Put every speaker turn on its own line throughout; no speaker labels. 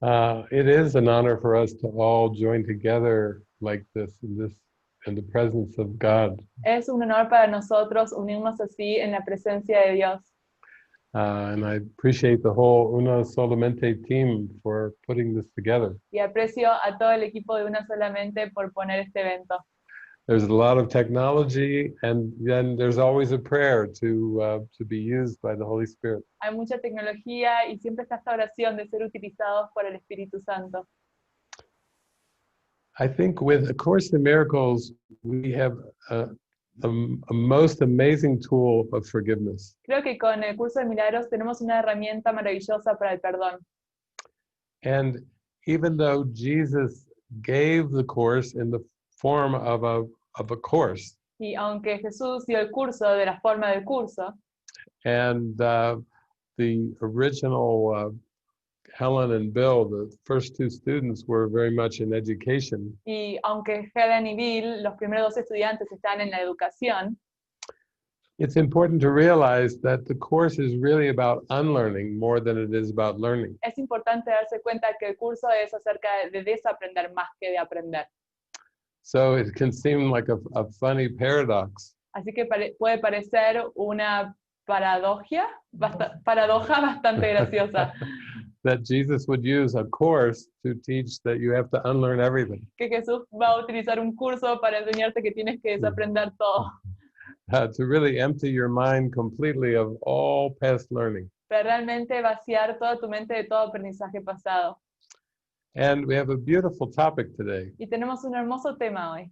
It is an honor for us to all join together like this in the presence of God.
Es un honor para nosotros unirnos así en la presencia de Dios.
And I appreciate the whole Sola Mente team for putting this together.
Y aprecio a todo el equipo de Una Solamente por poner este evento.
There's a lot of technology, and then there's always a prayer to be used by the Holy Spirit.
Hay mucha tecnología y siempre está esta oración de ser utilizados por el Espíritu Santo.
I think with A Course in Miracles, we have a most amazing tool of forgiveness.
Creo que con el Curso de Milagros tenemos una herramienta maravillosa para el perdón.
And even though Jesus gave the Course in the form of a course,
Y aunque Jesús dio el curso de la forma del curso,
and the original Helen and Bill, the first two students, were very much in education.
y aunque Helen y Bill, los primeros dos estudiantes, están en la educación,
It's important to realize that the Course is really about unlearning more than it is about learning.
es importante darse cuenta que el curso es acerca de desaprender más que de aprender.
So it can seem like a funny paradox
Así que puede parecer una paradoja bastante graciosa,
that Jesus would use a course to teach that you have to unlearn everything,
que Jesús va a utilizar un curso para enseñarte que tienes que desaprender todo,
to really empty your mind completely of all past learning.
para realmente vaciar toda tu mente de todo aprendizaje pasado.
And we have a beautiful topic today,
Y tenemos un hermoso tema hoy,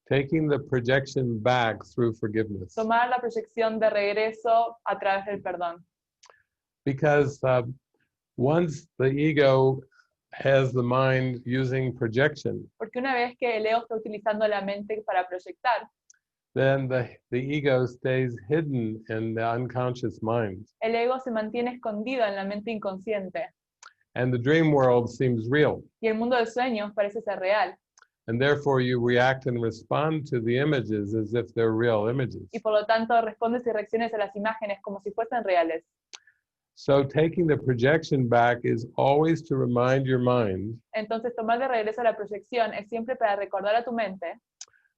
taking the projection back through forgiveness.
tomar la proyección de regreso a través del perdón.
Because once the ego has the mind using projection,
Porque una vez que el ego está utilizando la mente para proyectar,
then the ego stays hidden in the unconscious mind.
el ego se mantiene escondido en la mente inconsciente
And the dream world seems real.
y el mundo de sueños parece ser real.
And therefore you react and respond to the images as if they're real images.
Y por lo tanto respondes y reacciones a las imágenes como si fuesen reales.
So taking the projection back is always to remind your mind
Entonces tomar de regreso a la proyección es siempre para recordar a tu mente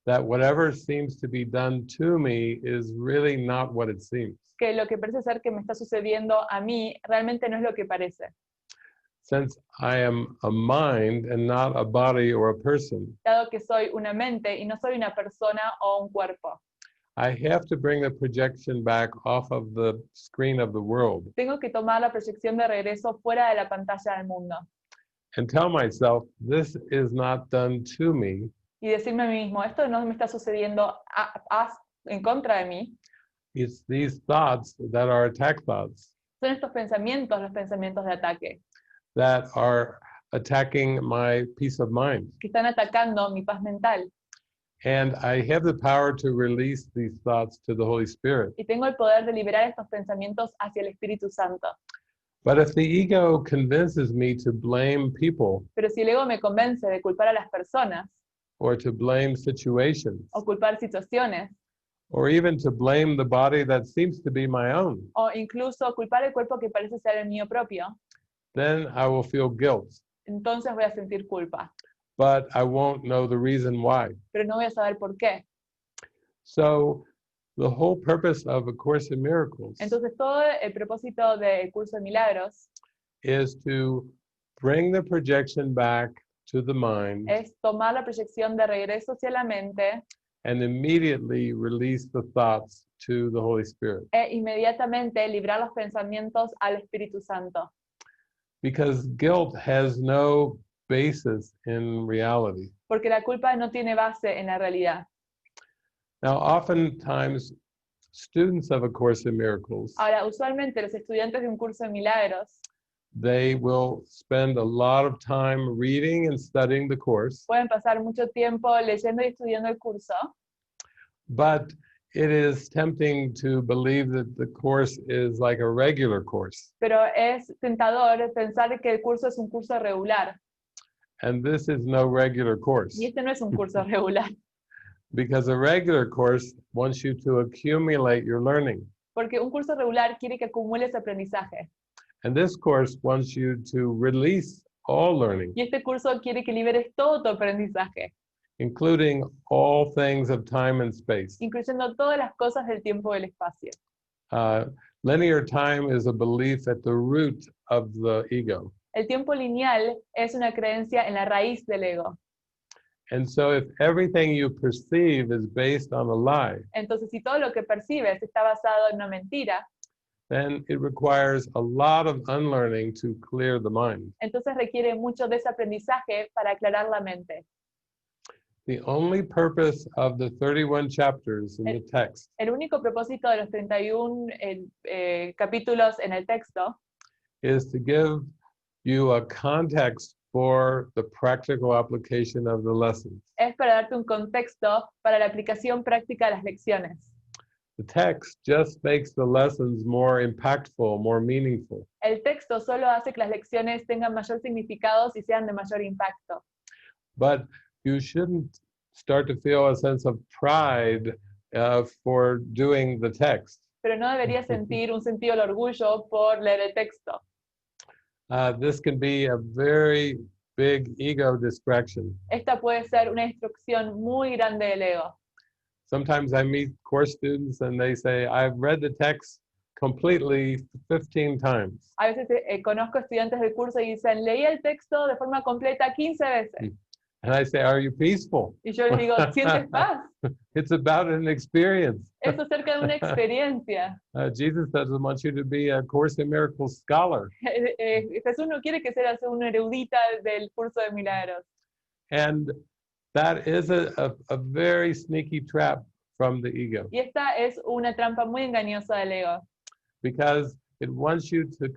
that whatever seems to be done to me is really not what it seems.
que lo que parece ser que me está sucediendo a mí realmente no es lo que parece.
Since I am a mind and not a body or a person,
Dado que soy una mente y no soy una persona o un cuerpo.
I have to bring the projection back off of the screen of the world
Tengo que tomar la proyección de regreso fuera de la pantalla del mundo
and tell myself, this is not done to me.
y decirme a mí mismo, esto no me está sucediendo en contra de mí.
It's these thoughts that are attack thoughts
Son estos pensamientos los pensamientos de ataque,
that are attacking my peace of mind.
que están atacando mi paz mental.
And I have the power to release these thoughts to the Holy Spirit.
Y tengo el poder de liberar estos pensamientos hacia el Espíritu Santo.
But if the ego convinces me to blame people
Pero si el ego me convence de culpar a las personas,
or to blame situations,
o culpar situaciones,
or even to blame the body that seems to be my own,
o incluso culpar el cuerpo que parece ser el mío propio,
then I will feel guilt.
entonces voy a sentir culpa.
But I won't know the reason why.
Pero no voy a saber por qué.
So the whole purpose of A Course in Miracles
Entonces todo el propósito del Curso de Milagros
is to bring the projection back to the mind
es tomar la proyección de regreso hacia la mente
and immediately release the thoughts to the Holy Spirit.
e inmediatamente librar los pensamientos al Espíritu Santo.
Because guilt has no basis in reality.
Porque la culpa no tiene base en la realidad.
Now, oftentimes, students of A Course in Miracles,
Ahora, usualmente los estudiantes de un curso de milagros
they will spend a lot of time reading and studying the course,
pueden pasar mucho tiempo leyendo y estudiando el curso,
but it is tempting to believe that the course is like a regular course.
pero es tentador pensar que el curso es un curso regular.
And this is no regular course.
Y este no es un curso regular.
Because a regular course wants you to accumulate your learning.
Porque un curso regular quiere que acumules aprendizaje.
And this course wants you to release all learning,
Y este curso quiere que liberes todo tu aprendizaje,
including all things of time and space.
incluyendo todas las cosas del tiempo y del espacio.
Uh, linear time is a belief at the root of the ego.
El tiempo lineal es una creencia en la raíz del ego.
And so if everything you perceive is based on a lie,
Entonces, si todo lo que percibes está basado en una mentira,
then it requires a lot of unlearning to clear the mind.
entonces requiere mucho desaprendizaje para aclarar la mente.
The only purpose of the 31 chapters in the text
El único propósito de los 31 capítulos en el texto
is to give you a context for the practical application of the lessons.
es para darte un contexto para la aplicación práctica de las lecciones.
The text just makes the lessons more impactful, more meaningful.
El texto solo hace que las lecciones tengan mayor significado y sean de mayor impacto.
But you shouldn't start to feel a sense of pride for doing the text.
Pero no deberías sentir un sentido de orgullo por leer el texto.
This can be a very big ego distraction.
Esta puede ser una instrucción muy grande del ego.
Sometimes I meet course students and they say, I've read the text completely 15 times.
A veces conozco estudiantes del curso y dicen, leí el texto de forma completa 15 veces.
And I say, are you peaceful?
Y yo les digo, ¿sientes paz?
It's about an experience.
Es acerca de una experiencia.
Jesus doesn't want you to be a Course in Miracles scholar.
Jesús no quiere que seas una erudita del curso de milagros.
And that is a very sneaky trap from the ego,
Y esta es una trampa muy engañosa del ego.
because it wants you to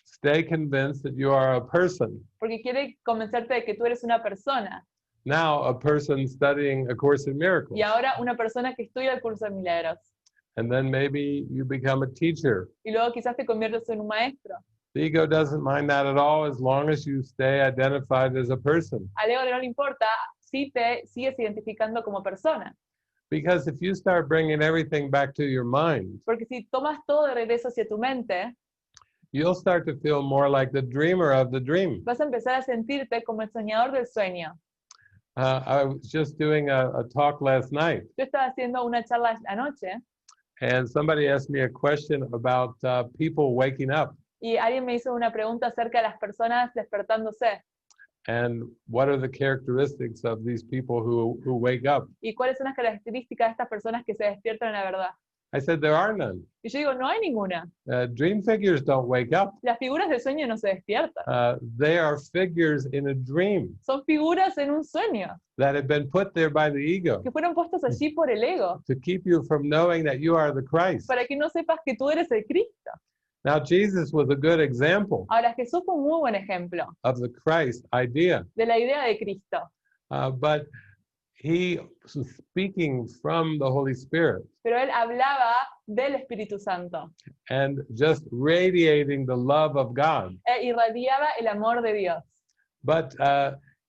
stay convinced that you are a person.
Porque quiere convencerte de que tú eres una persona.
Now a person studying A Course in Miracles.
Y ahora una persona que estudia el curso de milagros.
And then maybe you become a teacher.
Y luego quizás te conviertes en un maestro.
The ego doesn't mind that at all as long as you stay identified as a person.
Al ego no le importa si te sigues identificando como persona.
Because if you start bringing everything back to your mind,
Porque si tomas todo de regreso hacia tu mente,
you'll start to feel more like the dreamer of the dream.
vas a empezar a sentirte como el soñador del sueño.
I was just doing a talk last night,
Yo estaba haciendo una charla anoche
and somebody asked me a question about people waking up
y alguien me hizo una pregunta acerca de las personas despertándose.
and what are the characteristics of these people who wake up.
¿Y cuáles son las características de estas personas que se despiertan en la verdad?
I said, there are none.
Y yo digo, no hay ninguna.
Dream figures don't wake up.
Las figuras del sueño no se despiertan.
They are figures in a dream
Son figuras en un sueño
that have been put there by the ego
que fueron puestas allí por el ego
to keep you from knowing that you are the Christ.
para que no sepas que tú eres el Cristo.
Now, Jesus was a good example
Ahora, Jesús fue un muy buen ejemplo
of the Christ idea,
de la idea de Cristo.
but he was speaking from the Holy Spirit
Pero él hablaba del Espíritu Santo.
and just radiating the love of God.
Irradiaba el amor de Dios.
But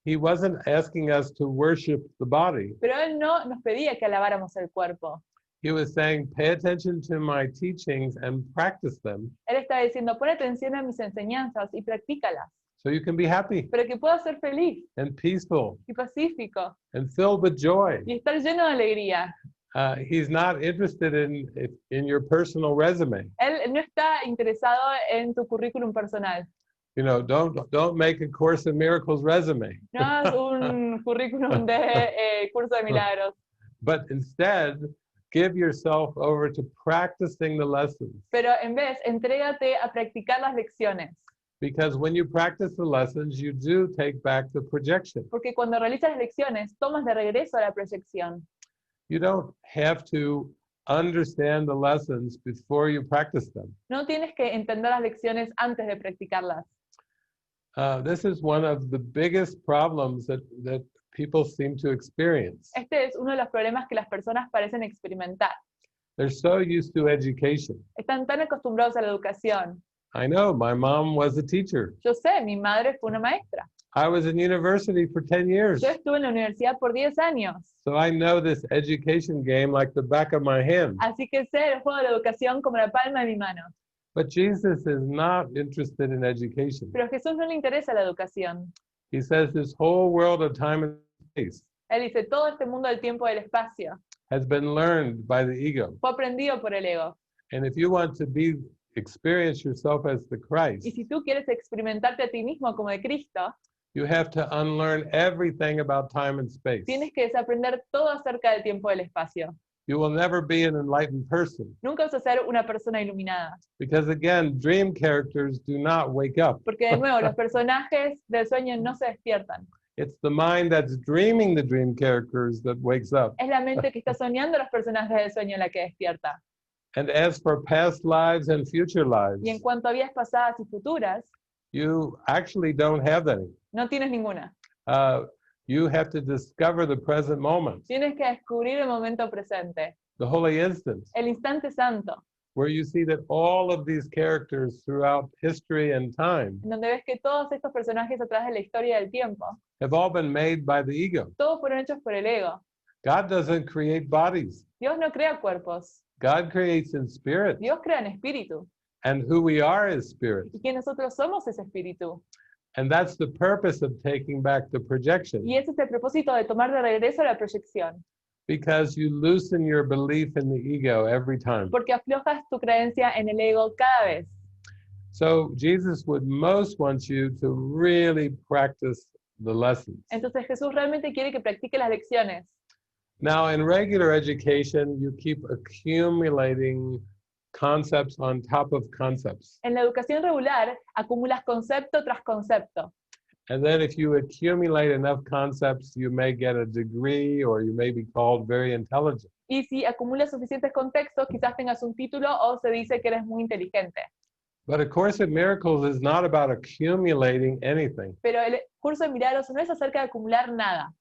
he wasn't asking us to worship the body.
Pero él no nos pedía que alabáramos el cuerpo.
He was saying, pay attention to my teachings and practice them
Él está diciendo, pon atención a mis enseñanzas y practícalas,
so you can be happy
para que puedas ser feliz
and peaceful
y pacífico
and filled with joy.
y estar lleno de alegría.
He's not interested in your personal resume.
Él no está interesado en tu currículum personal.
You know, don't make a Course in Miracles resume,
No hagas un currículum de curso de milagros,
but instead give yourself over to practicing the lessons.
pero en vez, entrégate a practicar las lecciones.
Because when you practice the lessons, you do take back the projection.
Porque cuando realizas las lecciones, tomas de regreso la proyección.
You don't have to understand the lessons before you practice them.
No tienes que entender las lecciones antes de practicarlas.
This is one of the biggest problems that people seem to experience.
Este es uno de los problemas que las personas parecen experimentar.
They're so used to education.
Están tan acostumbrados a la educación.
I know, my mom was a teacher.
Yo sé, mi madre fue una maestra.
I was in university for 10 years.
Yo estuve en la universidad por 10 años.
So I know this education game like the back of my hand.
Así que sé el juego de la educación como la palma de mi mano.
But Jesus is not interested in education.
Pero a Jesús no le interesa la educación.
He says this whole world of time and space
Él dice, todo este mundo del tiempo y del espacio
has been learned by the ego.
fue aprendido por el ego.
And if you want to experience yourself as the
Y
Christ,
si tú quieres experimentarte a ti mismo como de Cristo,
you have to unlearn everything about time and space.
tienes que desaprender todo acerca del tiempo y del espacio.
You will never be an enlightened person
Nunca vas a ser una persona iluminada.
because, again, dream characters do not wake up.
Porque de nuevo, los personajes del sueño no se despiertan.
It's the mind that's dreaming the dream characters that wakes up.
Es la mente que está soñando los personajes del sueño la que despierta.
And as for past lives and future lives,
Y en cuanto a vidas pasadas y futuras,
you actually don't have any.
no tienes ninguna.
You have to discover the present moment,
Tienes que descubrir el momento presente,
the holy instant,
el instante santo,
where you see that all of these characters throughout history and time
en donde ves que todos estos personajes a través de la historia del tiempo,
have all been made by the ego.
todos fueron hechos por el ego.
God doesn't create bodies.
Dios no crea cuerpos,
God creates in spirit,
Dios crea en espíritu.
and who we are is spirit.
Y que nosotros somos ese espíritu.
And that's the purpose of taking back the projection,
Y ese es el propósito de tomar de regreso la proyección.
because you loosen your belief in the ego every time.
Porque aflojas tu creencia en el ego cada vez.
So Jesus would most want you to really practice the lessons.
Entonces Jesús realmente quiere que practique las lecciones.
Now, in regular education, you keep accumulating concepts on top of concepts.
En la educación regular acumulas concepto tras concepto.
And then if you accumulate enough concepts, you may get a degree or you may be called very intelligent.
Y si acumulas suficientes contextos, quizás tengas un título o se dice que eres muy inteligente.
But A Course in Miracles is not about accumulating anything.
Pero el curso de milagros no es acerca de acumular nada.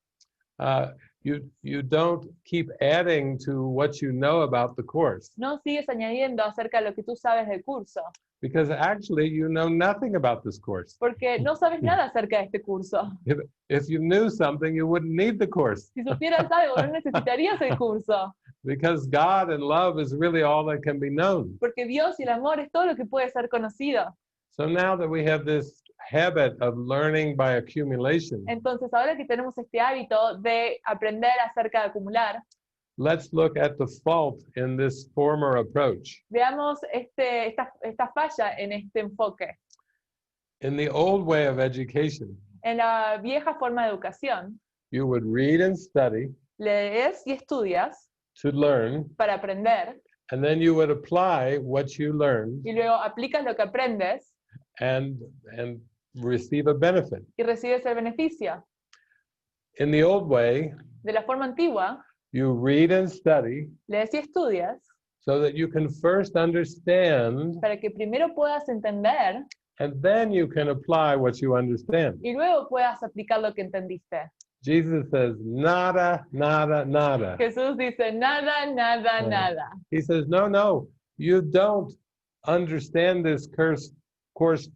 You don't keep adding to what you know about the course,
No sigues añadiendo acerca de lo que tú sabes del curso,
because actually you know nothing about this course.
porque no sabes nada acerca de este curso.
If you knew something, you wouldn't need the course,
Si supieras algo, no necesitarías el curso,
because God and love is really all that can be known.
porque Dios y el amor es todo lo que puede ser conocido.
So now that we have this habit of learning by accumulation,
Entonces, ahora que tenemos este hábito de aprender acerca de acumular,
let's look at the fault in this former approach.
veamos esta falla en este enfoque.
In the old way of education,
En la vieja forma de educación,
you would read and study
lees y estudias
to learn,
para aprender,
and then you would apply what you learned
y luego aplicas lo que aprendes
and receive a benefit.
y recibes el beneficio.
In the old way,
De la forma antigua,
you read and study
lees y estudias
so that you can first understand,
para que primero puedas entender
and then you can apply what you understand.
y luego puedas aplicar lo que entendiste.
Jesus says, nada, nada, nada.
Jesús dice, nada, nada, nada.
He says, no, you don't understand this course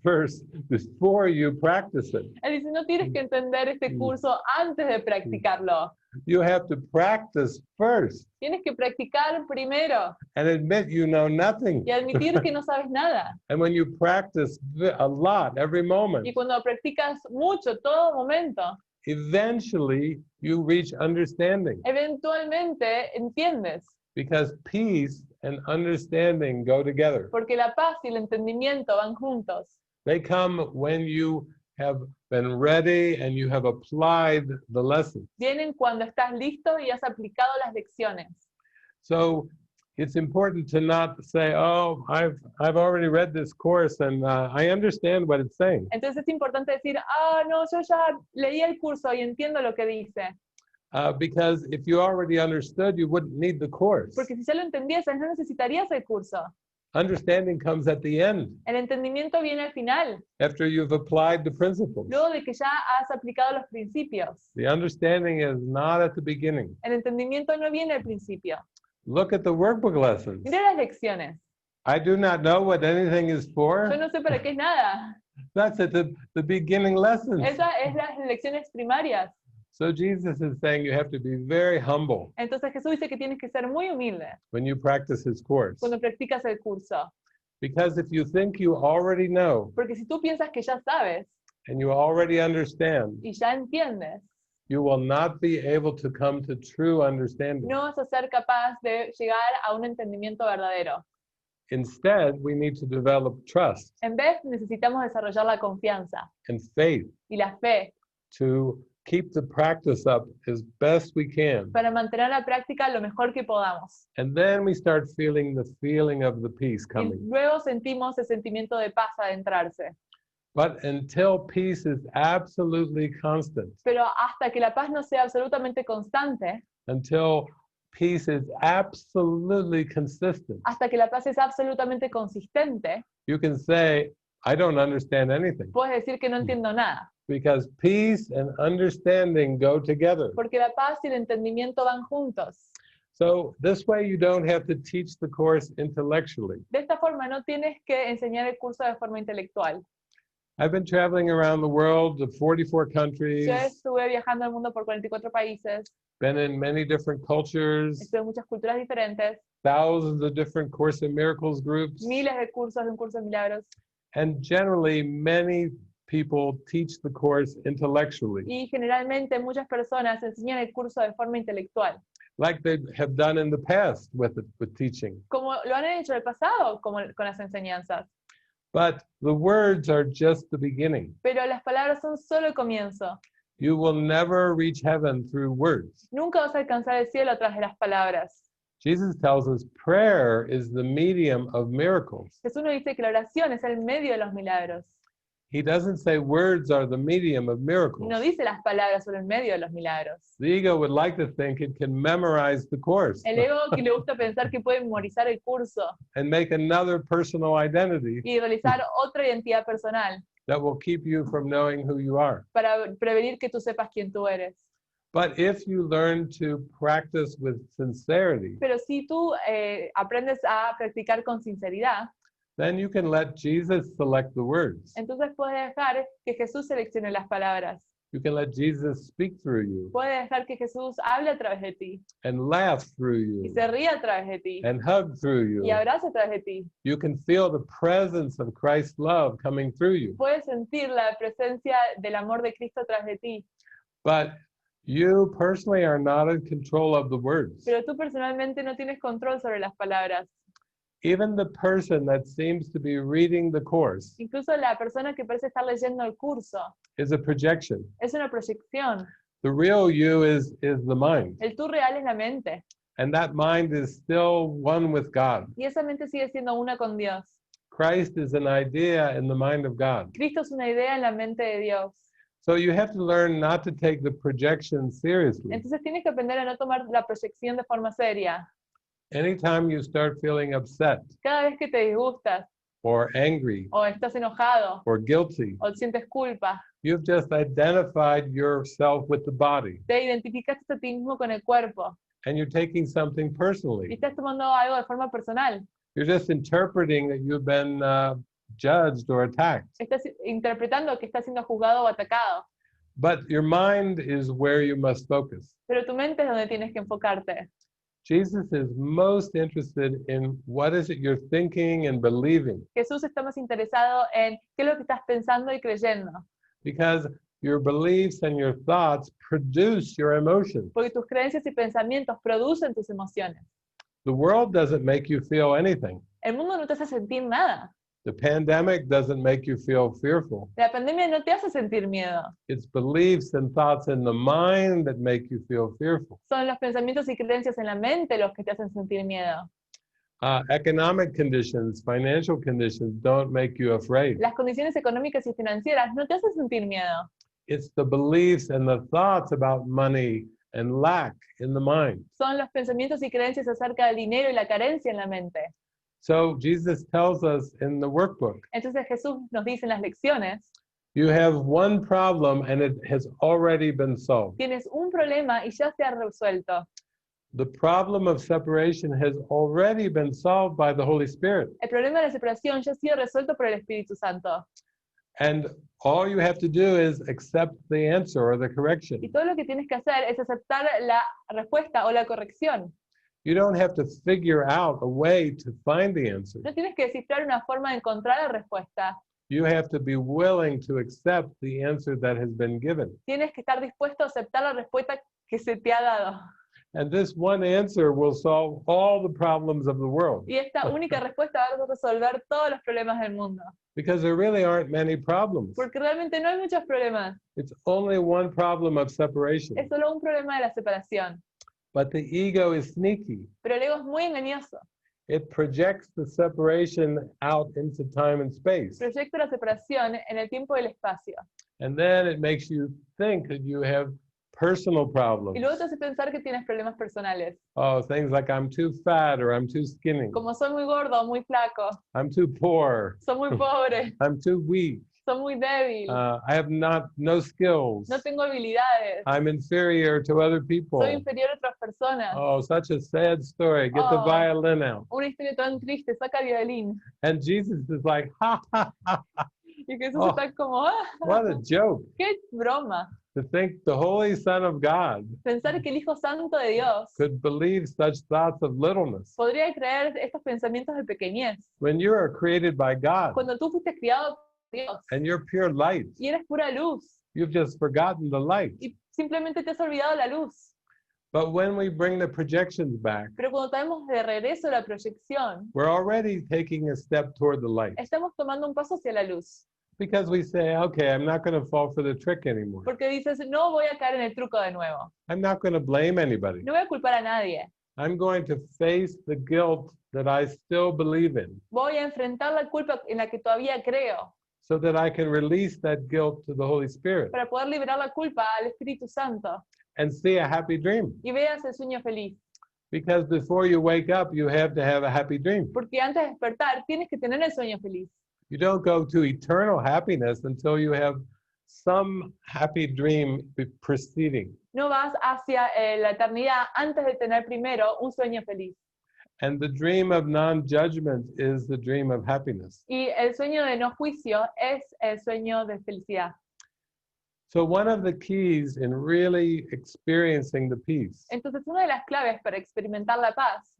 first before you practice it.
Él dice, no tienes que entender este curso antes de practicarlo.
You have to practice first
Tienes que practicar primero
and admit you know nothing.
y admitir que no sabes nada.
And when you practice a lot every moment,
Y cuando practicas mucho, todo momento,
eventually you reach understanding,
eventualmente entiendes.
because peace and understanding go together.
Porque la paz y el entendimiento van juntos.
They come when you have been ready and you have applied the lesson.
Vienen cuando estás listo y has aplicado las lecciones.
So it's important to not say, oh, I've already read this course and I understand what it's saying.
Entonces es importante decir, no, yo ya leí el curso y entiendo lo que dice.
Because if you already understood, you wouldn't need the course.
Porque si ya lo entendieses, no necesitarías el curso.
Understanding comes at the end,
El entendimiento viene al final,
after you've applied the principles.
luego de que ya has aplicado los principios.
The understanding is not at the beginning.
El entendimiento no viene al principio.
Look at the workbook lessons.
Mira las lecciones.
I do not know what anything is
Yo
for.
no sé para qué es nada.
That's at the beginning lessons.
Esas es las lecciones primarias.
So Jesus is saying you have to be very humble
Entonces Jesús dice que tienes que ser muy humilde
when you practice his course.
cuando practicas el curso.
Because if you think you already know
Porque si tú piensas que ya sabes
and you already understand,
y ya entiendes,
you will not be able to come to true understanding.
no vas a ser capaz de llegar a un entendimiento verdadero.
Instead, we need to develop trust
En vez, necesitamos desarrollar la confianza
and faith
y la fe
to keep the practice up as best we can.
para mantener la práctica lo mejor que podamos.
And then we start feeling the feeling of the peace
Y
coming.
luego sentimos el sentimiento de paz adentrarse.
But until peace is absolutely constant,
Pero hasta que la paz no sea absolutamente constante,
until peace is absolutely consistent,
hasta que la paz es absolutamente consistente,
you can say, I don't understand anything.
puedes decir que no entiendo nada.
Because peace and understanding go together.
Porque la paz y el entendimiento van juntos.
So this way you don't have to teach the course intellectually.
De esta forma no tienes que enseñar el curso de forma intelectual.
I've been traveling around the world to 44 countries,
Yo estuve viajando al mundo por 44 países,
been in many different cultures,
estuve en muchas culturas diferentes,
thousands of different Course in Miracles groups,
miles de cursos de un curso de milagros,
and generally many people teach the course intellectually,
y generalmente muchas personas enseñan el curso de forma intelectual,
like they have done in the past with teaching.
como lo han hecho en el pasado como con las enseñanzas.
But the words are just the beginning.
Pero las palabras son solo el comienzo.
You will never reach heaven through words.
Nunca vas a alcanzar el cielo a través de las palabras.
Jesus tells us prayer is the medium of miracles.
Jesús nos dice que la oración es el medio de los milagros.
He doesn't say words are the medium of miracles.
No dice las palabras son el medio de los milagros.
The ego would like to think it can memorize the course
El ego que le gusta pensar que puede memorizar el curso
and make another personal identity
y realizar otra identidad personal
that will keep you from knowing who you are.
para prevenir que tú sepas quién tú eres.
But if you learn to practice with sincerity,
Pero si tú aprendes a practicar con sinceridad,
then you can let Jesus select the words.
entonces puedes dejar que Jesús seleccione las palabras.
You can let Jesus speak through you
Puedes dejar que Jesús hable a través de ti
and laugh through
y
you
se ríe a través de ti
and hug through
y
you.
abrace a través de ti.
You can feel the presence of Christ's love coming through you.
Puedes sentir la presencia del amor de Cristo a través de ti,
But you personally are not in control of the words.
pero tú personalmente no tienes control sobre las palabras.
Even the person that seems to be reading the course
Incluso la persona que parece estar leyendo el curso
is a projection.
es una proyección.
The real you is the mind.
El tú real es la mente
And that mind is still one with God.
y esa mente sigue siendo una con Dios.
Christ is an idea in the mind of God.
Cristo es una idea en la mente de Dios.
So you have to learn not to take the projection seriously.
Entonces tienes que aprender a no tomar la proyección de forma seria.
Anytime you start feeling upset
Cada vez que te disgustas
or angry
o estás enojado
or guilty,
o sientes culpa,
you've just identified yourself with the body
te identificaste a ti mismo con el cuerpo
and you're taking something
y
personally.
estás tomando algo de forma personal.
You're just interpreting that you've been judged or attacked.
Estás interpretando que estás siendo juzgado o atacado,
But your mind is where you must focus.
pero tu mente es donde tienes que enfocarte.
Jesus is most interested in what is it you're thinking and believing,
Jesús está más interesado en qué es lo que estás pensando y creyendo,
because your beliefs and your thoughts produce your emotions.
porque tus creencias y pensamientos producen tus emociones.
The world doesn't make you feel anything.
El mundo no te hace sentir nada.
The pandemic doesn't make you feel fearful.
La pandemia no te hace sentir miedo.
It's beliefs and thoughts in the mind that make you feel fearful.
Son los pensamientos y creencias en la mente los que te hacen sentir miedo.
Economic conditions, financial conditions don't make you afraid.
Las condiciones económicas y financieras no te hacen sentir miedo.
It's the beliefs and the thoughts about money and lack in the mind.
Son los pensamientos y creencias acerca del dinero y la carencia en la mente.
So Jesus tells us in the workbook,
Entonces Jesús nos dice en las lecciones,
you have one problem and it has already been solved.
tienes un problema y ya se ha resuelto.
The problem of separation has already been solved by the Holy Spirit.
El problema de la separación ya ha sido resuelto por el Espíritu Santo.
And all you have to do is accept the answer or the correction.
Y todo lo que tienes que hacer es aceptar la respuesta o la corrección.
You don't have to figure out a way to find the answer.
No tienes que descifrar una forma de encontrar la respuesta.
You have to be willing to accept the answer that has been given.
Tienes que estar dispuesto a aceptar la respuesta que se te ha dado.
And this one answer will solve all the problems of the world.
Y esta única respuesta va a resolver todos los problemas del mundo.
Because there really aren't many problems.
Porque realmente no hay muchos problemas.
It's only one problem of separation.
Es solo un problema de la separación.
But the ego is sneaky.
Pero el ego es muy engañoso.
It projects the separation out into time and space.
Proyecta la separación en el tiempo y el espacio.
And then it makes you think that you have personal
Y
problems.
luego te hace pensar que tienes problemas personales.
Oh, things like I'm too fat or I'm too skinny.
Como soy muy gordo, muy flaco,
I'm too poor.
soy muy pobre,
I'm too weak.
soy muy débil,
I have no skills.
no tengo habilidades,
I'm inferior to other people.
soy inferior a otras personas.
Oh, such a sad story. Get the
Oh.
violin out.
Una historia tan triste, saca el violín.
And Jesus is like, ha, ha, ha.
Y Jesús
Oh.
está como, ¡ah!
What a joke.
¡Qué broma!
To think the Holy Son of God
Pensar que el Hijo Santo de Dios
could believe such thoughts of littleness.
podría creer estos pensamientos de pequeñez.
When you are created by God
Cuando tú fuiste criado por Dios
and you're pure light,
y eres pura luz
you've just forgotten the light.
y simplemente te has olvidado la luz.
But when we bring the projections back,
Pero cuando traemos de regreso la proyección,
we're already taking a step toward the light.
estamos tomando un paso hacia la luz.
Because we say, okay, I'm not going to fall for the trick anymore.
Porque dices, no voy a caer en el truco de nuevo.
I'm not going to blame anybody.
No voy a culpar a nadie.
I'm going to face the guilt that I still believe in
Voy a enfrentar la culpa en la que todavía creo
so that I can release that guilt to the Holy Spirit
para poder liberar la culpa al Espíritu Santo
and see a happy dream.
y veas el sueño feliz.
Because before you wake up, you have to have a happy dream.
Porque antes de despertar tienes que tener el sueño feliz.
You don't go to eternal happiness until you have some happy dream preceding.
No vas hacia la eternidad antes de tener primero un sueño feliz.
And the dream of non-judgment is the dream of happiness.
Y el sueño de no juicio es el sueño de felicidad.
So one of the keys in really experiencing the peace
Entonces, una de las claves para experimentar la paz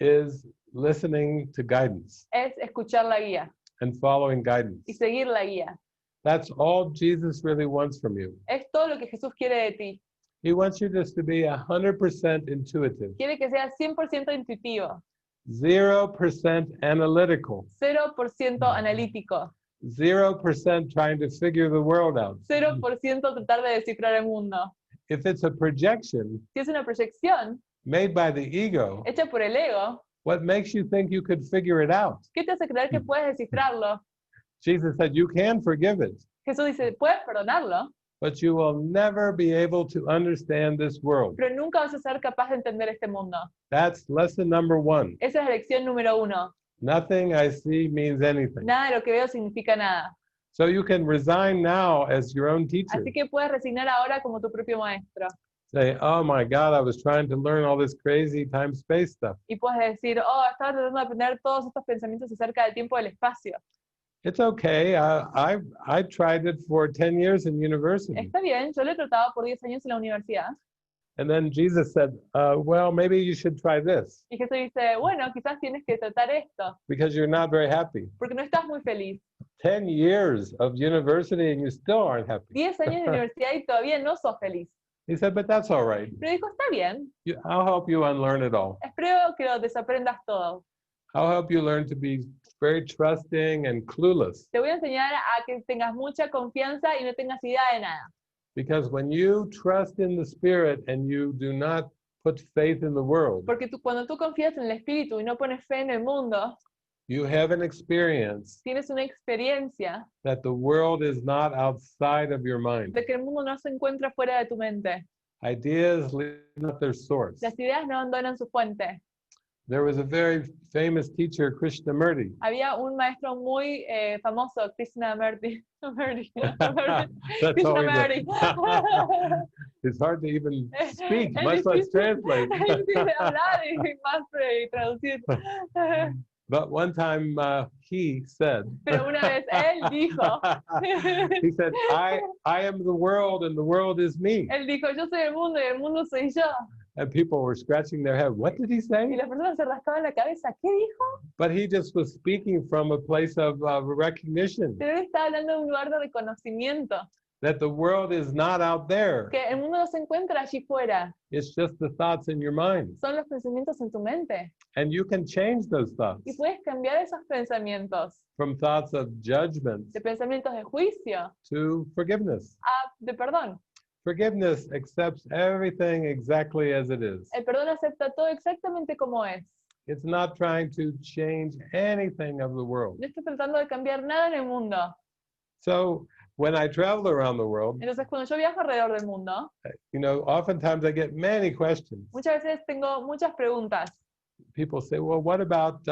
is listening to guidance
es escuchar la guía
and following
y
guidance.
seguir la guía.
That's all Jesus really wants from you.
Es todo lo que Jesús quiere de ti.
He wants you just to be 100% intuitive,
Quiere que seas 100% intuitivo,
0% analytical,
0% analítico,
0% trying to figure the world out.
0% tratar de descifrar el mundo.
If it's a projection
Si es una proyección
made by the ego,
hecha por el ego,
what makes you think you could figure it out?
¿qué te hace creer que puedes descifrarlo?
Jesus said, you can forgive it,
Jesús dice, puedes perdonarlo,
but you will never be able to understand this world.
pero nunca vas a ser capaz de entender este mundo.
That's lesson number 1.
Esa es la lección número 1.
Nothing I see means anything.
Nada de lo que veo significa nada.
So you can resign now as your own teacher.
Así que puedes resignar ahora como tu propio maestro.
Say, oh my God, I was trying to learn all this crazy time-space stuff.
Y puedes decir, oh, estaba tratando de aprender todos estos pensamientos acerca del tiempo y del espacio.
It's okay. I tried it for 10 years in university.
Está bien, yo lo he tratado por 10 años en la universidad.
And then Jesus said, well, maybe you should try this
Y Jesús dice, bueno, quizás tienes que tratar esto,
because you're not very happy.
porque no estás muy feliz.
10 years of university and you still aren't happy.
10 años de universidad y todavía no sos feliz.
He said, but that's all right.
Pero dijo, está bien,
I'll help you unlearn it all.
espero que lo desaprendas todo.
I'll help you learn to be very trusting and clueless.
Te voy a enseñar a que tengas mucha confianza y no tengas idea de nada.
Because when you trust in the Spirit and you do not put faith in the world,
Porque cuando tú confías en el Espíritu y no pones fe en el mundo,
you have an experience
tienes una experiencia
that the world is not outside of your mind.
de que el mundo no se encuentra fuera de tu mente.
Ideas leave not their source.
Las ideas no abandonan su fuente.
There was a very famous teacher, Krishnamurti.
Había un maestro muy famoso, Krishnamurti.
That's all we
Krishnamurti.
know. It's hard to even speak,
Es
much less
difícil-
translate.
es difícil hablar y más traducir.
But one time he said,
Pero una vez él dijo,
he said, I am the world and the world is me.
él dijo, yo soy el mundo y el mundo soy yo.
And people were scratching their head. What did he
Y
say?
las personas se rascaban la cabeza. ¿Qué dijo?
But he just was speaking from a place of recognition
Pero él estaba hablando de un lugar de reconocimiento.
that the world is not out there.
Que el mundo no se encuentra allí fuera.
It's just the thoughts in your mind.
Son los pensamientos en tu mente.
And you can change those thoughts
Y puedes cambiar esos pensamientos
from thoughts of judgment
de pensamientos de juicio
to forgiveness.
a de perdón.
Forgiveness accepts everything exactly as it is.
El perdón acepta todo exactamente como es.
It's not trying to change anything of the world.
No está tratando de cambiar nada en el mundo.
So when I travel around the world,
Entonces, cuando yo viajo alrededor del mundo,
oftentimes I get many questions.
muchas veces tengo muchas preguntas.
People say, well, what about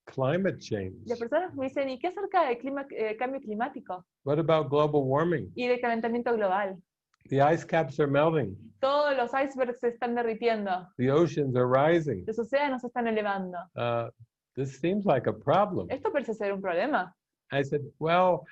climate change?
Las personas me dicen, ¿y qué acerca del cambio climático?
What about global warming?
Y del calentamiento global.
The ice caps are melting.
Todos los icebergs se están derritiendo.
The oceans are rising.
Los océanos se están elevando.
This seems like a problem.
Esto parece ser un problema.
I said, well,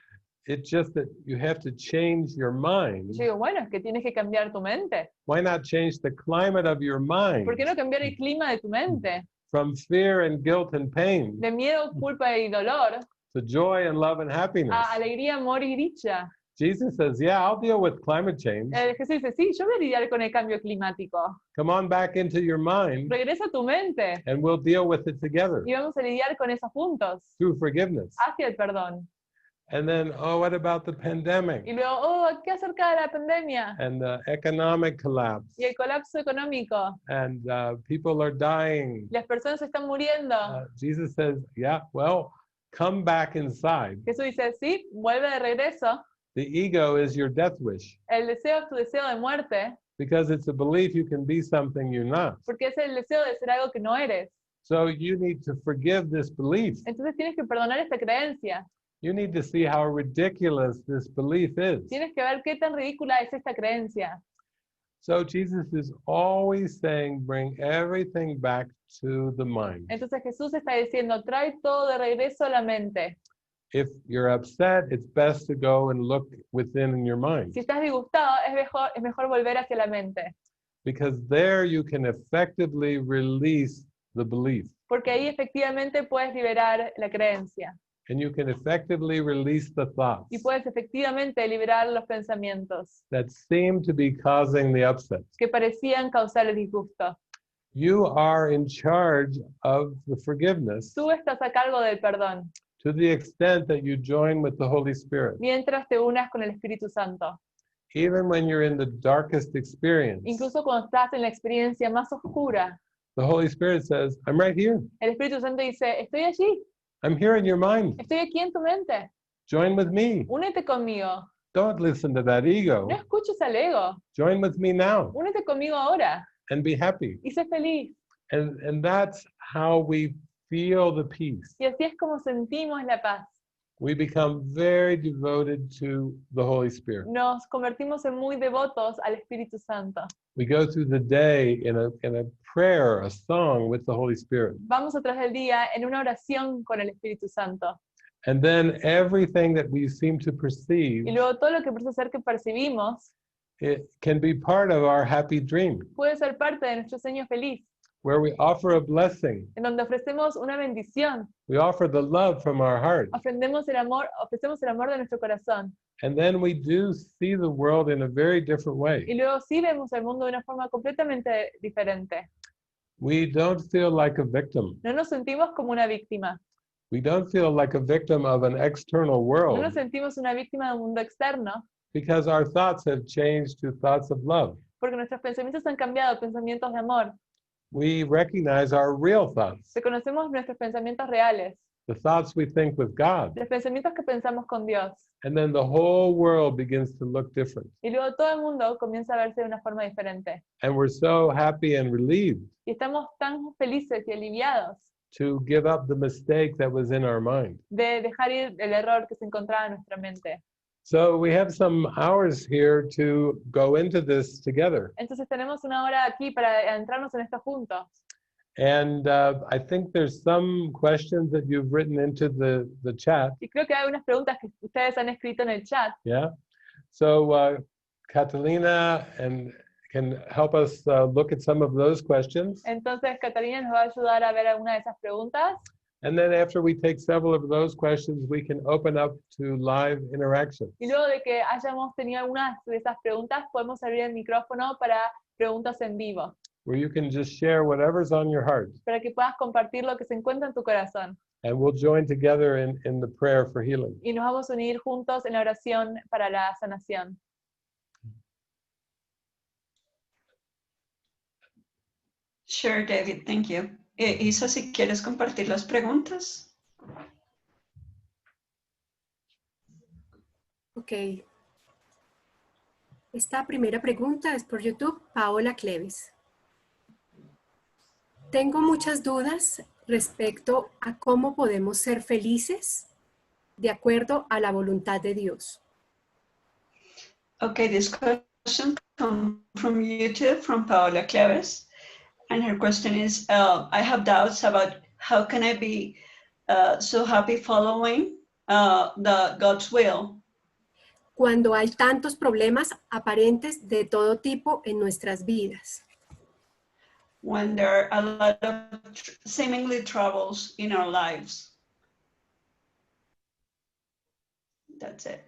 it's just that you have to change your mind.
Yo digo, bueno, es que tienes que cambiar tu mente.
Why not change the climate of your mind
¿Por qué no cambiar el clima de tu mente?
from fear and guilt and pain
De miedo, culpa y dolor
to joy and love and happiness?
a alegría, amor y dicha.
Jesus says, yeah, I'll deal with climate change.
Jesús dice, sí, yo voy a lidiar con el cambio climático.
Come on back into your mind
Regresa a tu mente
and we'll deal with it together
y vamos a lidiar con eso juntos,
through forgiveness.
hacia el perdón.
And then, oh, what about the pandemic
Y luego, oh, ¿qué acerca de la pandemia?
and the economic collapse?
Y el colapso económico.
And people are dying.
Las personas se están muriendo.
Jesus says, yeah, well, come back inside.
Jesús dice, sí, vuelve de regreso.
The ego is your death wish
El deseo es tu deseo de muerte,
because it's a belief you can be something you're not.
porque es el deseo de ser algo que no eres.
So you need to forgive this belief.
Entonces tienes que perdonar esta creencia.
You need to see how ridiculous this belief is.
Tienes que ver qué tan ridícula es esta creencia.
So Jesus is always saying, bring everything back to the mind.
Entonces Jesús está diciendo, trae todo de regreso a la mente.
If you're upset, it's best to go and look within in your mind,
Si estás disgustado, es mejor volver hacia la mente.
because there you can effectively release the belief
Porque ahí efectivamente puedes liberar la creencia.
and you can effectively release the thoughts
Y puedes efectivamente liberar los pensamientos
that seem to be causing the upset.
que parecían causar el disgusto.
You are in charge of the forgiveness
Tú estás a cargo del perdón,
to the extent that you join with the Holy Spirit.
mientras te unas con el Espíritu Santo.
Even when you're in the darkest experience,
Incluso cuando estás en la experiencia más oscura,
the Holy Spirit says, I'm right here.
el Espíritu Santo dice, estoy allí,
I'm here in your mind.
estoy aquí en tu mente,
Join with me.
únete conmigo,
Don't listen to that ego.
no escuches al ego,
Join with me now
únete conmigo ahora
and be happy.
y sé feliz.
And that's how we feel the peace.
Y así es como sentimos la paz.
We become very devoted to the Holy Spirit.
Nos convertimos en muy devotos al Espíritu Santo.
We go through the day in a prayer, a song with the Holy Spirit.
Vamos atrás del día en una oración con el Espíritu Santo.
And then everything that we seem to perceive,
Y luego todo lo que parece ser que percibimos
it can be part of our happy dream,
puede ser parte de nuestro sueño feliz,
where we offer a blessing.
en donde ofrecemos una bendición,
We offer the love from our heart.
ofrecemos el amor de nuestro corazón.
And then we do see the world in a very different
Y
way.
luego sí vemos el mundo de una forma completamente diferente.
We don't feel like a victim.
No nos sentimos como una víctima.
We don't feel like a victim of an external
No
world
nos sentimos una víctima del mundo externo,
because our thoughts have changed to thoughts of love.
porque nuestros pensamientos han cambiado a pensamientos de amor.
We recognize our real thoughts,
Reconocemos nuestros pensamientos reales,
the thoughts we think with God.
los pensamientos que pensamos con Dios.
And then the whole world begins to look different.
Y luego todo el mundo comienza a verse de una forma diferente.
And we're so happy and relieved
Y estamos tan felices y aliviados
to give up the mistake that was in our mind.
de dejar ir el error que se encontraba en nuestra mente.
So we have some hours here to go into this together.
Entonces tenemos una hora aquí para adentrarnos en esto juntos.
And I think there's some questions that you've written into the chat.
Y creo que hay unas preguntas que ustedes han escrito en el chat.
Yeah. So Catalina and can help us look at some of those questions.
Entonces, Catalina nos va a ayudar a ver alguna de esas preguntas.
And then after we take several of those questions, we can open up to live interaction.
Y luego de que hayamos tenido algunas de esas preguntas, podemos abrir el micrófono para preguntas en vivo,
Where you can just share whatever's on your heart.
para que puedas compartir lo que se encuentra en tu corazón.
And we'll join together in the prayer for healing.
Y nos vamos a unir juntos en la oración para la sanación.
Sure, David, thank you. Isa, si quieres compartir las preguntas.
Ok. Esta primera pregunta es por YouTube, Paola Cleves. Tengo muchas dudas respecto a cómo podemos ser felices de acuerdo a la voluntad de Dios.
Okay, this question comes from YouTube, from Paola Cleves. And her question is, I have doubts about how can I be so happy following God's will.
Cuando hay tantos problemas aparentes de todo tipo en nuestras vidas.
When there are a lot of seemingly troubles in our lives. That's it.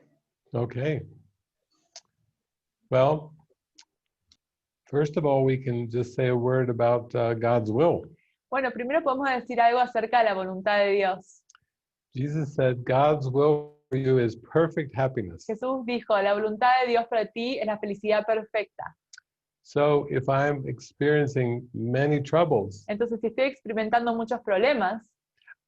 Okay. Well, first of all, we can just say a word about God's will.
Bueno, primero podemos decir algo acerca de la voluntad de Dios.
Jesus said, God's will for you is perfect happiness.
Jesús dijo, la voluntad de Dios para ti es la felicidad perfecta.
So if I'm experiencing many troubles,
Entonces, si estoy experimentando muchos problemas,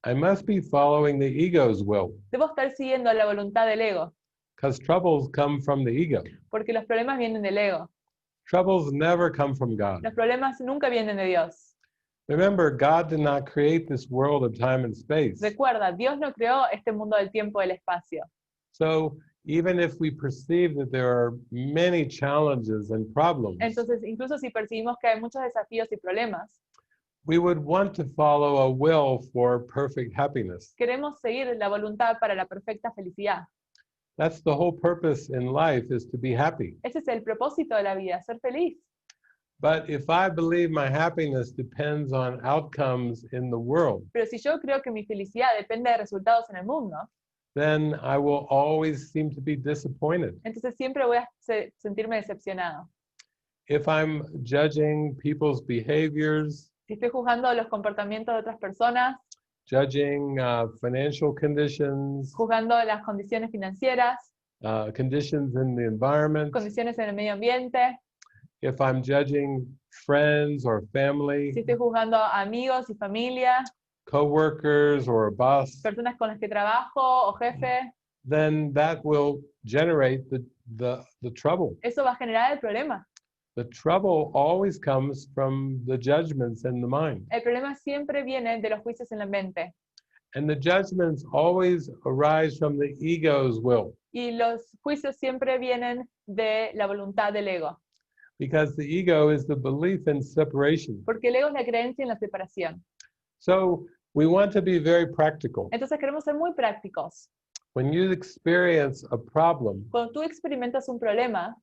I must be following the ego's will,
debo estar siguiendo la voluntad del ego,
because troubles come from the ego.
porque los problemas vienen del ego.
Troubles never come from God.
Los problemas nunca vienen de Dios.
Remember, God did not create this world of time and space.
Recuerda, Dios no creó este mundo del tiempo y del espacio.
So even if we perceive that there are many challenges and problems,
Entonces, incluso si percibimos que hay muchos desafíos y problemas,
we would want to follow a will for perfect happiness.
queremos seguir la voluntad para la perfecta felicidad.
That's the whole purpose in life, is to be happy.
Ese es el propósito de la vida, ser feliz.
But if I believe my happiness depends on outcomes in the world,
Pero si yo creo que mi felicidad depende de resultados en el mundo,
then I will always seem to be disappointed.
entonces siempre voy a sentirme decepcionado.
If I'm judging people's behaviors,
Si estoy juzgando los comportamientos de otras personas,
judging financial conditions,
juzgando las condiciones financieras,
conditions in the environment,
condiciones en el medio ambiente,
if I'm judging friends or family,
si estoy juzgando a amigos y familia,
coworkers or a boss,
personas con las que trabajo o jefe,
then that will generate the trouble.
eso va a generar el problema.
The trouble always comes from the judgments in the mind.
El problema siempre viene de los juicios en la mente.
And the judgments always arise from the ego's will,
Y los juicios siempre vienen de la voluntad del ego.
because the ego is the belief in separation.
Porque el ego es la creencia en la separación.
So we want to be very practical.
Entonces queremos ser muy prácticos.
When you experience a problem,
Cuando tú experimentas un problema,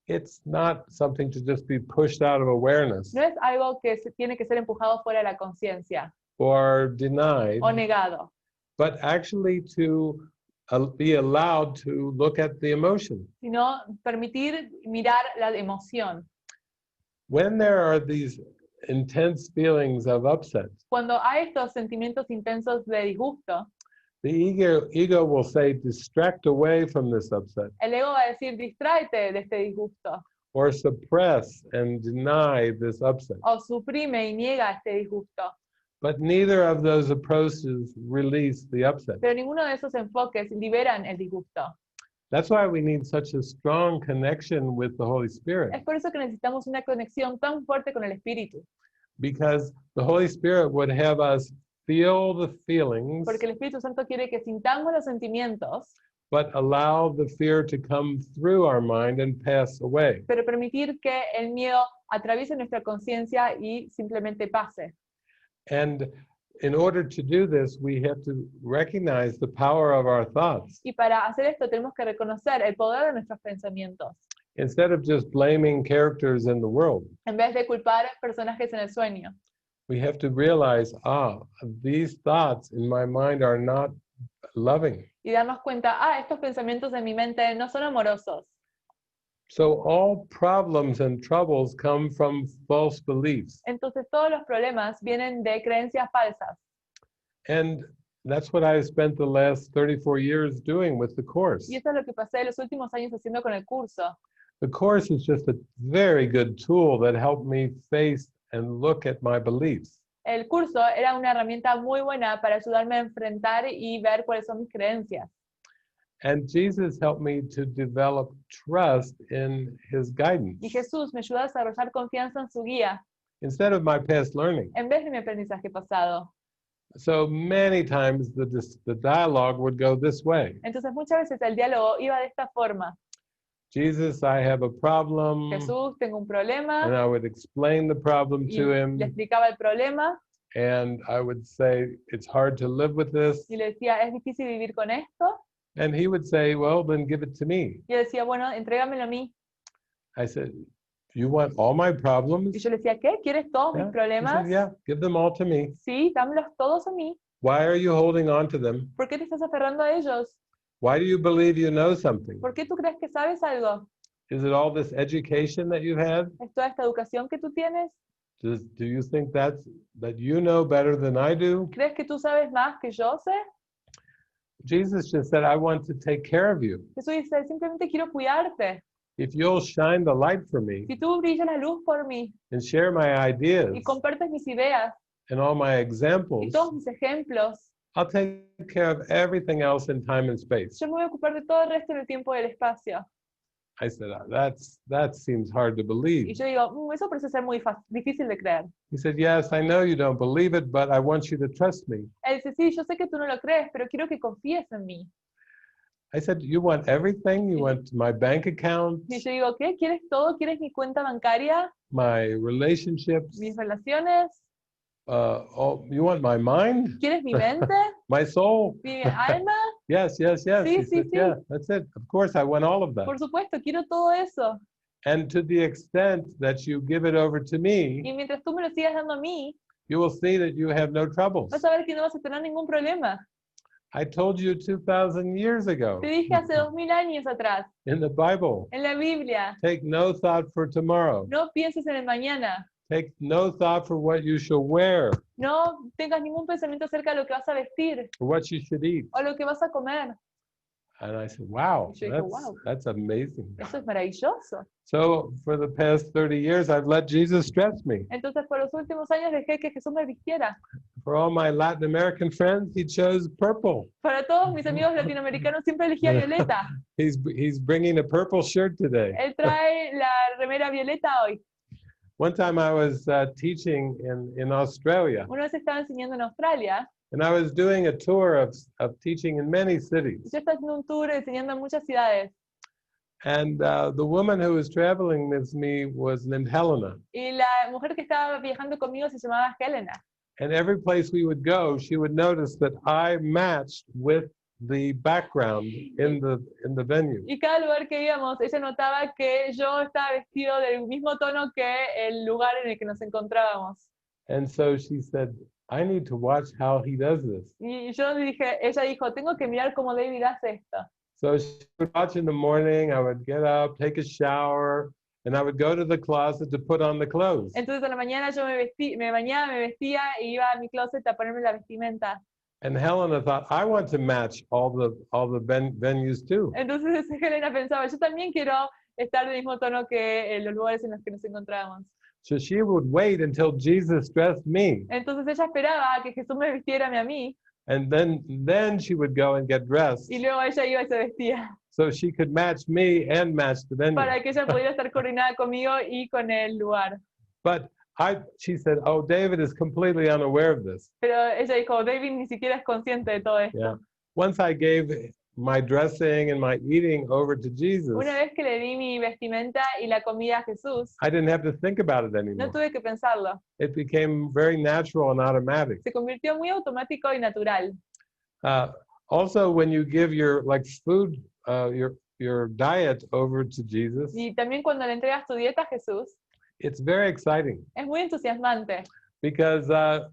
it's not something to just be pushed out of awareness
no es algo que tiene que ser empujado fuera de la conciencia
or denied,
o negado,
but actually to be allowed to look at the emotion.
sino permitir mirar la emoción.
When there are these intense feelings of upset,
Cuando hay estos sentimientos intensos de disgusto,
the ego will say, distract away from this upset,
el ego va a decir, distráete de este disgusto,
or suppress and deny this upset.
o suprime y niega este disgusto.
But neither of those approaches release the upset.
Pero ninguno de esos enfoques liberan el disgusto.
That's why we need such a strong connection with the Holy Spirit,
Es por eso que necesitamos una conexión tan fuerte con el Espíritu,
because the Holy Spirit would have us feel the feelings,
porque el Espíritu Santo quiere que sintamos los sentimientos,
but allow the fear to come through our mind and pass away.
pero permitir que el miedo atraviese nuestra conciencia y simplemente pase.
And in order to do this, we have to recognize the power of our thoughts.
Y para hacer esto tenemos que reconocer el poder de nuestros pensamientos.
instead of just blaming characters in the world,
en vez de culpar personajes en el sueño.
we have to realize, these thoughts in my mind are not loving.
Y darnos cuenta, estos pensamientos en mi mente no son amorosos.
So all problems and troubles come from false beliefs.
Entonces todos los problemas vienen de creencias falsas.
And that's what I've spent the last 34 years doing with the course.
Y eso es lo que pasé los últimos años haciendo con el curso.
The course is just a very good tool that helped me face and look at my beliefs.
El curso era una herramienta muy buena para ayudarme a enfrentar y ver cuáles son mis creencias.
And Jesus helped me to develop trust in his guidance
Y Jesús me ayudó a desarrollar confianza en su guía,
instead of my past learning.
en vez de mi aprendizaje pasado.
So many times the dialogue would go this way.
Entonces muchas veces el diálogo iba de esta forma.
Jesus, I have a problem.
Jesús, tengo un
And
problema.
I would explain the problem
Y
to him.
le explicaba el problema
And I would say, it's hard to live with this.
y le decía, es difícil vivir con esto.
And he would say, well, then give it to me.
Y él decía, bueno, entrégamelo a mí.
I said, you want all my problems?
Y yo le decía, ¿qué? ¿Quieres todos mis
He
problemas?
said, yeah, give them all to me.
Sí, dámelos todos a mí.
Why are you holding on to them?
¿Por qué te estás aferrando a ellos?
Why do you believe you know something?
¿Por qué tú crees que sabes algo?
Is it all this education that you've had?
¿Es toda esta educación que tú tienes?
Do you think that you know better than I do?
¿Crees que tú sabes más que yo sé?
Jesus just said, I want to take care of you.
Jesús dice, simplemente quiero cuidarte.
If you'll shine the light for me
Si tú brillas la luz por mí
and share my ideas
y compartes mis ideas
and all my
y
examples,
todos mis ejemplos,
I'll take care of everything else in time and space.
yo me voy a ocupar de todo el resto del tiempo y del espacio.
I said, that seems hard to
Y
believe.
yo digo, eso parece ser muy difícil de creer.
He said, yes, I know you don't believe it, but I want you to trust me.
Él dice, sí, yo sé que tú no lo crees, pero quiero que confíes en mí.
I said, you want everything? You want my bank account,
Y yo digo, ¿qué? ¿Quieres todo? ¿Quieres mi cuenta bancaria?
my relationships?
¿Mis relaciones?
You want my mind,
¿Quieres mi mente?
my soul?
¿Mi alma?
Yes, yes, yes.
Sí,
He
sí,
said,
sí.
yeah, that's it. Of course, I want all of that.
Por supuesto, quiero todo eso.
And to the extent that you give it over to me,
Y mientras tú me lo sigas dando a mí,
you will see that you have no troubles.
vas a ver que no vas a tener ningún problema.
I told you 2,000 years ago
Te dije hace 2000 años atrás,
in the Bible,
en la Biblia,
take no thought for tomorrow.
no pienses en el mañana.
Take no thought for what you shall wear
No tengas ningún pensamiento acerca de lo que vas a vestir
or what you should eat.
o lo que vas a comer.
And I said, wow,
Yo dije, wow.
that's amazing.
Eso es maravilloso.
So for the past 30 years, I've let Jesus dress me.
Entonces, por los últimos años dejé que Jesús me vistiera.
For all my Latin American friends, he chose purple.
Para todos mis amigos latinoamericanos siempre elegía violeta.
He's bringing a purple shirt today.
Él trae la remera violeta hoy.
One time I was teaching in Australia,
Una vez estaba enseñando en Australia,
and I was doing a tour of teaching in many
y
cities.
yo estaba haciendo un tour enseñando en muchas ciudades.
And the woman who was traveling with me was named Helena.
Y la mujer que estaba viajando conmigo se llamaba Helena.
And every place we would go, she would notice that I matched with the background in the venue.
Y cada lugar que íbamos, ella notaba que yo estaba vestido del mismo tono que el lugar en el que nos encontrábamos.
And so she said, I need to watch how he does this.
Y yo dije, ella dijo, tengo que mirar cómo David hace esto.
So she would watch in the morning, I would get up, take a shower, and I would go to the closet to put on the clothes.
Entonces a la mañana yo me bañaba, me vestía y iba a mi closet a ponerme la vestimenta.
And Helena thought, I want to match all the venues too.
Entonces Helena pensaba, yo también quiero estar del mismo tono que los lugares en los que nos encontrábamos.
So she would wait until Jesus dressed me.
Entonces ella esperaba a que Jesús me vistiera a mí,
And then she would go and get dressed
y luego ella iba y se vestía
so she could match me and match the venue.
para que ella pudiera estar coordinada conmigo y con el lugar.
But she said, oh, David is completely unaware of this.
Pero ella dijo, David ni siquiera es consciente de todo esto.
Yeah. Once I gave my dressing and my eating over to Jesus,
Una vez que le di mi vestimenta y la comida a Jesús,
I didn't have to think about it
no
anymore.
tuve que pensarlo.
It became very natural and automatic.
Se convirtió muy automático y natural.
Also, when you give your food, your diet over to Jesus,
Y también cuando le entregas tu dieta a Jesús,
it's very exciting
es muy entusiasmante,
because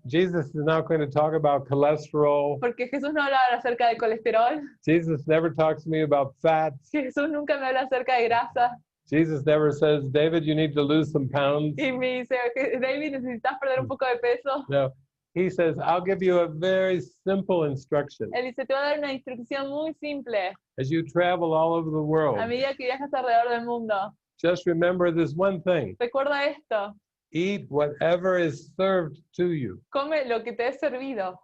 Jesus is not going to talk about cholesterol.
porque Jesús no habla acerca de colesterol,
Jesus never talks to me about fats.
Jesús nunca me habla acerca de grasa,
Jesus never says, David, you need to lose some pounds.
y me dice, David, necesitas perder un poco de peso.
No, he says, I'll give you a very simple instruction.
Él dice, te voy a dar una instrucción muy simple.
As you travel all over the world,
A medida que viajas alrededor del mundo,
just remember this one thing.
recuerda esto,
Eat whatever is served to you.
come lo que te es servido.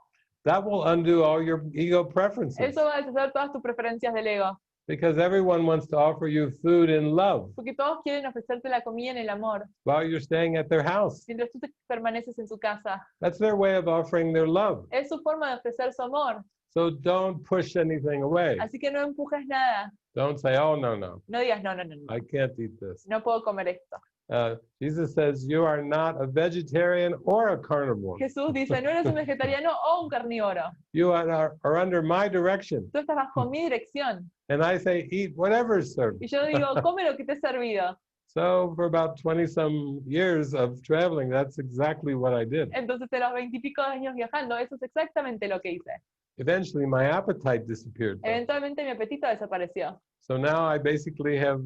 That will undo all your ego preferences
Eso va a deshacer todas tus preferencias del ego,
because everyone wants to offer you food in love
porque todos quieren ofrecerte la comida en el amor,
while you're staying at their house.
mientras tú te permaneces en su casa.
That's their way of offering their love.
Es su forma de ofrecer su amor,
So don't push anything away.
así que no empujes nada.
Don't say, oh, no, no,
No digas, no, no, no, no,
I can't eat this.
no puedo comer esto.
Jesus says, you are not a vegetarian or a carnivore.
Jesús dice, no eres un vegetariano o un carnívoro.
You are under my direction.
Tú estás bajo mi dirección.
And I say, eat whatever is served.
Y yo digo, come lo que te he servido.
So for about 20 some years of traveling, that's exactly what I did.
Entonces, de los 20 y pico años viajando, eso es exactamente lo que hice.
Eventually, my appetite disappeared, though.
Eventualmente mi apetito desapareció.
So now I basically have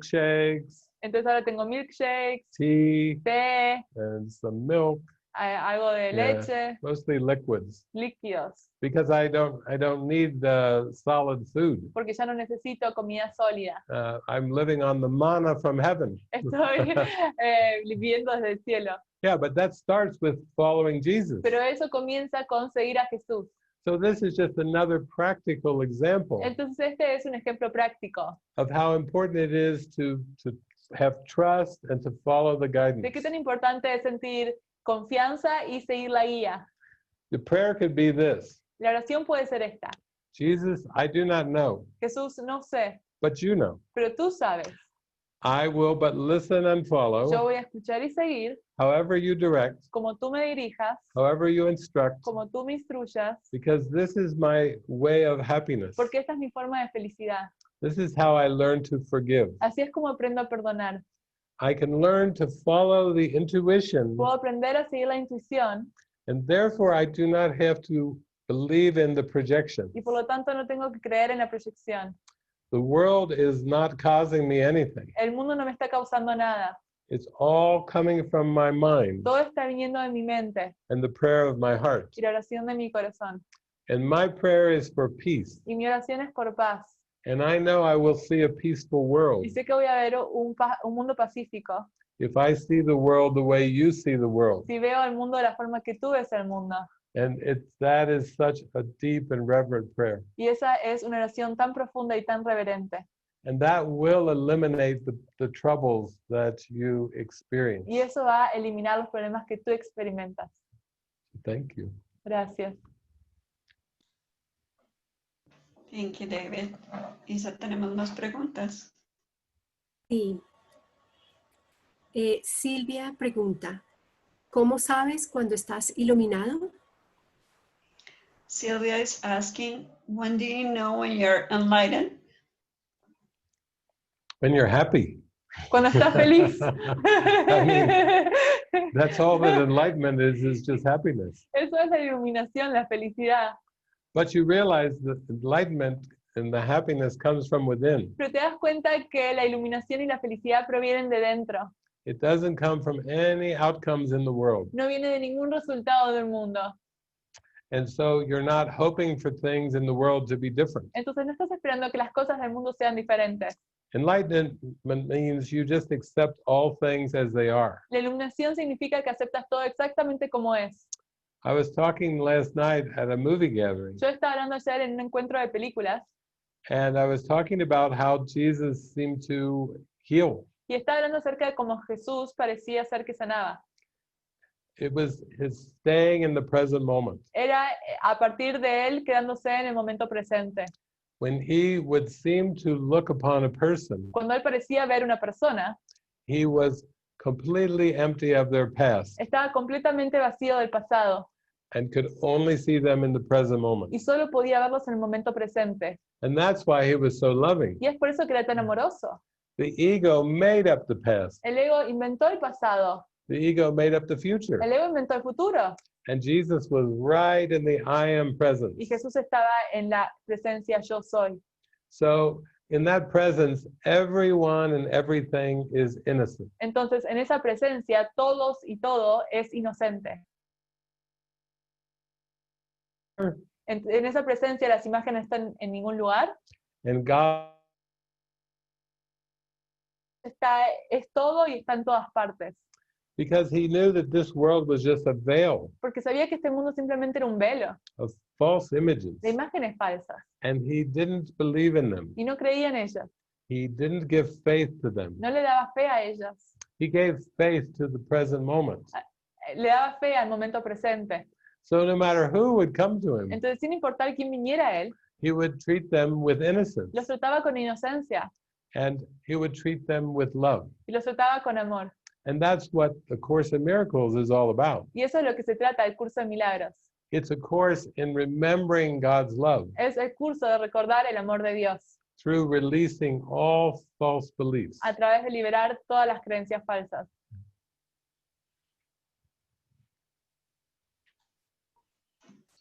milkshakes,
Entonces ahora tengo milkshakes,
tea,
té,
and some milk,
algo de
Yeah.
leche,
mostly liquids,
líquidos,
because I don't need solid food.
porque ya no necesito comida sólida.
I'm living on the manna from heaven.
Estoy viviendo desde el cielo.
Yeah, but that starts with following Jesus.
Pero eso comienza con seguir a Jesús.
So this is just another practical example
Entonces este es un ejemplo práctico
of how important it is to have trust and to follow the
de
guidance.
qué tan importante es sentir confianza y seguir la guía.
The prayer could be this:
La oración puede ser esta.
Jesus, I do not know,
Jesús, no sé,
but you know.
pero tú sabes.
I will but listen and
Yo
follow,
voy a escuchar y seguir
however you direct,
como tú me dirijas,
however you instruct,
como tú me instruyas,
because this is my way of happiness.
porque esta es mi forma de felicidad.
This is how I learn to forgive.
Así es como aprendo a perdonar.
I can learn to follow the intuition,
Puedo aprender a seguir la intuición
and therefore I do not have to believe in the projection.
y por lo tanto no tengo que creer en la proyección.
The world is not causing me anything.
El mundo no me está causando nada.
It's all coming from my mind
Todo está viniendo de mi mente
and the prayer of my heart.
y la oración de mi corazón.
And my prayer is for peace.
Y mi oración es por paz.
And I know I will see a peaceful world
Y sé que voy a ver un mundo pacífico
if I see the world the way you see the world.
si veo el mundo de la forma que tú ves el mundo.
And that is such a deep and reverent prayer.
Y esa es una oración tan profunda y tan reverente.
And that will eliminate the troubles that you experience.
Y eso va a eliminar los problemas que tú experimentas.
Thank you.
Gracias.
Thank you, David. Isa, tenemos más preguntas.
Sí. Silvia pregunta, ¿cómo sabes cuando estás iluminado?
Sylvia is asking, when do you know when you're enlightened?
When you're happy.
Cuando estás feliz.
That's all that enlightenment is just happiness.
Eso es la iluminación, la felicidad.
But you realize that enlightenment and the happiness comes from within.
Pero te das cuenta que la iluminación y la felicidad provienen de dentro.
It doesn't come from any outcomes in the world.
No viene de ningún resultado del mundo.
And so you're not hoping for things in the world to be different.
Entonces no estás esperando que las cosas del mundo sean diferentes.
Enlightenment means you just accept all things as they are.
La iluminación significa que aceptas todo exactamente como es.
I was talking last night at a movie gathering,
Yo estaba hablando ayer en un encuentro de películas
and I was talking about how Jesus seemed to heal.
y estaba hablando acerca de cómo Jesús parecía ser que sanaba.
It was his staying in the present moment.
Era a partir de él quedándose en el momento presente.
When he would seem to look upon a person,
Cuando él parecía ver una persona,
he was completely empty of their past
estaba completamente vacío del pasado
and could only see them in the present moment.
y solo podía verlos en el momento presente.
And that's why he was so loving.
Y es por eso que era tan amoroso.
The ego made up the past.
El ego inventó el pasado,
The ego made up the future.
el ego inventó el futuro,
And Jesus was right in the I am presence.
y Jesús estaba en la presencia yo soy.
So in that presence, everyone and everything is innocent.
Entonces, en esa presencia, todos y todo es inocente. En esa presencia, las imágenes no están en ningún lugar.
And God
Es todo y está en todas partes.
because he knew that this world was just a veil
Porque sabía que este mundo simplemente era un velo
of false images,
de imágenes falsas.
and he didn't believe in them.
Y no creía en ellas.
He didn't give faith to them.
No le daba fe a ellas.
He gave faith to the present moment.
Le daba fe al momento presente.
So no matter who would come to him,
Entonces, sin importar quién viniera a él,
he would treat them with innocence,
los trataba con inocencia
and he would treat them with love.
y los trataba con amor.
And that's what the Course in Miracles is all about.
Y eso es lo que se trata del curso de milagros.
It's a course in remembering God's love
Es el curso de recordar el amor de Dios
through releasing all false beliefs.
a través de liberar todas las creencias falsas.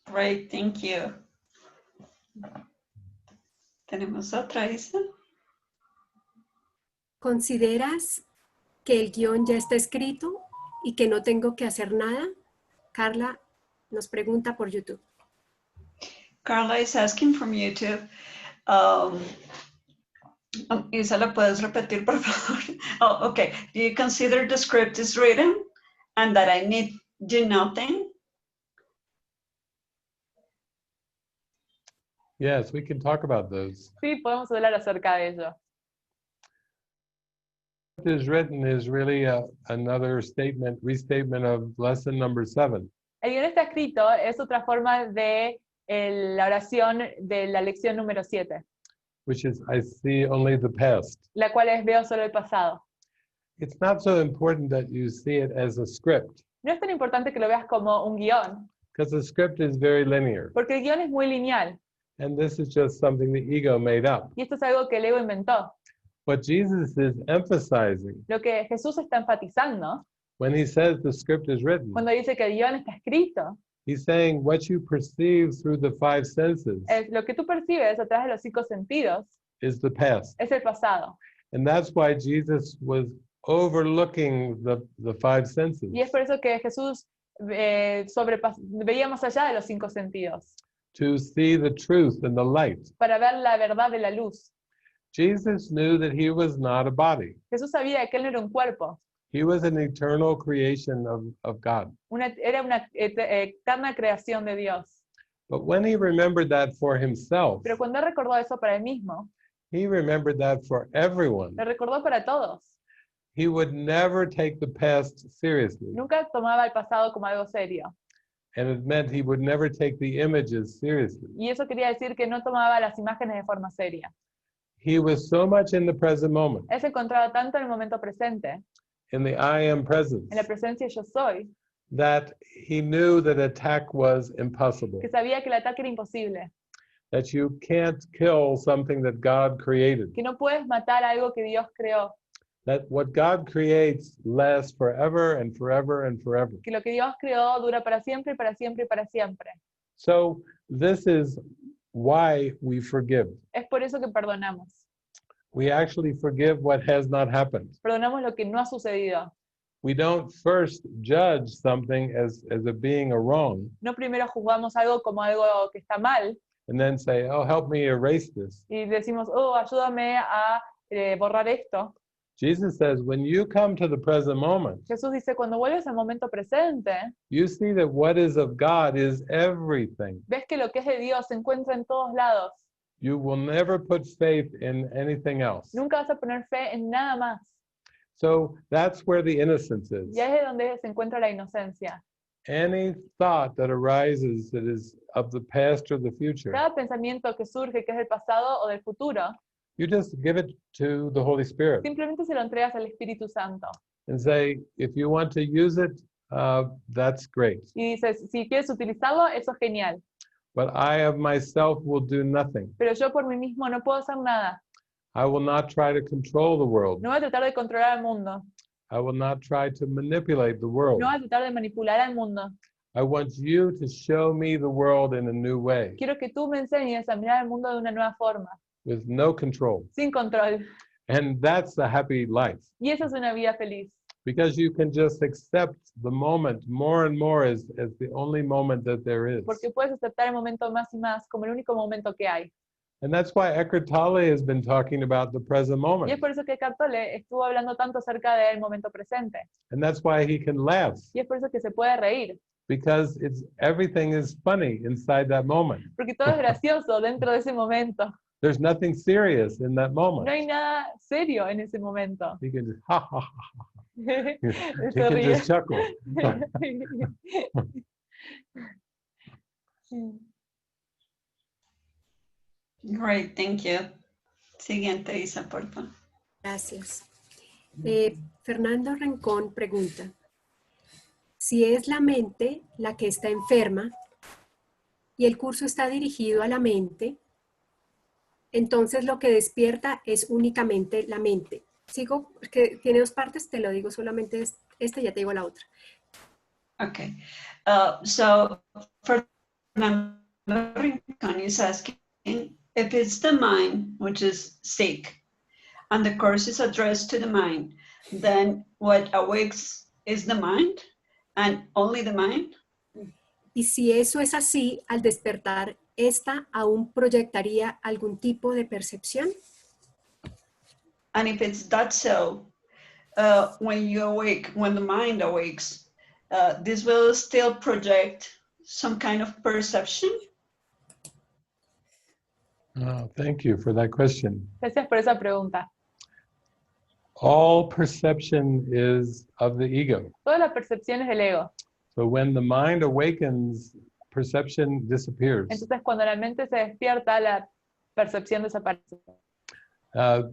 Great, thank you. ¿Tenemos otra, Isa?
¿Consideras que el guión ya está escrito y que no tengo que hacer nada? Carla nos pregunta por YouTube.
Carla is asking from YouTube. Isa, ¿la puedes repetir, por favor? Oh, okay. Do you consider the script is written and that I need do nothing?
Yes, we can talk about those.
Sí, podemos hablar acerca de ello.
What is written is really another statement, restatement of lesson number 7.
El guión está escrito, es otra forma de la oración de la lección número 7,
Which is, I see only the past.
la cual es veo solo el pasado.
It's not so important that you see it as a script,
No es tan importante que lo veas como un guión,
because the script is very linear.
porque el guión es muy lineal,
And this is just something the ego made up.
y esto es algo que el ego inventó.
What Jesus is emphasizing
Lo que Jesús está enfatizando
when he says the script is written,
cuando dice que el guión está escrito,
he's saying what you perceive through the 5 senses
es lo que tú percibes a través de los 5 sentidos,
is the past.
es el pasado.
And that's why Jesus was overlooking the 5 senses
Y es por eso que Jesús veía más allá de los 5 sentidos,
to see the truth and the light.
para ver la verdad de la luz.
Jesus knew that he was not a body.
Jesús sabía que él no era un cuerpo,
He was an eternal creation of God.
era una eterna creación de Dios.
But when he remembered that for himself,
Pero cuando él recordó eso para él mismo,
he remembered that for everyone.
lo recordó para todos.
He would never take the past seriously.
Nunca tomaba el pasado como algo serio.
And it meant he would never take the images seriously.
Y eso quería decir que no tomaba las imágenes de forma seria.
He was so much in the present moment,
Él se encontraba tanto en el momento presente,
in the I am presence,
en la presencia yo soy,
that he knew that attack was impossible,
que sabía que el ataque era imposible,
that you can't kill something that God created,
que no puedes matar algo que Dios creó,
that what God creates lasts forever and forever and forever.
que lo que Dios creó dura para siempre y para siempre y para siempre.
So this is why we forgive.
Es por eso que perdonamos.
We actually forgive what has not happened.
Perdonamos lo que no ha sucedido.
We don't first judge something as it being a wrong
No primero juzgamos algo como algo que está mal
and then say, oh, help me erase this.
y decimos, oh, ayúdame a borrar esto.
Jesus says, when you come to the present moment,
Jesús dice, cuando vuelves al momento presente,
you see that what is of God is everything.
ves que lo que es de Dios se encuentra en todos lados.
You will never put faith in anything else.
Nunca vas a poner fe en nada más.
So that's where the innocence is.
Y ahí es de donde se encuentra la inocencia.
Any thought that arises that is of the past or the future,
Cada pensamiento que surge, que es del pasado o del futuro,
you just give it to the Holy Spirit
simplemente se lo entregas al Espíritu Santo.
and say, if you want to use it, that's great.
Y dices, si quieres utilizarlo, eso es genial.
But I of myself will do nothing.
Pero yo por mí mismo no puedo hacer nada.
I will not try to control the world.
No voy a tratar de controlar al mundo.
I will not try to manipulate the world.
No voy a tratar de manipular al mundo.
I want you to show me the world in a new way,
Quiero que tú me enseñes a mirar el mundo de una nueva forma,
with no control.
sin control.
And that's a happy life,
Y esa es una vida feliz.
because you can just accept the moment more and more as the only moment that there is.
Porque puedes aceptar el momento más y más como el único momento que hay.
And that's why Eckhart Tolle has been talking about the present
Y
moment.
es por eso que Eckhart Tolle estuvo hablando tanto acerca del momento presente.
And that's why he can laugh,
Y es por eso que se puede reír.
because everything is funny inside that moment.
Porque todo es gracioso dentro de ese momento.
There's nothing serious in that
No
moment.
hay nada serio en ese momento.
He can just ha ha ha. He
Se
can
ríe.
just chuckle.
Great, thank you. Siguiente, Isa, por favor.
Gracias. Fernando Rincón pregunta, si es la mente la que está enferma y el curso está dirigido a la mente, entonces lo que despierta es únicamente la mente. Sigo, porque tiene dos partes, te lo digo solamente esta y ya te digo la otra.
Okay. So Fernando Rincón is asking if it's the mind, which is sick, and the course is addressed to the mind, then what awakes is the mind and only the mind?
Y si eso es así, al despertar, ¿esta aún proyectaría algún tipo de percepción?
And if it's that so, when you awake, when the mind awakes, this will still project some kind of perception?
Oh, thank you for that question.
Gracias por esa pregunta.
All perception is of the ego.
Todas las percepciones del ego.
So when the mind awakens, perception disappears.
Entonces, cuando la mente se despierta, la percepción desaparece.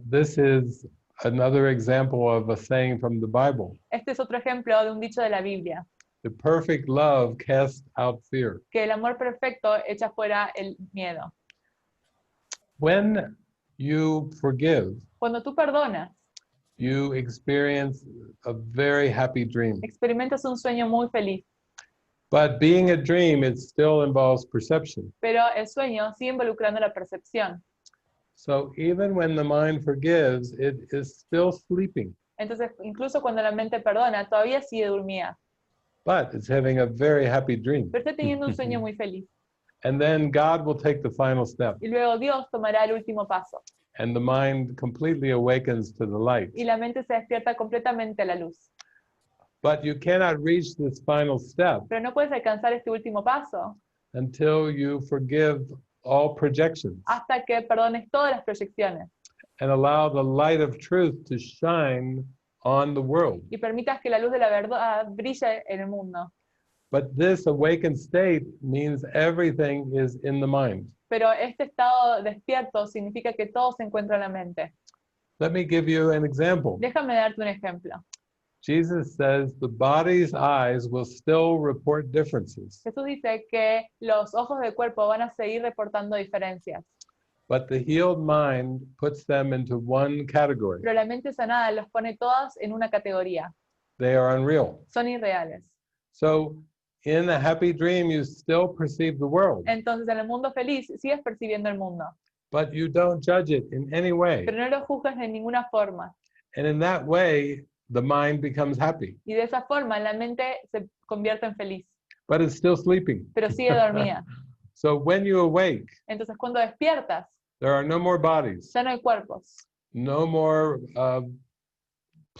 This is another example of a saying from the Bible.
Este es otro ejemplo de un dicho de la Biblia,
The perfect love casts out fear.
que el amor perfecto echa fuera el miedo.
When you forgive,
Cuando tú perdonas,
you experience a very happy dream.
experimentas un sueño muy feliz,
But being a dream, it still involves perception.
pero el sueño sigue involucrando la percepción.
So even when the mind forgives, it is still sleeping,
Entonces, incluso cuando la mente perdona, todavía sigue dormida,
but it's having a very happy dream.
pero está teniendo un sueño muy feliz.
And then God will take the final step,
Y luego Dios tomará el último paso,
and the mind completely awakens to the light.
y la mente se despierta completamente a la luz.
But you cannot reach this final step
Pero no puedes alcanzar este último paso
until you forgive all projections
hasta que perdones todas las proyecciones
and allow the light of truth to shine on the world.
y permitas que la luz de la verdad brille en el mundo.
But this awakened state means everything is in the mind.
Pero este estado despierto significa que todo se encuentra en la mente.
Let me give you an example.
Déjame darte un ejemplo.
Jesus says the body's eyes will still report differences,
Jesús dice que los ojos del cuerpo van a seguir reportando diferencias,
but the healed mind puts them into one category.
pero la mente sanada los pone todas en una categoría.
They are unreal.
Son irreales.
So in a happy dream, you still perceive the world,
Entonces, en el mundo feliz, sigues percibiendo el mundo,
but you don't judge it in any way.
pero no lo juzgas de ninguna forma.
And in that way, the mind becomes happy,
Y de esa forma, la mente se convierte en feliz,
but it's still sleeping.
pero sigue dormida.
So when you awake,
Entonces, cuando despiertas,
there are no more bodies,
ya no hay cuerpos,
no more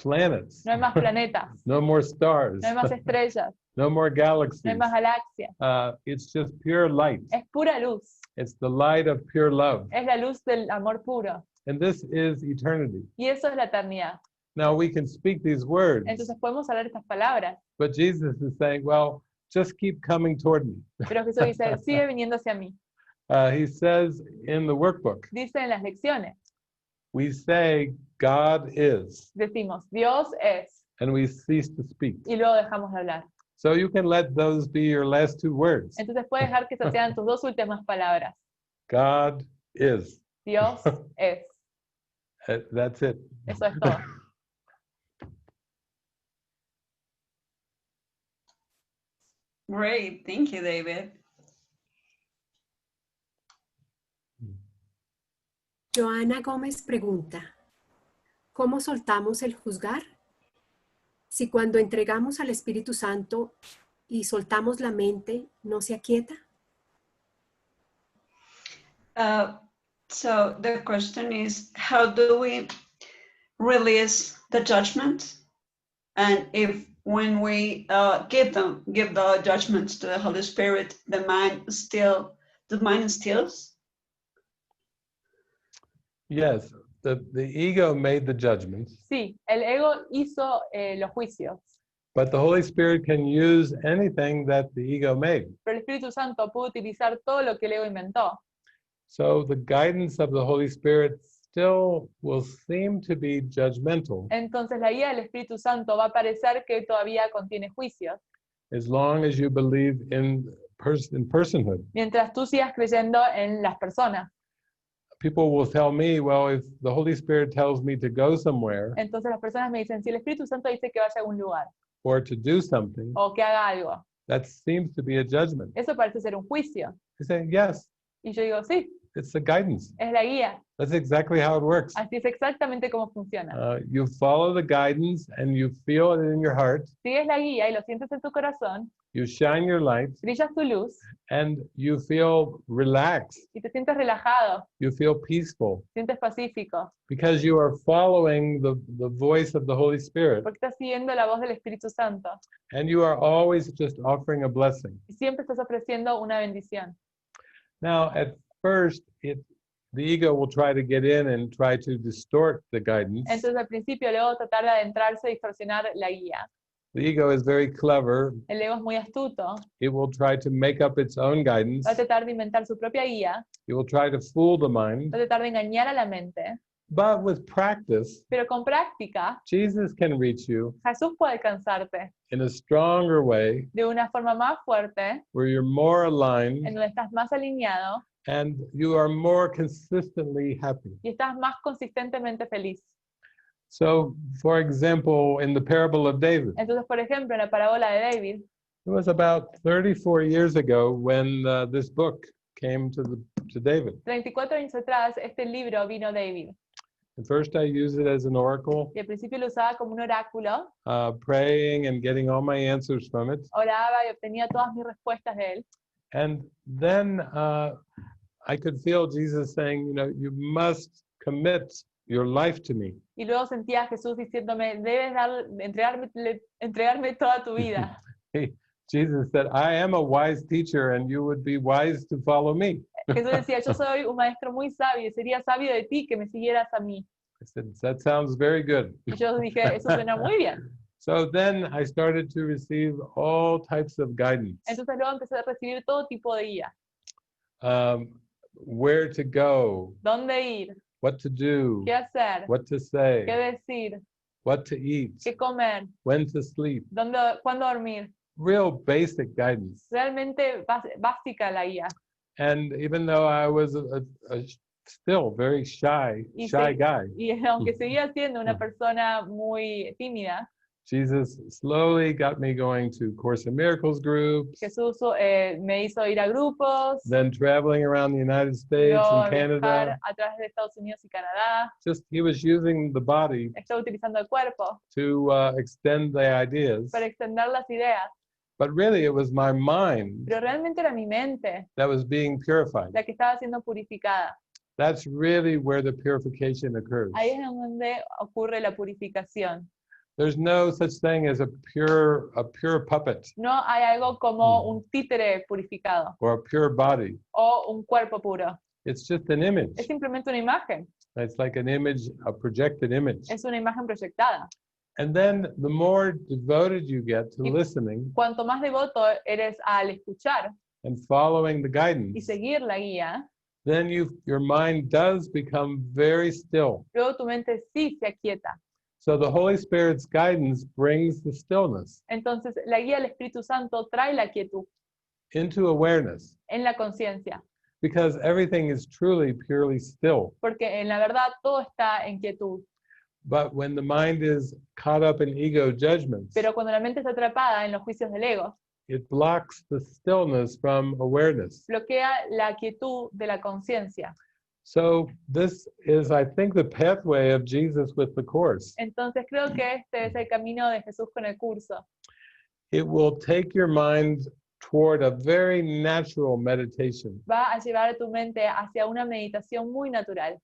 planets,
no hay más planetas,
no more stars,
no hay más estrellas,
no more
no
galaxies.
hay más galaxias.
It's just pure light.
Es pura luz.
It's the light of pure love.
Es la luz del amor puro.
And this is eternity.
Y eso es la eternidad.
Now we can speak these words,
Entonces podemos hablar estas palabras,
but Jesus is saying, well, just keep coming toward me.
pero Jesús dice, sigue viniendo hacia mí.
He says in the workbook,
Dice en las lecciones,
we say God is,
decimos, Dios es,
and we cease to speak.
y luego dejamos de hablar.
So you can let those be your last two words.
Entonces puedes dejar que esas sean tus dos últimas palabras.
God is.
Dios es.
That's it.
Eso es todo.
Great, thank you, David.
Joana Gómez pregunta, ¿cómo soltamos el juzgar? Si cuando entregamos al Espíritu Santo y soltamos la mente, ¿no se aquieta?
So the question is, how do we release the judgment? And if when we give the judgments to the Holy Spirit, the mind stills?
Yes, the ego made the judgments,
Sí, el ego hizo los juicios,
but the Holy Spirit can use anything that the ego made.
pero el Espíritu Santo pudo utilizar todo lo que el ego inventó.
So the guidance of the Holy Spirit still will seem to be judgmental
Entonces la guía del Espíritu Santo va a parecer que todavía contiene juicios,
as long as you believe in personhood.
mientras tú sigas creyendo en las personas.
People will tell me, well, if the Holy Spirit tells me to go somewhere
Entonces las personas me dicen, si el Espíritu Santo dice que vaya a algún lugar
or to do something,
o que haga algo,
that seems to be a judgment.
eso parece ser un juicio.
I say, yes,
Y yo digo, sí,
it's the guidance.
es la guía.
That's exactly how it works.
Así es exactamente cómo funciona.
You follow the guidance and you feel it in your heart.
Sigues la guía y lo sientes en tu corazón,
You shine your light
brillas tu luz
and you feel relaxed.
y te sientes relajado,
You feel peaceful
sientes pacífico,
because you are following the voice of the Holy Spirit
porque estás siguiendo la voz del Espíritu Santo
and you are always just offering a blessing.
y siempre estás ofreciendo una bendición.
Now, at first, the ego will try to get in and try to distort the guidance.
Entonces al principio luego tratar de adentrarse y distorsionar la guía.
The ego is very clever.
El ego es muy astuto,
It will try to make up its own guidance.
va a tratar de inventar su propia guía,
It will try to fool the mind.
va a tratar de engañar a la mente,
But with practice,
pero con práctica
Jesus can reach you
Jesús puede alcanzarte
in a stronger way
de una forma más fuerte,
where you're more
en
aligned
donde estás más alineado
and you are more consistently happy.
y estás más consistentemente feliz.
So, for example, in the parable of David,
Entonces, por ejemplo, en la parábola de David,
it was about 34 years ago when this book came to David.
34 años atrás, este libro vino a David.
At first, I used it as an oracle,
Y al principio lo usaba como un oráculo,
praying and getting all my answers from it.
oraba y obtenía todas mis respuestas de él.
And then I could feel Jesus saying, you know, you must commit your life to me.
Y luego sentía a Jesús diciéndome, debes entregarme toda tu vida.
Jesus said, I am a wise teacher and you would be wise to follow me.
Jesús decía, yo soy un maestro muy sabio y sería sabio de ti que me siguieras a mí.
I said, that sounds very good.
Y yo dije, eso suena muy bien.
So then I started to receive all types of guidance.
Entonces luego empecé a recibir todo tipo de guía.
Where to go,
¿Dónde ir?
what to do,
¿Qué hacer?
what to say,
¿Qué decir?
what to eat,
¿Qué comer?
when to sleep.
¿Cuándo dormir?
Real basic guidance.
Realmente básica la guía.
And even though I was a still very shy guy,
Y aunque seguía siendo una persona muy tímida,
Jesus slowly got me going to Course in Miracles groups,
Jesús me hizo ir a grupos,
then traveling around the United States
luego
and
viajar
Canada.
a través de Estados Unidos y Canadá.
Just he was using the body
Estaba utilizando el cuerpo
to extend the ideas,
para extender las ideas,
but really it was my mind
pero realmente era mi mente
that was being purified.
la que estaba siendo purificada.
That's really where the purification occurs.
Ahí es donde ocurre la purificación.
There's no such thing as a pure puppet
No hay algo como un títere purificado
or a pure body.
o un cuerpo puro.
It's just an image.
Es simplemente una imagen,
It's like an image, a projected image.
es una imagen proyectada.
And then the more devoted you get to
Y-
listening
Cuanto más devoto eres al escuchar
and following the
y
guidance,
seguir la guía,
then your mind does become very still.
luego tu mente sí se aquieta.
So the Holy Spirit's guidance brings the stillness
Entonces, la guía del Espíritu Santo trae la quietud
into awareness,
en la conciencia,
because everything is truly purely still.
porque en la verdad todo está en quietud.
But when the mind is caught up in ego judgments,
Pero cuando la mente está atrapada en los juicios del ego,
it blocks the stillness from awareness.
bloquea la quietud de la conciencia.
So this is, I think, the pathway of Jesus with the Course.
Entonces creo que este es el camino de Jesús con el curso.
It will take your mind toward a very natural meditation.
Va a llevar tu mente hacia una meditación muy natural.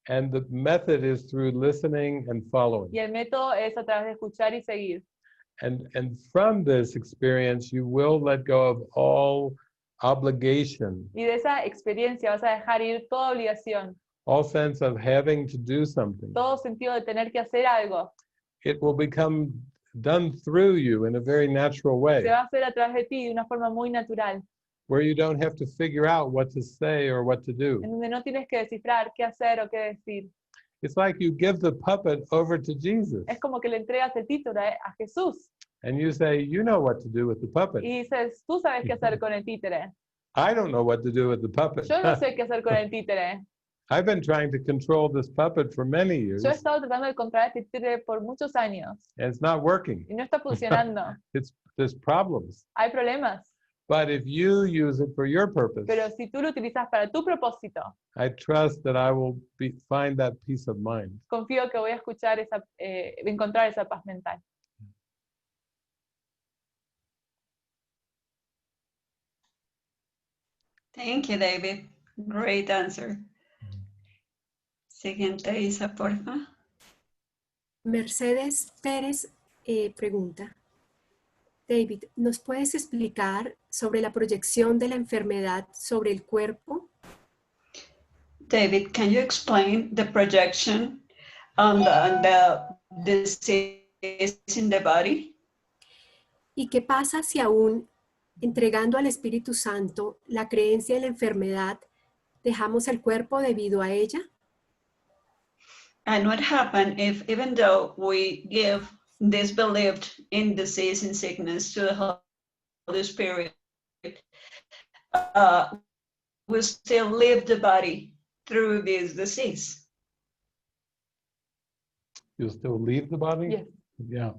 And the method is through listening and following.
Y el método es a través de escuchar y seguir.
And from this experience, you will let go of all obligation,
Y de esa experiencia vas a dejar ir toda obligación,
all sense of having to do something.
todo sentido de tener que hacer algo.
It will become done through you in a very natural way,
Se va a hacer a través de ti de una forma muy natural,
where you don't have to figure out what to say or what to do.
en donde no tienes que descifrar qué hacer o qué decir.
It's like you give the puppet over to Jesus,
Es como que le entregas el títere a Jesús
and you say, you know what to do with the puppet.
y dices, tú sabes qué hacer con el títere.
I don't know what to do with the puppet.
Yo no sé qué hacer con el títere.
I've been trying to control this puppet for many years,
Yo he estado tratando de controlar este títere por muchos años
and it's not working.
y no está funcionando.
There's problems.
Hay problemas,
But if you use it for your purpose,
pero si tú lo utilizas para tu propósito,
I trust that I will find that peace of mind.
confío que voy a encontrar esa paz mental.
Thank you, David. Great answer. Siguiente, Isa, porfa.
Mercedes Pérez pregunta, David, ¿nos puedes explicar sobre la proyección de la enfermedad sobre el cuerpo?
David, can you explain the projection on the disease in the body?
¿Y qué pasa si aún entregando al Espíritu Santo la creencia en la enfermedad, dejamos el cuerpo debido a ella?
And what happens if, even though we give this belief in disease and sickness to the Holy Spirit, we still live the body through this disease?
You'll still leave the body?
Yes.
Yeah.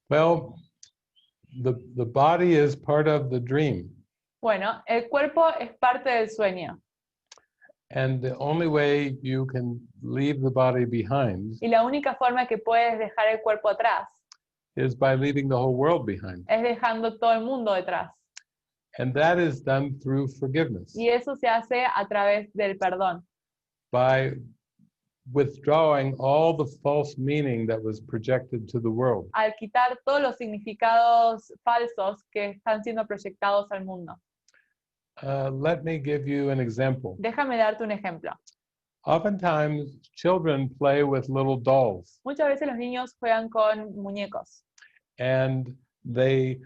Well, the body is part of the dream.
Bueno, el cuerpo es parte del sueño
And the only way you can leave the body behind
y la única forma que puedes dejar el cuerpo atrás
is by leaving the whole world behind.
es dejando todo el mundo detrás.
And that is done through forgiveness,
Y eso se hace a través del perdón,
by withdrawing all the false meaning that was projected to the world.
al quitar todos los significados falsos que están siendo proyectados al mundo.
Let me give you an example.
Déjame darte un ejemplo.
Oftentimes, children play with little dolls,
Muchas veces los niños juegan con muñecos
and they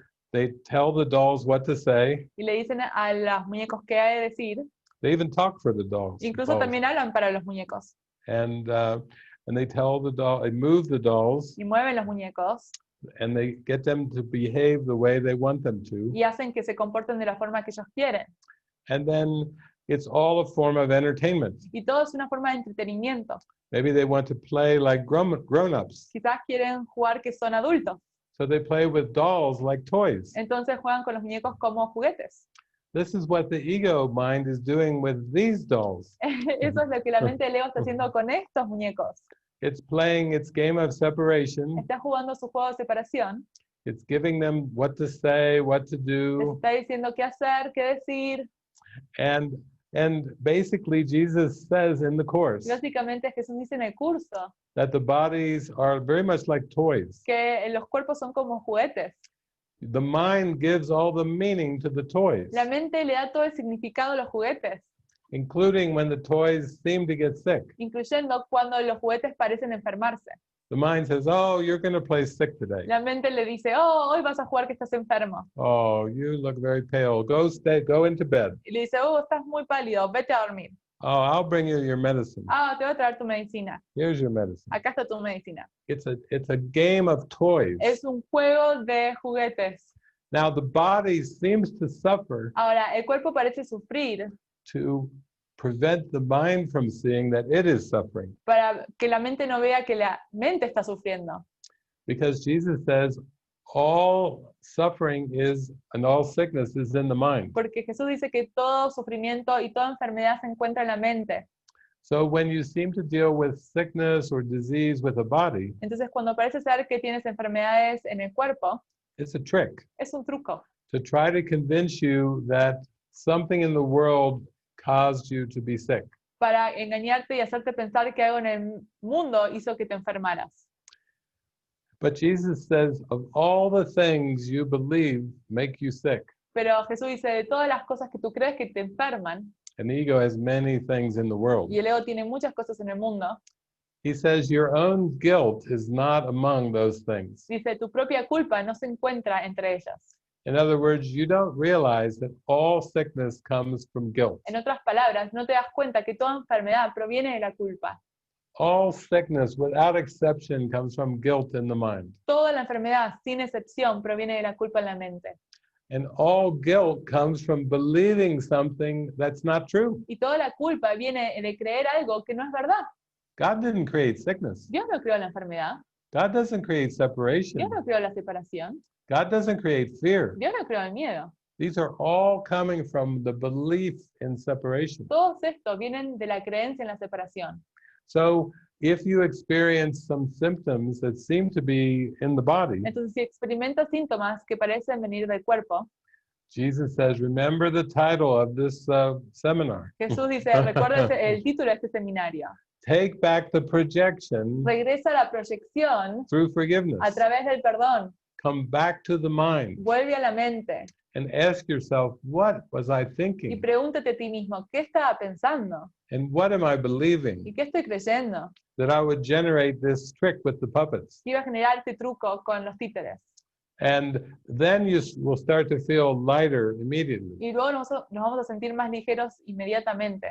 tell the dolls what to say.
y le dicen a los muñecos qué hay de decir.
They even talk for the dolls.
Incluso también hablan para los muñecos
And they tell the doll, they move the dolls,
y mueven los muñecos
and they get them to behave the way they want them to.
y hacen que se comporten de la forma que ellos quieren.
And then it's all a form of entertainment.
Y todo es una forma de entretenimiento.
Maybe they want to play like grown-ups.
Quizás quieren jugar que son adultos,
So they play with dolls like toys.
entonces juegan con los muñecos como juguetes.
This is what the ego mind is doing with these dolls.
Eso es lo que la mente del ego está haciendo con estos muñecos.
It's playing its game of separation.
Está jugando su juego de separación,
It's giving them what to say, what to
les
do.
está diciendo qué hacer, qué decir.
And basically Jesus says in the Course
Y básicamente Jesús dice en el curso
that the bodies are very much like toys.
que los cuerpos son como juguetes.
The mind gives all the meaning to the toys,
La mente le da todo el significado a los juguetes,
including when the toys seem to get sick.
incluyendo cuando los juguetes parecen enfermarse.
The mind says, oh, you're going to play sick today.
La mente le dice, oh, hoy vas a jugar que estás enfermo.
Oh, you look very pale. Go into bed.
Y le dice, oh, estás muy pálido, vete a dormir.
Oh, I'll bring you your medicine.
Ah, te voy a traer tu medicina.
Here's your medicine.
Acá está tu medicina.
It's a game of toys.
Es un juego de juguetes.
Now the body seems to suffer
Ahora, el cuerpo parece sufrir
to prevent the mind from seeing that it is suffering.
para que la mente no vea que la mente está sufriendo.
Because Jesus says all suffering is and all sickness is in the mind.
Porque Jesús dice que todo sufrimiento y toda enfermedad se encuentra en la mente.
So when you seem to deal with sickness or disease with a body,
Entonces, cuando parece ser que tienes enfermedades en el cuerpo,
it's a trick
es un truco
to try to convince you that something in the world caused you to be sick.
para engañarte y hacerte pensar que algo en el mundo hizo que te enfermaras.
But Jesus says, of all the things you believe make you sick,
Pero Jesús dice, de todas las cosas que tú crees que te enferman,
and the ego has many things in the world.
y el ego tiene muchas cosas en el mundo,
He says your own guilt is not among those things.
dice, tu propia culpa no se encuentra entre ellas.
In other words, you don't realize that all sickness comes from guilt.
En otras palabras, no te das cuenta que toda enfermedad proviene de la culpa.
All sickness, without exception, comes from guilt in the mind.
Toda la enfermedad, sin excepción, proviene de la culpa en la mente.
And all guilt comes from believing something that's not true.
Y toda la culpa viene de creer algo que no es verdad.
God didn't create sickness.
Dios no creó la enfermedad.
God doesn't create separation.
Dios no creó la separación.
God doesn't create fear.
Dios no creó el miedo.
These are all coming from the belief in separation.
Todos estos vienen de la creencia en la separación.
So if you experience some symptoms that seem to be in the body,
Entonces, si experimentas síntomas que parecen venir del cuerpo,
Jesus says, remember the title of this seminar.
Jesús dice, recuerda el título de este seminario.
Take back the projection
Regresa a la proyección
through forgiveness.
a través del perdón.
Come back to the mind
Vuelve a la mente
and ask yourself, what was I
y
thinking?
pregúntate a ti mismo, ¿qué estaba pensando?
And what am I
¿Y
believing?
qué estoy creyendo?
That I would generate this trick with the puppets.
Iba a generar este truco con los títeres.
And then you will start to feel lighter immediately.
Y luego nos vamos a sentir más ligeros inmediatamente.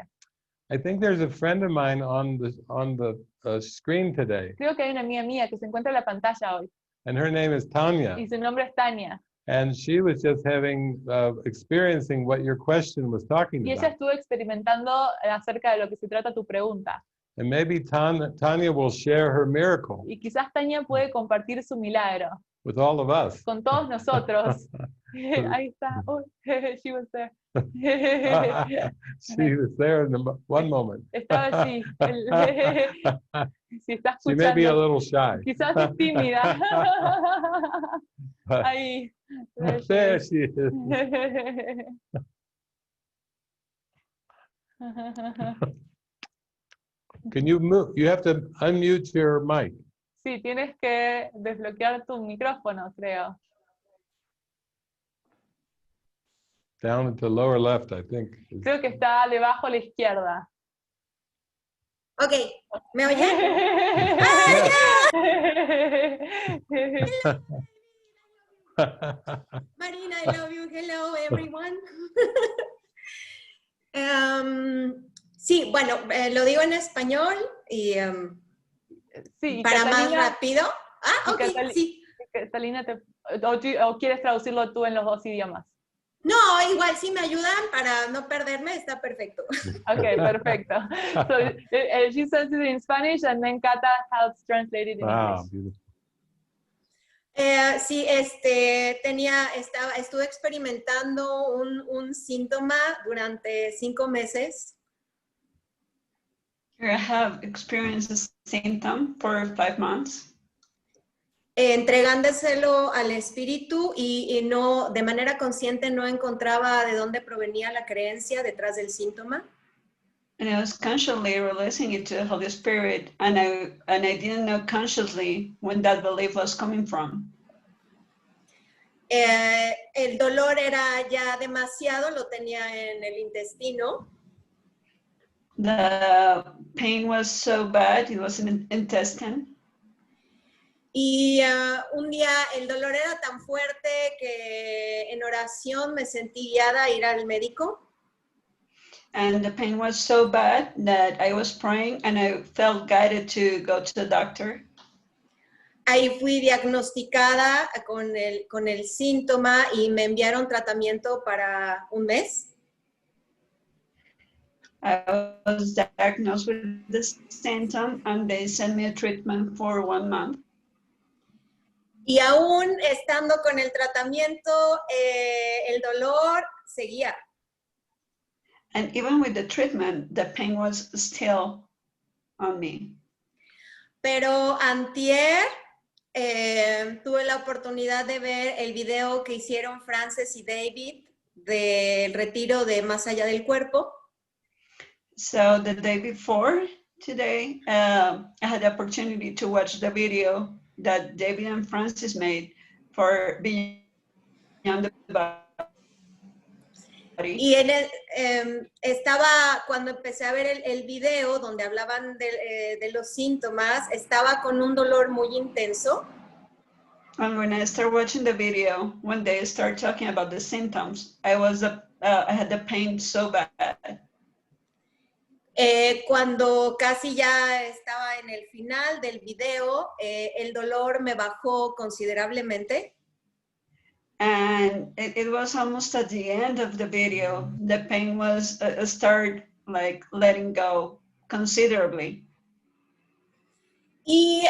I think there's a friend of mine on the screen today,
Creo que hay una amiga mía que se encuentra en la pantalla hoy
and her name is Tanya.
y su nombre es Tania.
And she was just experiencing what your question was talking
Y ella
about.
estuvo experimentando acerca de lo que se trata tu pregunta.
And maybe Tanya will share her miracle
Y quizás Tania puede compartir su milagro
with all of us.
con todos nosotros. Ahí está. Oh, she was there.
She was there in one moment.
Estaba allí. Si está
She may be a
escuchando,
little shy.
quizás es tímida.
But
Ahí.
there she is. Can you move? You have to unmute your mic.
Sí, tienes que desbloquear tu micrófono, creo.
Down at the lower left, I think.
Creo que está debajo a la izquierda.
Ok, ¿me oyen? Marina, I love you. Hello, everyone. Sí, bueno, lo digo en español y
Sí, y
para más
Catalina-
rápido. Ah, ok, sí.
Catalina, o quieres traducirlo tú en los dos idiomas.
No, igual si me ayudan para no perderme, está perfecto.
Okay, perfecto. So she says it in Spanish and then Cata helps translate it in
Wow,
English.
beautiful.
Sí, estuve experimentando un síntoma durante 5 meses.
You have experienced the symptom for 5 months.
Entregándoselo al espíritu y no, de manera consciente no encontraba de dónde provenía la creencia detrás del síntoma.
And I was consciously releasing it to the Holy Spirit, and I didn't know consciously when that belief was coming from.
El dolor era ya demasiado, lo tenía en el intestino.
The pain was so bad, it was in the intestine.
Y un día el dolor era tan fuerte que en oración me sentí guiada a ir al médico.
And the pain was so bad that I was praying and I felt guided to go to the doctor.
Ahí fui diagnosticada con el síntoma y me enviaron tratamiento para un mes.
I was diagnosed with the symptom and they sent me a treatment for 1 month.
Y aún estando con el tratamiento, el dolor seguía.
And even with the treatment, the pain was still on me.
Pero antier tuve la oportunidad de ver el video que hicieron Frances y David del retiro de Más Allá del Cuerpo.
So the day before today, I had the opportunity to watch the video that David and Francis made for Beyond the Body.
Y estaba, cuando empecé a ver el video donde hablaban de los síntomas, estaba con un dolor muy intenso.
And when I started watching the video, when they started talking about the symptoms, I had the pain so bad.
Cuando casi ya estaba en el final del video, el dolor me bajó considerablemente.
And it was almost at the end of the video, the pain was start like letting go considerably.
Y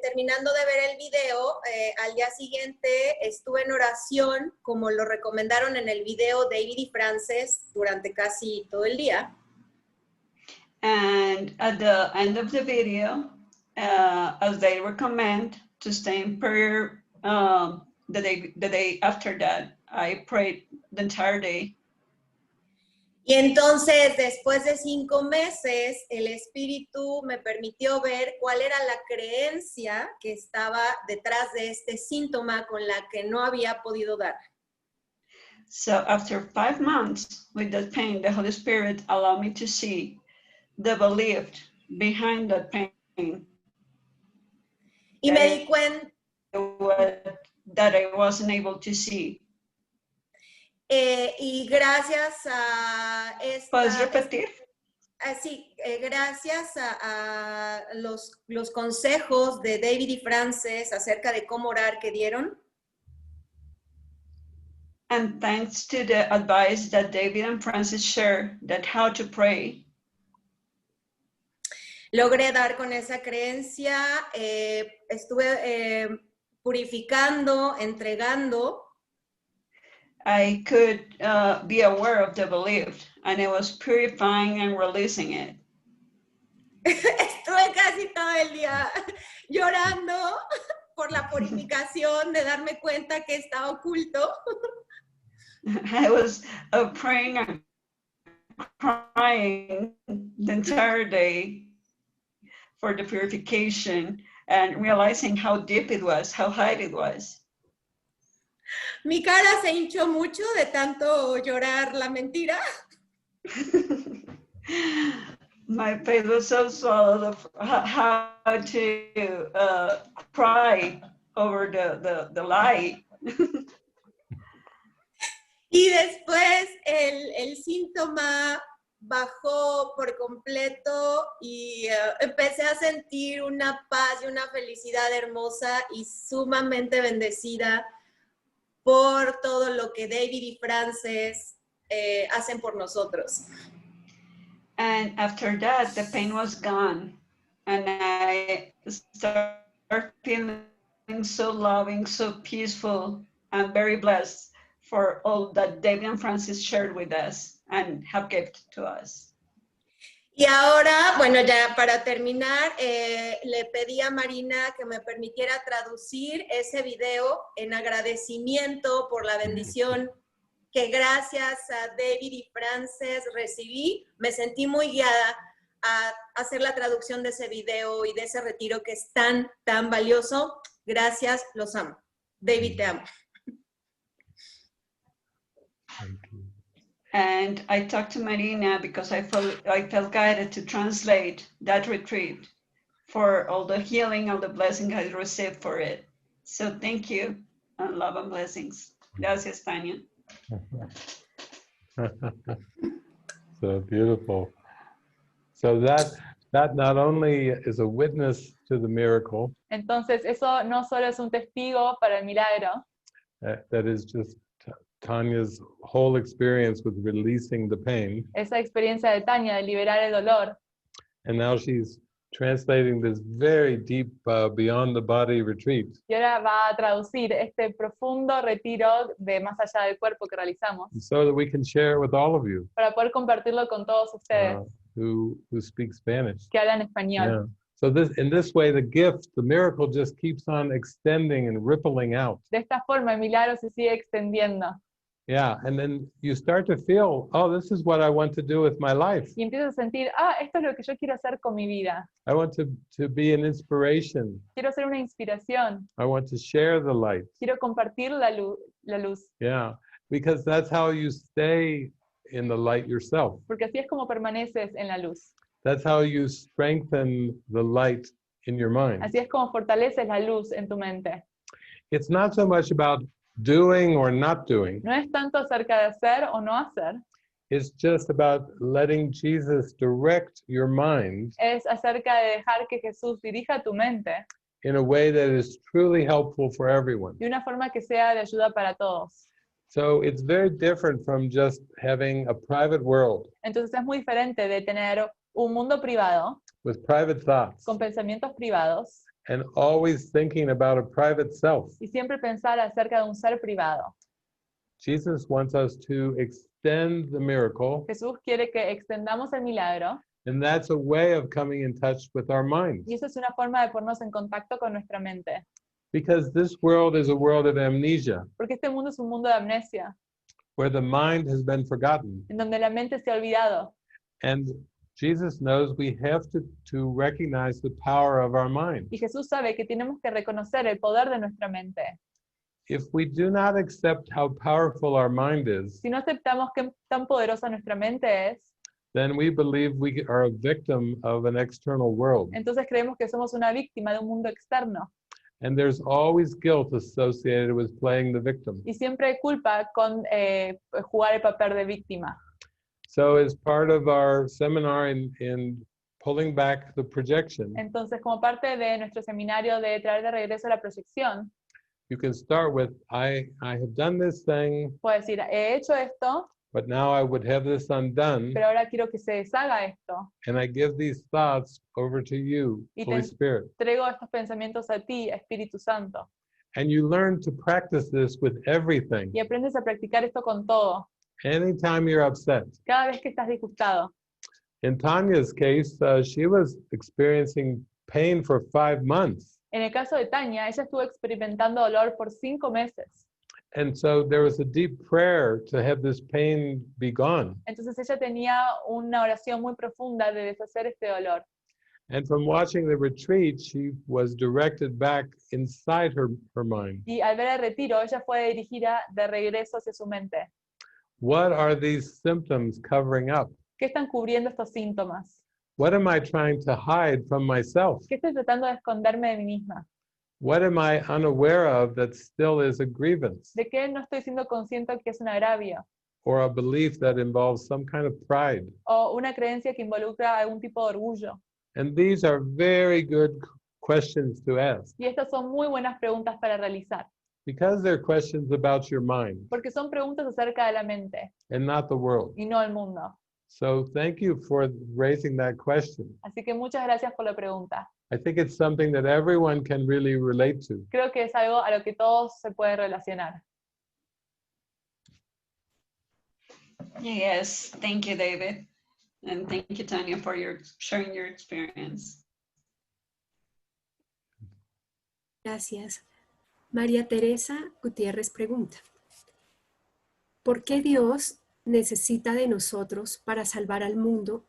terminando de ver el video, al día siguiente estuve en oración, como lo recomendaron en el video David y Frances, durante casi todo el día.
And at the end of the video, as they recommend to stay in prayer, the day after that, I prayed the entire day.
Y entonces, después de 5 meses, el Espíritu me permitió ver cuál era la creencia que estaba detrás de este síntoma con la que no había podido dar.
So after 5 months with that pain, the Holy Spirit allowed me to see the belief behind that pain.
Y me di cuenta
that I wasn't able to see.
Y gracias a esta...
¿Puedes repetir?
Sí, gracias a los consejos de David y Frances acerca de cómo orar que dieron.
And thanks to the advice that David and Francis shared, that how to pray.
Logré dar con esa creencia, estuve purificando, entregando.
I could be aware of the belief, and I was purifying and releasing it.
Estuve casi todo el día llorando por la purificación, de darme cuenta que está oculto.
I was praying and crying the entire day for the purification and realizing how deep it was, how high it was.
Mi cara se hinchó mucho de tanto llorar la mentira.
My face was so swallowed of how to cry over the lie.
Y después el síntoma bajó por completo y empecé a sentir una paz y una felicidad hermosa y sumamente bendecida por todo lo que David y Frances hacen por nosotros.
And after that, the pain was gone. And I started feeling so loving, so peaceful, and very blessed for all that David and Francis shared with us and have given to us.
Y ahora, bueno, ya para terminar, le pedí a Marina que me permitiera traducir ese video en agradecimiento por la bendición que gracias a David y Frances recibí. Me sentí muy guiada a hacer la traducción de ese video y de ese retiro que es tan, tan valioso. Gracias, los amo. David, te amo.
And I talked to Marina because I felt guided to translate that retreat for all the healing, all the blessing I received for it. So thank you, and love and blessings. Gracias, Tanya.
So beautiful. So that not only is a witness to the miracle,
Entonces, eso no solo es un testigo para el milagro,
that is just Tanya's whole experience with releasing the pain.
esa experiencia de Tania de liberar el dolor,
And now she's translating this very deep beyond the body retreat
y ahora va a traducir este profundo retiro de más allá del cuerpo que realizamos,
so that we can share it with all of you
para poder compartirlo con todos ustedes
who speak Spanish.
que hablan español.
Yeah. So in this way, the gift, the miracle just keeps on extending and rippling out.
De esta forma, el milagro se sigue extendiendo.
Yeah, and then you start to feel, oh, this is what I want to do with my life.
Y empiezas a sentir, esto es lo que yo quiero hacer con mi vida.
I want to be an inspiration.
Quiero ser una inspiración.
I want to share the light.
Quiero compartir la luz.
Yeah, because that's how you stay in the light yourself.
Porque así es como permaneces en la luz.
That's how you strengthen the light in your mind.
Así es como fortaleces la luz en tu mente.
It's not so much about doing or not doing.
No es tanto acerca de hacer o no hacer.
It's just about letting Jesus direct your mind
Es acerca de dejar que Jesús dirija tu mente
in a way that is truly helpful for everyone.
de una forma que sea de ayuda para todos.
So it's very different from just having a private world
Entonces es muy diferente de tener un mundo privado
with private thoughts
con pensamientos privados
and always thinking about a private self.
y siempre pensar acerca de un ser privado.
Jesus wants us to extend the miracle,
Jesús quiere que extendamos el milagro
and that's a way of coming in touch with our minds.
y eso es una forma de ponernos en contacto con nuestra mente.
Because this world is a world of amnesia,
Porque este mundo es un mundo de amnesia,
where the mind has been forgotten.
en donde la mente se ha olvidado.
And Jesus knows we have to recognize the power of our mind.
Y Jesús sabe que tenemos que reconocer el poder de nuestra mente.
If we do not accept how powerful our mind is,
Si no aceptamos qué tan poderosa nuestra mente es,
then we believe we are a victim of an external world.
entonces creemos que somos una víctima de un mundo externo.
And there's always guilt associated with playing the victim.
Y siempre hay culpa con jugar el papel de víctima.
So as part of our seminar in pulling back the projection,
Entonces, como parte de nuestro seminario de traer de regreso la proyección,
you can start with, I have done this thing,
puedo decir, he hecho esto,
but now I would have this undone,
pero ahora quiero que se deshaga esto.
and I give these thoughts over to you,
Y
Holy
te-
Spirit.
Traigo estos pensamientos a ti, Espíritu Santo.
And you learn to practice this with everything.
Y aprendes a practicar esto con todo,
Anytime you're upset.
cada vez que estás disgustado.
In Tanya's case, she was experiencing pain for 5 months.
En el caso de Tania, ella estuvo experimentando dolor por 5 meses.
And so there was a deep prayer to have this pain be gone.
Entonces ella tenía una oración muy profunda de deshacer este dolor.
And from watching the retreat, she was directed back inside her mind.
Y al ver el retiro, ella fue dirigida de regreso hacia su mente.
What are these symptoms covering up?
¿Qué están cubriendo estos síntomas?
What am I trying to hide from myself?
¿Qué estoy tratando de esconderme de mí misma?
What am I unaware of that still is a grievance
¿De qué no estoy siendo consciente que es un agravio?
or a belief that involves some kind of pride?
¿O una creencia que involucra algún tipo de orgullo?
And these are very good questions to ask
Y estas son muy buenas preguntas para realizar,
because they're questions about your mind
porque son preguntas acerca de la mente
and not the world.
y no el mundo.
So thank you for raising that question.
Así que muchas gracias por la pregunta.
I think it's something that everyone can really relate to.
Creo que es algo a lo que todos se pueden relacionar.
Yes, thank you, David. And thank you, Tanya, for sharing your experience.
Gracias. María Teresa Gutiérrez pregunta, ¿por qué Dios necesita de nosotros para salvar al mundo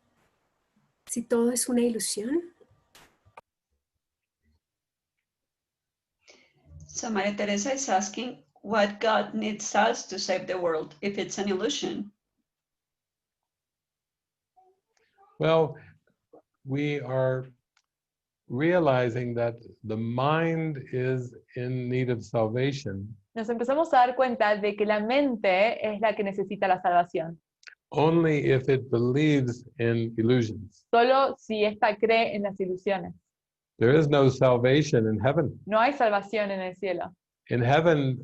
si todo es una ilusión?
So Maria Teresa is asking what God needs us to save the world if it's an illusion.
Well, we are realizing that the mind is in need of salvation
Nos empezamos a dar cuenta de que la mente es la que necesita la salvación.
only if it believes in illusions.
Solo si ésta cree en las ilusiones.
There is no salvation in heaven.
No hay salvación en el cielo.
In heaven,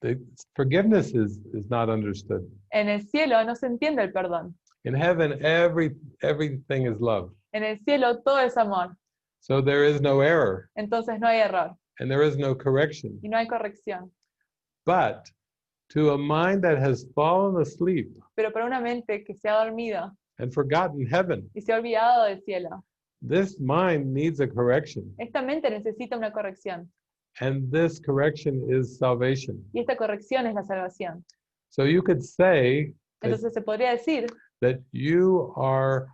the forgiveness is not understood.
En el cielo no se entiende el perdón.
In heaven, everything is love.
En el cielo todo es amor.
So there is no error
Entonces no hay error
and there is no correction.
y no hay corrección.
But to a mind that has fallen asleep
Pero para una mente que se ha dormido
and forgotten heaven,
y se ha olvidado del cielo,
this mind needs a correction.
esta mente necesita una corrección.
And this correction is salvation.
Y esta corrección es la salvación.
So you could say
Entonces se podría decir
that you are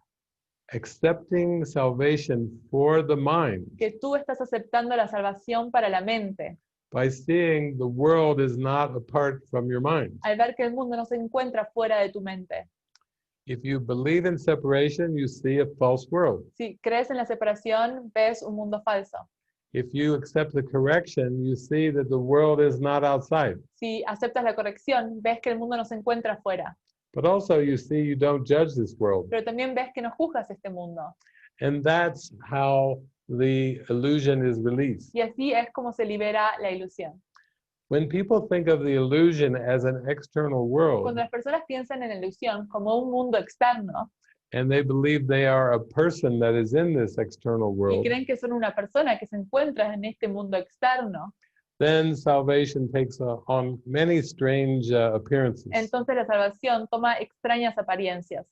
accepting salvation for the mind
que tú estás aceptando la salvación para la mente,
by seeing the world is not apart from your mind.
al ver que el mundo no se encuentra fuera de tu mente.
If you believe in separation, you see a false world.
Si crees en la separación, ves un mundo falso.
If you accept the correction, you see that the world is not outside.
Si aceptas la corrección, ves que el mundo no se encuentra fuera.
But also you see you don't judge this world.
Pero también ves que no juzgas este mundo.
And that's how the illusion is released.
Y así es como se libera la ilusión.
When people think of the illusion as an external world,
Cuando las personas piensan en la ilusión como un mundo externo
and they believe they are a person that is in this external
y
world,
creen que son una persona que se encuentra en este mundo externo,
then salvation takes on many strange appearances.
entonces la salvación toma extrañas apariencias.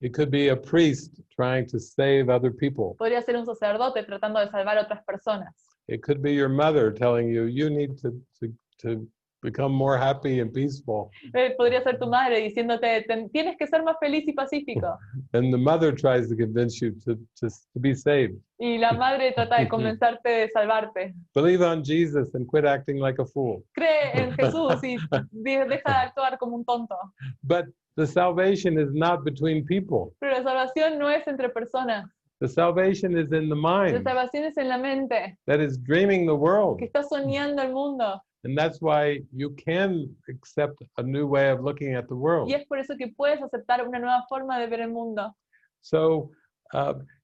It could be a priest trying to save other people.
Podría ser un sacerdote tratando de salvar a otras personas.
It could be your mother telling you, you need to become more happy and peaceful.
Podría ser tu madre diciéndote, tienes que ser más feliz y pacífico.
And the mother tries to convince you to be saved.
Y la madre trata de convencerte de salvarte.
Believe on Jesus and quit acting like a fool.
Cree en Jesús y deja de actuar como un tonto.
But the salvation is not between people.
Pero la salvación no es entre personas.
The salvation is in the
La
mind
salvación es en la mente,
that is dreaming the world.
que está soñando el mundo.
And that's why you can accept a new way of looking at the world.
Y es por eso que puedes aceptar una nueva forma de ver el mundo.
So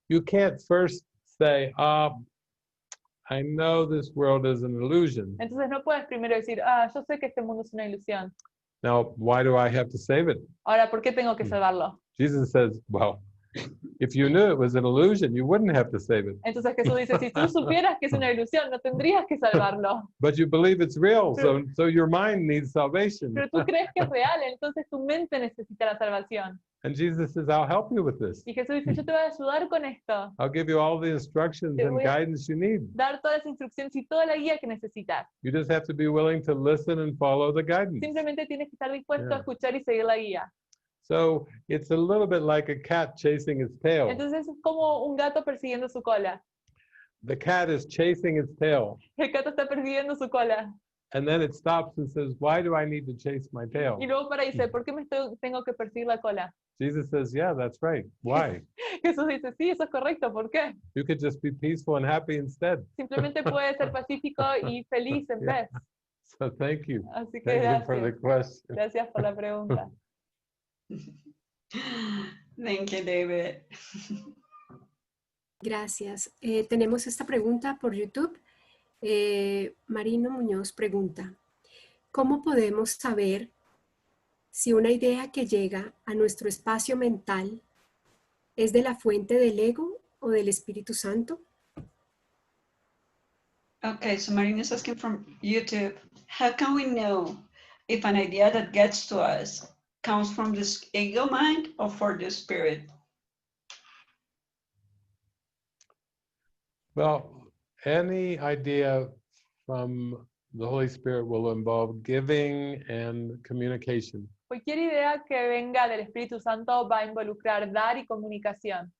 you can't first say, I know this world is an illusion.
Entonces no puedes primero decir, yo sé que este mundo es una ilusión.
Now, why do I have to save it?
Ahora, ¿por qué tengo que salvarlo?
Jesus says, well, if you knew it was an illusion, you wouldn't have to save it.
Entonces Jesús dice, si tú supieras que es una ilusión, no tendrías que salvarlo.
But you believe it's real, so your mind needs salvation.
Pero tú crees que es real, entonces tu mente necesita la salvación.
And Jesus says, I'll help you with this.
Y Jesús dice, yo te voy a ayudar con esto.
I'll give you all the instructions
Te
and
voy a-
guidance you need.
Dar todas las instrucciones y toda la guía que necesitas.
You just have to be willing to listen and follow the guidance.
Simplemente tienes que estar dispuesto
Yeah.
a escuchar y seguir la guía.
So it's a little bit like a cat chasing its tail.
Entonces es como un gato persiguiendo su cola.
The cat is chasing its tail,
El gato está persiguiendo su cola.
and then it stops and says, why do I need to chase my tail?
Y luego para y dice, ¿por qué tengo que perseguir la cola?
Jesus says, yeah, that's right. Why?
Jesús dice, sí, eso es correcto. ¿Por qué?
You could just be peaceful and happy instead.
Simplemente puedes ser pacífico y feliz en
Yeah.
vez.
So thank you.
Así que
Thank you for the
gracias.
question.
Gracias por la pregunta.
Thank you, David.
Gracias. Tenemos esta pregunta por YouTube. Marino Muñoz pregunta, ¿cómo podemos saber si una idea que llega a nuestro espacio mental es de la fuente del ego o del Espíritu Santo?
Okay, so Marina is asking from YouTube, how can we know if an idea that gets to us comes from this ego mind or for the spirit?
Well, any idea from the Holy Spirit will involve giving and communication.
Cualquier idea que venga del Espíritu Santo va a involucrar dar y comunicación.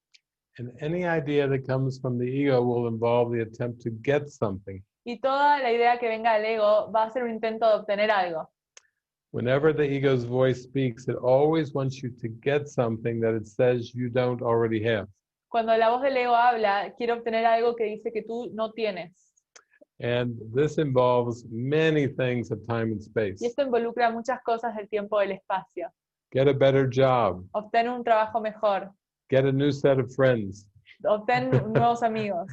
And any idea that comes from the ego will involve the attempt to get something.
Y toda la idea que venga del ego va a ser un intento de obtener algo.
Whenever the ego's voice speaks, it always wants you to get something that it says you don't already have.
Cuando la voz del ego habla, quiere obtener algo que dice que tú no tienes.
And this involves many things of time and space.
Y esto involucra muchas cosas del tiempo y del espacio.
Get a better job.
Obtén un trabajo mejor.
Get a new set of friends.
Obtén nuevos amigos.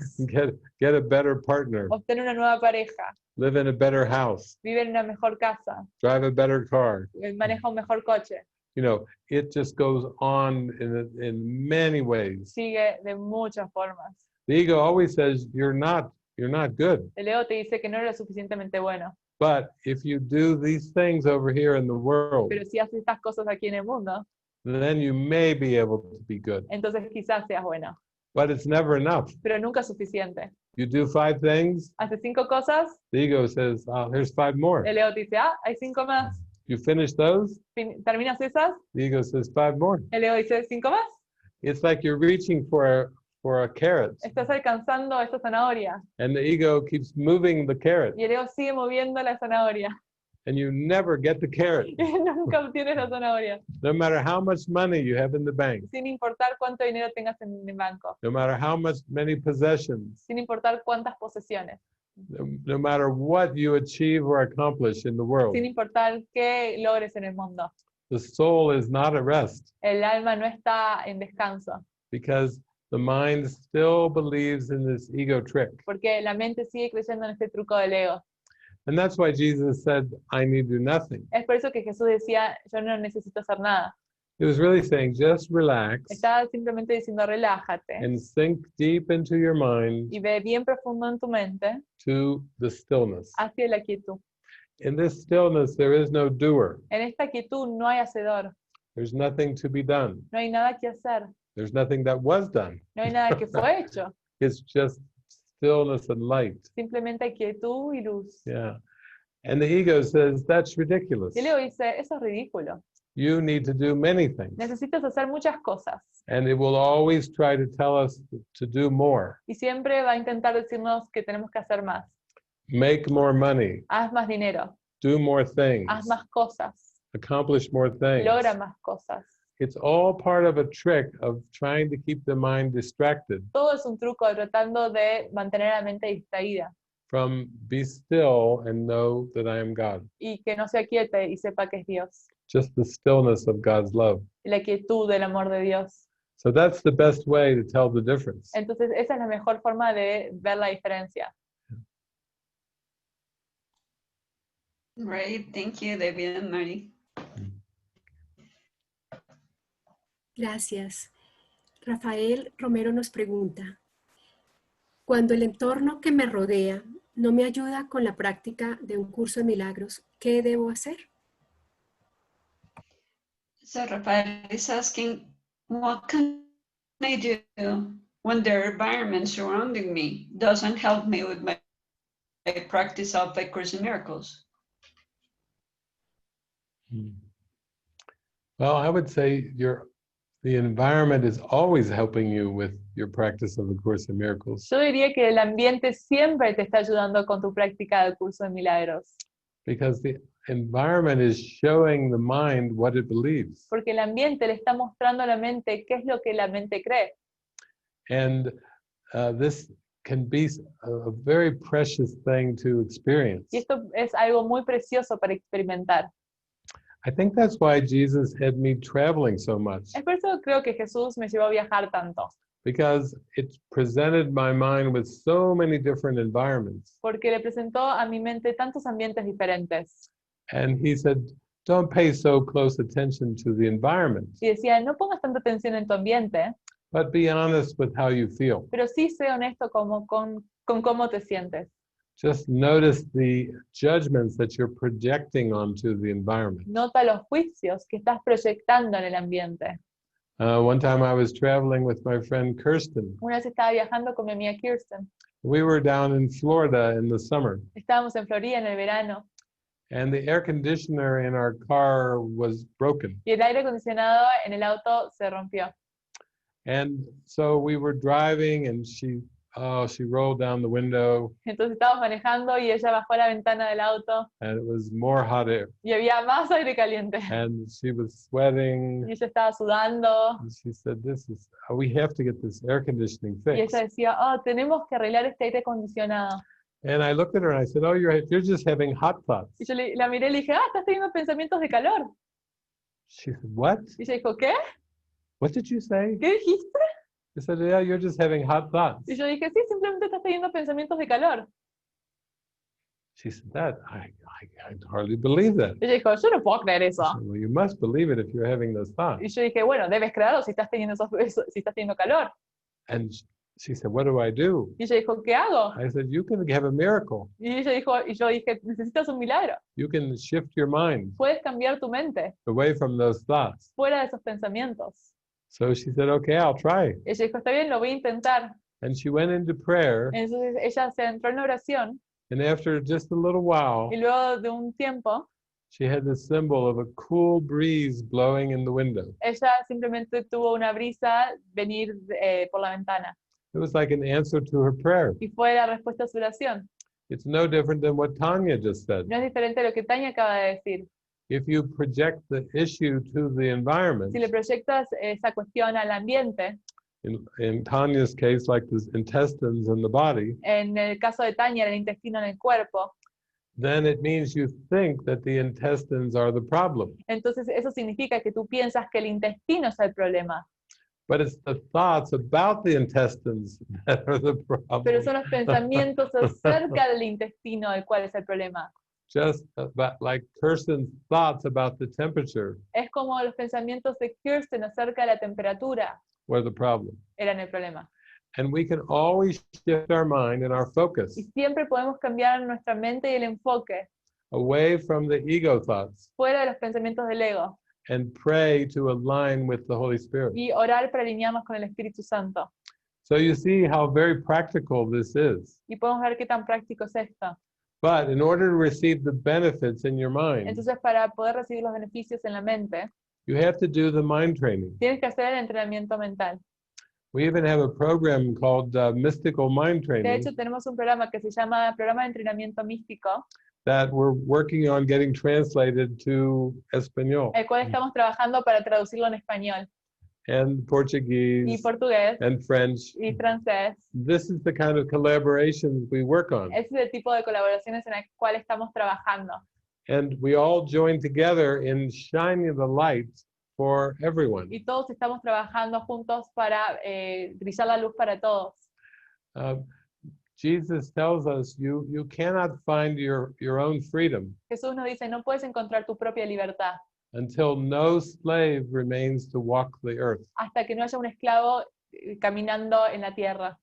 Get a better partner.
Obtén una nueva pareja.
Live in a better house.
Vive en una mejor casa.
Drive a better car.
Maneja un mejor coche.
You know, it just goes on in many ways.
Sigue de muchas formas.
The ego always says you're not good.
El ego te dice que no eres lo suficientemente bueno.
But if you do these things over here in the world,
Pero si haces estas cosas aquí en el mundo,
then you may be able to be good.
entonces quizás seas bueno.
But it's never enough.
Pero nunca es suficiente.
You do 5 things,
Haces 5 cosas,
the ego says, oh, here's 5 more.
el ego te dice, ah, hay 5 más.
You finish those,
Terminas esas,
the ego says 5 more.
el ego dice 5 más.
It's like you're reaching for a carrot,
Estás alcanzando esta zanahoria.
and the ego keeps moving the carrot,
Y el ego sigue moviendo la zanahoria.
and you never get the carrot,
Y nunca obtienes la zanahoria.
no matter how much money you have in the bank,
Sin importar cuánto dinero tengas en el banco.
no matter many possessions,
Sin importar cuántas posesiones.
no matter what you achieve or accomplish in the world.
Sin importar qué logres en el mundo.
The soul is not at rest
El alma no está en descanso.
because the mind still believes in this ego trick.
Porque la mente sigue creyendo en este truco del ego.
And that's why Jesus said, I need do nothing.
Es por eso que Jesús decía, yo no necesito hacer nada.
He was really saying, just relax
Estaba simplemente diciendo, relájate.
and sink deep into your mind
Y ve bien profundo en tu mente
to the stillness.
hacia la quietud.
In this stillness, there is no doer.
En esta quietud no hay hacedor.
There's nothing to be done.
No hay nada que hacer.
There's nothing that was done.
No hay nada que fue hecho.
It's just stillness and light.
Simplemente hay quietud y luz.
Yeah. And the ego says, that's ridiculous.
Y el ego dice, eso es ridículo.
You need to do many things.
Necesitas hacer muchas cosas.
And it will always try to tell us to do more.
Y siempre va a intentar decirnos que tenemos que hacer más.
Make more money.
Haz más dinero.
Do more things.
Haz más cosas.
Accomplish more things.
Logra más cosas.
It's all part of a trick of trying to keep the mind distracted
Todo es un truco tratando de mantener la mente distraída
from be still and know that I am God.
y que no se aquiete y sepa que es Dios.
Just the stillness of God's love.
Y la quietud del amor de Dios.
So that's the best way to tell the difference.
Entonces esa es la mejor forma de ver la diferencia.
Right, thank you, David and Mari.
Gracias. Rafael Romero nos pregunta, cuando el entorno que me rodea no me ayuda con la práctica de un curso de milagros, ¿qué debo hacer?
So Rafael is asking, what can I do when the environment surrounding me doesn't help me with my practice of the Course in Miracles?
Well, I would say the environment is always helping you with your practice of the Course in Miracles,
Yo diría que el ambiente siempre te está ayudando con tu práctica del curso de milagros.
because the environment is showing the mind what it believes.
Porque el ambiente le está mostrando a la mente qué es lo que la mente cree.
And this can be a very precious thing to experience.
Y esto es algo muy precioso para experimentar.
I think that's why Jesus had me traveling so much,
Es por eso que creo que Jesús me llevó a viajar tanto.
because it presented my mind with so many different environments.
Porque le presentó a mi mente tantos ambientes diferentes.
And he said, don't pay so close attention to the environment,
Y decía, no pongas tanta atención en tu ambiente,
but be honest with how you feel.
pero sí sé honesto con cómo te sientes.
Just notice the judgments that you're projecting onto the environment.
Nota los juicios que estás proyectando en el ambiente.
One time I was traveling with my friend Kirsten.
Una vez estaba viajando con mi amiga Kirsten.
We were down in Florida in the summer,
Estábamos en Florida en el verano
and the air conditioner in our car was broken.
y el aire acondicionado en el auto se rompió.
And so we were driving, and she rolled down the window,
Entonces estábamos manejando y ella bajó la ventana del auto
and it was more hot air.
y había más aire caliente.
And she was sweating.
Y ella estaba sudando
And she said, we have to get this air conditioning
y
fixed.
ella decía, oh, tenemos que arreglar este aire acondicionado.
And I looked at her and I said, oh, you're just having hot thoughts.
Y yo la miré y le dije, estás teniendo pensamientos de calor.
She said, what?
Y ella dijo, ¿qué?
What did you say?
¿Qué dijiste?
I said, yeah, you're just having hot thoughts.
Y yo dije, sí, simplemente estás teniendo pensamientos de calor.
She said, I hardly believe that.
Y ella dijo, yo no puedo creer
I
eso.
said, well, you must believe it if you're having those
Y
thoughts.
yo dije, bueno, debes creerlo si estás teniendo si estás teniendo calor.
And she said, what do I do?
Y ella dijo, ¿qué hago?
I said, you can have a miracle.
Y ella dijo, y yo dije, necesitas un milagro.
You can shift your mind
Puedes cambiar tu mente
away from those thoughts.
fuera de esos pensamientos.
So she said, okay, I'll try.
Ella dijo, está bien, lo voy a intentar.
And she went into prayer.
Entonces ella se entró en la oración
And after just a little while,
y luego de un tiempo,
she had the symbol of a cool breeze blowing in the window.
ella simplemente tuvo una brisa venir por la ventana.
It was like an answer to her prayer.
Y fue la respuesta a su oración.
It's no different than what Tanya just said.
No es diferente a lo que Tania acaba de decir.
If you project the issue to the environment,
Si le proyectas esa cuestión al ambiente,
in Tanya's case, like the intestines in the body,
en el caso de Tania, el intestino en el cuerpo,
then it means you think that the intestines are the problem.
entonces eso significa que tú piensas que el intestino es el problema.
But it's the thoughts about the intestines that are the problem.
Pero son los pensamientos acerca del intestino el cual es el problema.
Just about like Kirsten's thoughts about the temperature
Es como los pensamientos de Kirsten acerca de la temperatura
were the problem.
eran el problema.
And we can always shift our mind and our focus
Y siempre podemos cambiar nuestra mente y el enfoque
away from the ego thoughts
fuera de los pensamientos del ego
and pray to align with the Holy Spirit.
y orar para alinearnos con el Espíritu Santo.
So you see how very practical this is.
Y podemos ver qué tan práctico es esto.
But in order to receive the benefits in your mind,
Entonces, para poder recibir los beneficios en la mente,
you have to do the mind training.
tienes que hacer el entrenamiento mental.
We even have a program called Mystical Mind
De
Training
hecho, tenemos un programa que se llama Programa de Entrenamiento Místico,
that we're working on getting translated to Espanol
el cual estamos trabajando para traducirlo en español,
and
y
Portuguese
portugués,
and French.
y francés.
This is the kind of collaborations we work on.
Ese es el tipo de colaboraciones en el cual estamos trabajando.
And we all join together in shining the light for everyone.
Y todos estamos trabajando juntos para brillar la luz para todos.
Jesus tells us you cannot find your own freedom
Jesús nos dice, no puedes encontrar tu propia libertad
until no slave remains to walk the earth.
hasta que no haya un esclavo caminando en la tierra.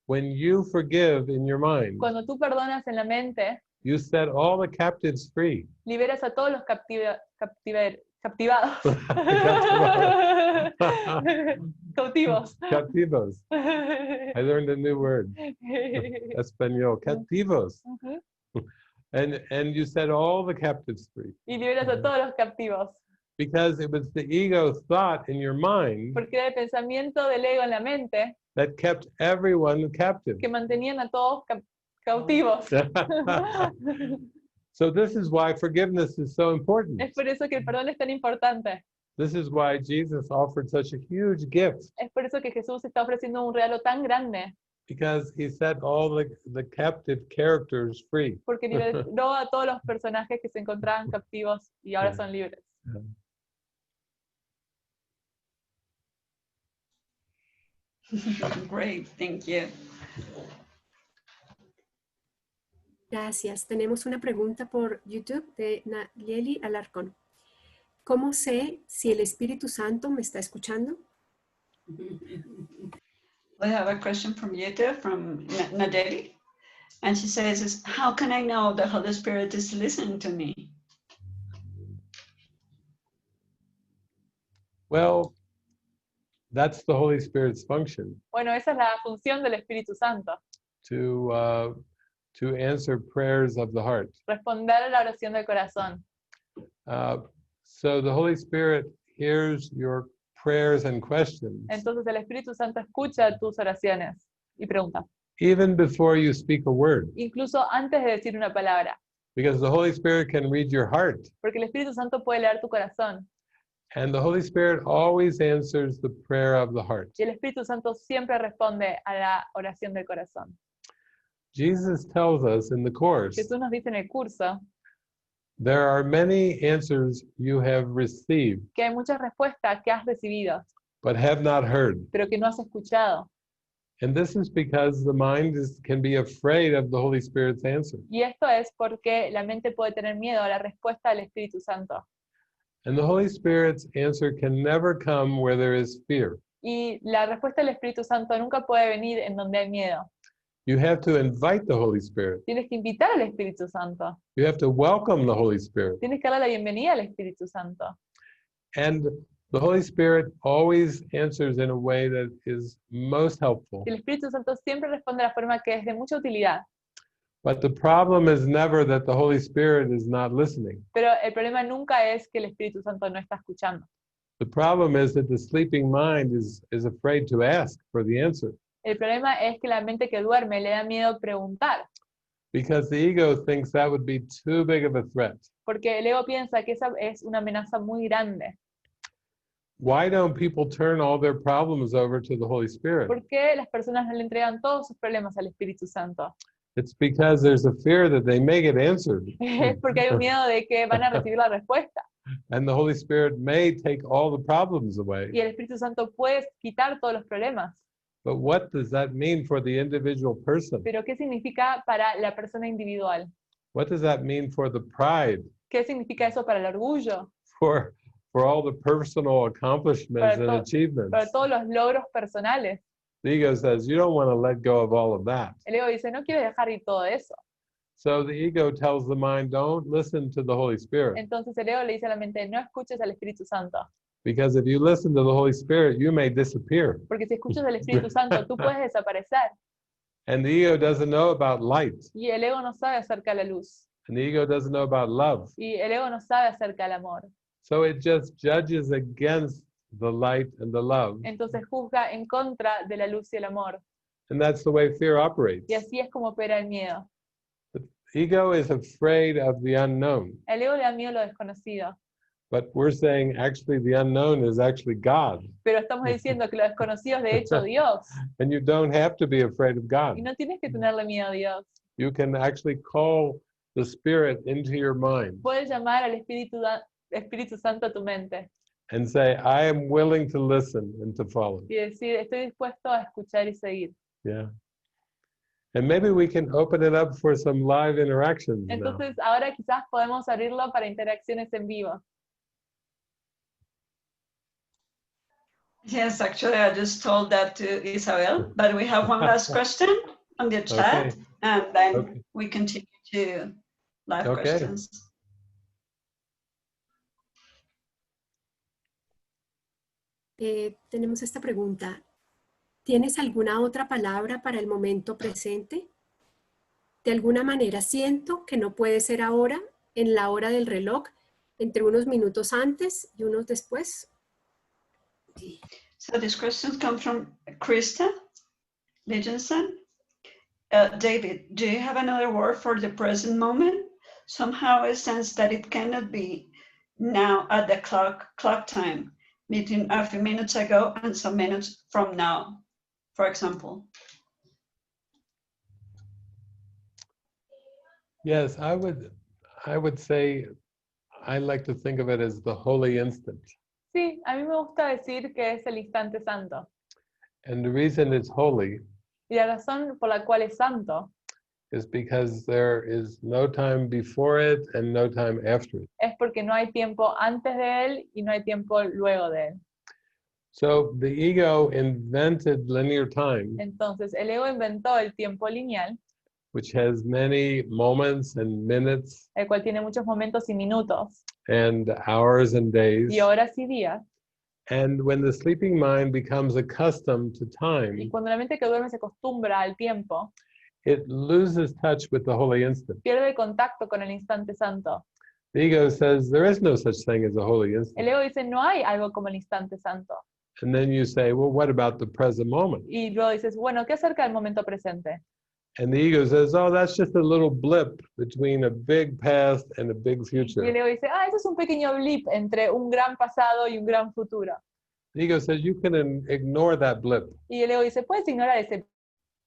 When you forgive in your mind,
Cuando tú perdonas en la mente,
you set all the captives free.
liberas a todos los captivados. Cautivos.
Captivos. I learned a new word. Espanol. Captivos.
Ujú.
And you set all the captives free.
Y liberas a todos los captivos.
Because it was the ego thought in your mind
Porque era el pensamiento del ego en la mente
that kept everyone captive.
que mantenían a todos cautivos.
So this is why forgiveness is so important.
Es por eso que el perdón es tan importante.
This is why Jesus offered such a huge gift,
Es por eso que Jesús está ofreciendo un regalo tan grande.
because he set all the captive characters free.
Porque liberó a todos los personajes que se encontraban captivos y ahora son libres.
Great, thank you.
Gracias. Tenemos una pregunta por YouTube de Nayeli Alarcón. ¿Cómo sé si el Espíritu Santo me está escuchando?
We have a question from YouTube from Nadeli. And she says, how can I know the Holy Spirit is listening to me?
Well, that's the Holy Spirit's function,
Bueno, esa es la función del Espíritu Santo.
to answer prayers of the heart.
Responder a la oración del corazón.
So the Holy Spirit hears your prayers and questions
Entonces el Espíritu Santo escucha tus oraciones y preguntas.
even before you speak a word,
Incluso antes de decir una palabra.
because the Holy Spirit can read your heart,
Porque el Espíritu Santo puede leer tu corazón.
and the Holy Spirit always answers the prayer of the heart.
Y el Espíritu Santo siempre responde a la oración del corazón.
Jesus tells us in the course
Jesús nos dice en el curso
There are many answers you have received,
que hay muchas respuestas que has recibido,
but have not heard.
pero que no has escuchado.
And this is because the mind can be afraid of the Holy Spirit's answer.
Y esto es porque la mente puede tener miedo a la respuesta del Espíritu Santo.
And the Holy Spirit's answer can never come where there is fear.
Y la respuesta del Espíritu Santo nunca puede venir en donde hay miedo.
You have to invite the Holy Spirit.
Tienes que invitar al Espíritu Santo.
You have to welcome the Holy Spirit.
Tienes que darle la bienvenida al Espíritu Santo.
And the Holy Spirit always answers in a way that is most helpful.
Y el Espíritu Santo siempre responde de la forma que es de mucha utilidad.
But the problem is never that the Holy Spirit is not listening.
Pero el problema nunca es que el Espíritu Santo no está escuchando.
The problem is that the sleeping mind is afraid to ask for the answer.
El problema es que la mente que duerme le da miedo preguntar,
Because the ego thinks that would be too big of a threat.
porque el ego piensa que esa es una amenaza muy grande.
Why don't people turn all their problems over to the Holy Spirit?
¿Por qué las personas no le entregan todos sus problemas al Espíritu Santo?
It's because there's a fear that they may get answered.
Es porque hay un miedo de que van a recibir la respuesta.
And the Holy Spirit may take all the problems away.
Y el Espíritu Santo puede quitar todos los problemas.
But what does that mean for the individual person?
Pero ¿qué significa para la persona individual?
What does that mean for the pride?
¿Qué significa eso para el orgullo?
For all the personal accomplishments and
Para
achievements?
todos los logros personales.
The ego says, you don't want to let go of all of that.
El ego dice, no quiero dejar ir todo eso.
So the ego tells the mind, don't listen to the Holy Spirit.
Entonces el ego le dice a la mente, no escuches al Espíritu Santo.
Because if you listen to the Holy Spirit, you may disappear.
Porque si escuchas al Espíritu Santo, tú puedes desaparecer.
And the ego doesn't know about light.
Y el ego no sabe acerca de la luz.
And the ego doesn't know about love.
Y el ego no sabe acerca del amor.
So it just judges against the light and the love.
Entonces juzga en contra de la luz y el amor.
And that's the way fear operates.
Y así es como opera el miedo.
Ego is afraid of the unknown.
El ego le da miedo a lo desconocido.
But we're saying actually the unknown is actually God.
Pero estamos diciendo que lo desconocido es de hecho Dios.
And you don't have to be afraid of God.
Y no tienes que tenerle miedo a Dios.
You can actually call the Spirit into your mind
Puedes llamar al Espíritu Santo a tu mente
and say, I am willing to listen and to follow.
y decir, estoy dispuesto a escuchar y seguir.
Yeah. And maybe we can open it up for some live interactions now.
Entonces ahora quizás podemos abrirlo para interacciones en vivo.
Yes, actually, I just told that to Isabel, but we have one last question on the chat,
Okay.
and then
Okay.
we continue to live
Okay.
questions.
Tenemos esta pregunta. ¿Tienes alguna otra palabra para el momento presente? De alguna manera siento que no puede ser ahora, en la hora del reloj, entre unos minutos antes y unos después.
So this question comes from Krista Legenson. David, do you have another word for the present moment? Somehow I sense that it cannot be now at the clock time, between a few minutes ago and some minutes from now, for example.
Yes, I would say I like to think of it as the holy instant.
Sí, a mí me gusta decir que es el instante santo.
And the reason it's holy
Y la razón por la cual es santo
is because there is no time before it and no time after it.
es porque no hay tiempo antes de él y no hay tiempo luego de él.
So the ego invented linear time,
Entonces, el ego inventó el tiempo lineal,
which has many moments and minutes
el cual tiene muchos momentos y minutos,
and hours and days.
y horas y días.
And when the sleeping mind becomes accustomed to
Y
time,
cuando la mente que duerme se acostumbra al tiempo,
it loses touch with the holy instant.
pierde el contacto con el instante santo.
The ego says there is no such thing as a holy
El
instant.
ego dice, no hay algo como el instante santo.
And then you say, well, what about the present moment?
Y luego dices, bueno, ¿qué acerca del momento presente?
And the ego says, oh, that's just a little blip between a big past and a big
Y el
future.
ego dice, eso es un pequeño blip entre un gran pasado y un gran futuro.
The ego says you can ignore that blip.
Y el ego dice, puedes ignorar ese,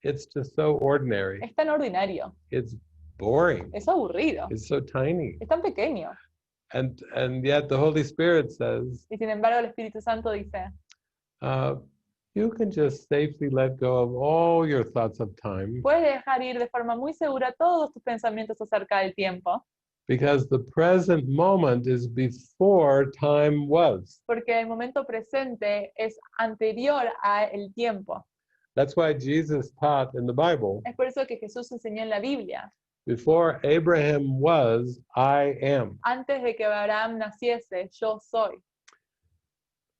It's just so ordinary.
es tan ordinario.
It's boring.
Es aburrido.
It's so tiny.
Es tan pequeño.
And yet the Holy Spirit says,
Y sin embargo el Espíritu Santo dice,
you can just safely let go of all your thoughts of time
puedes dejar ir de forma muy segura todos tus pensamientos acerca del tiempo,
because the present moment is before time was.
porque el momento presente es anterior a el tiempo.
That's why Jesus taught in the Bible,
Es por eso que Jesús enseñó en la Biblia,
before Abraham was, I am.
antes de que Abraham naciese, yo soy.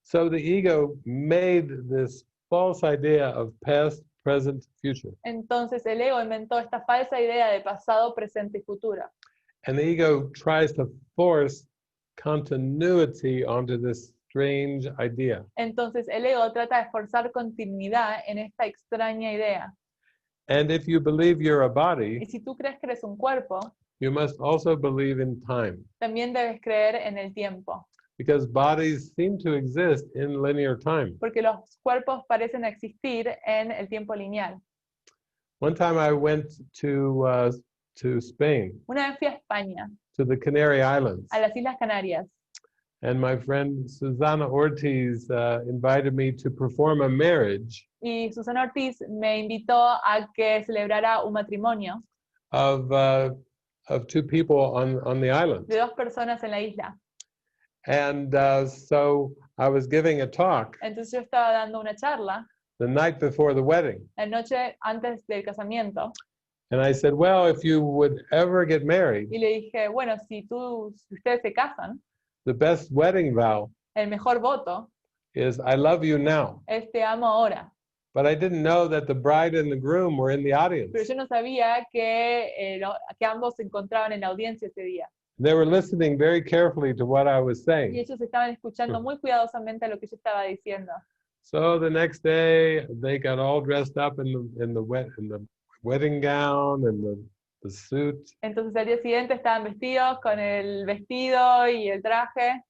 So the ego made this false idea of past, present, future.
Entonces el ego inventó esta falsa idea de pasado, presente y futuro.
And the ego tries to force continuity onto this strange idea.
Entonces el ego trata de forzar continuidad en esta extraña idea.
And if you believe you're a
Y
body,
si tú crees que eres un cuerpo,
you must also believe in time,
también debes creer en el tiempo,
because bodies seem to exist in linear time.
porque los cuerpos parecen existir en el tiempo lineal.
One time I went to Spain,
Una vez fui a España,
to the Canary Islands,
a las Islas Canarias,
and my friend Susana Ortiz invited me to perform a marriage
y Susana Ortiz me invitó a que celebrara un matrimonio
of two people on the island.
de dos personas en la isla.
And so I was giving a talk
Entonces yo estaba dando una charla
the night before the wedding.
la noche antes del casamiento
And I said, well, if you would ever get married,
y le dije, bueno, si ustedes se casan,
the best wedding vow
el mejor voto
is I love you now.
es te amo ahora.
But I didn't know that the bride and the groom were in the audience.
Pero yo no sabía que ambos se encontraban en la audiencia ese día.
They were listening very carefully to what I was
Y
saying.
ellos estaban escuchando muy cuidadosamente a lo que yo estaba diciendo.
So the next day, they got all dressed up in the wedding gown and the suit.
Entonces al día siguiente estaban vestidos con el vestido y el traje.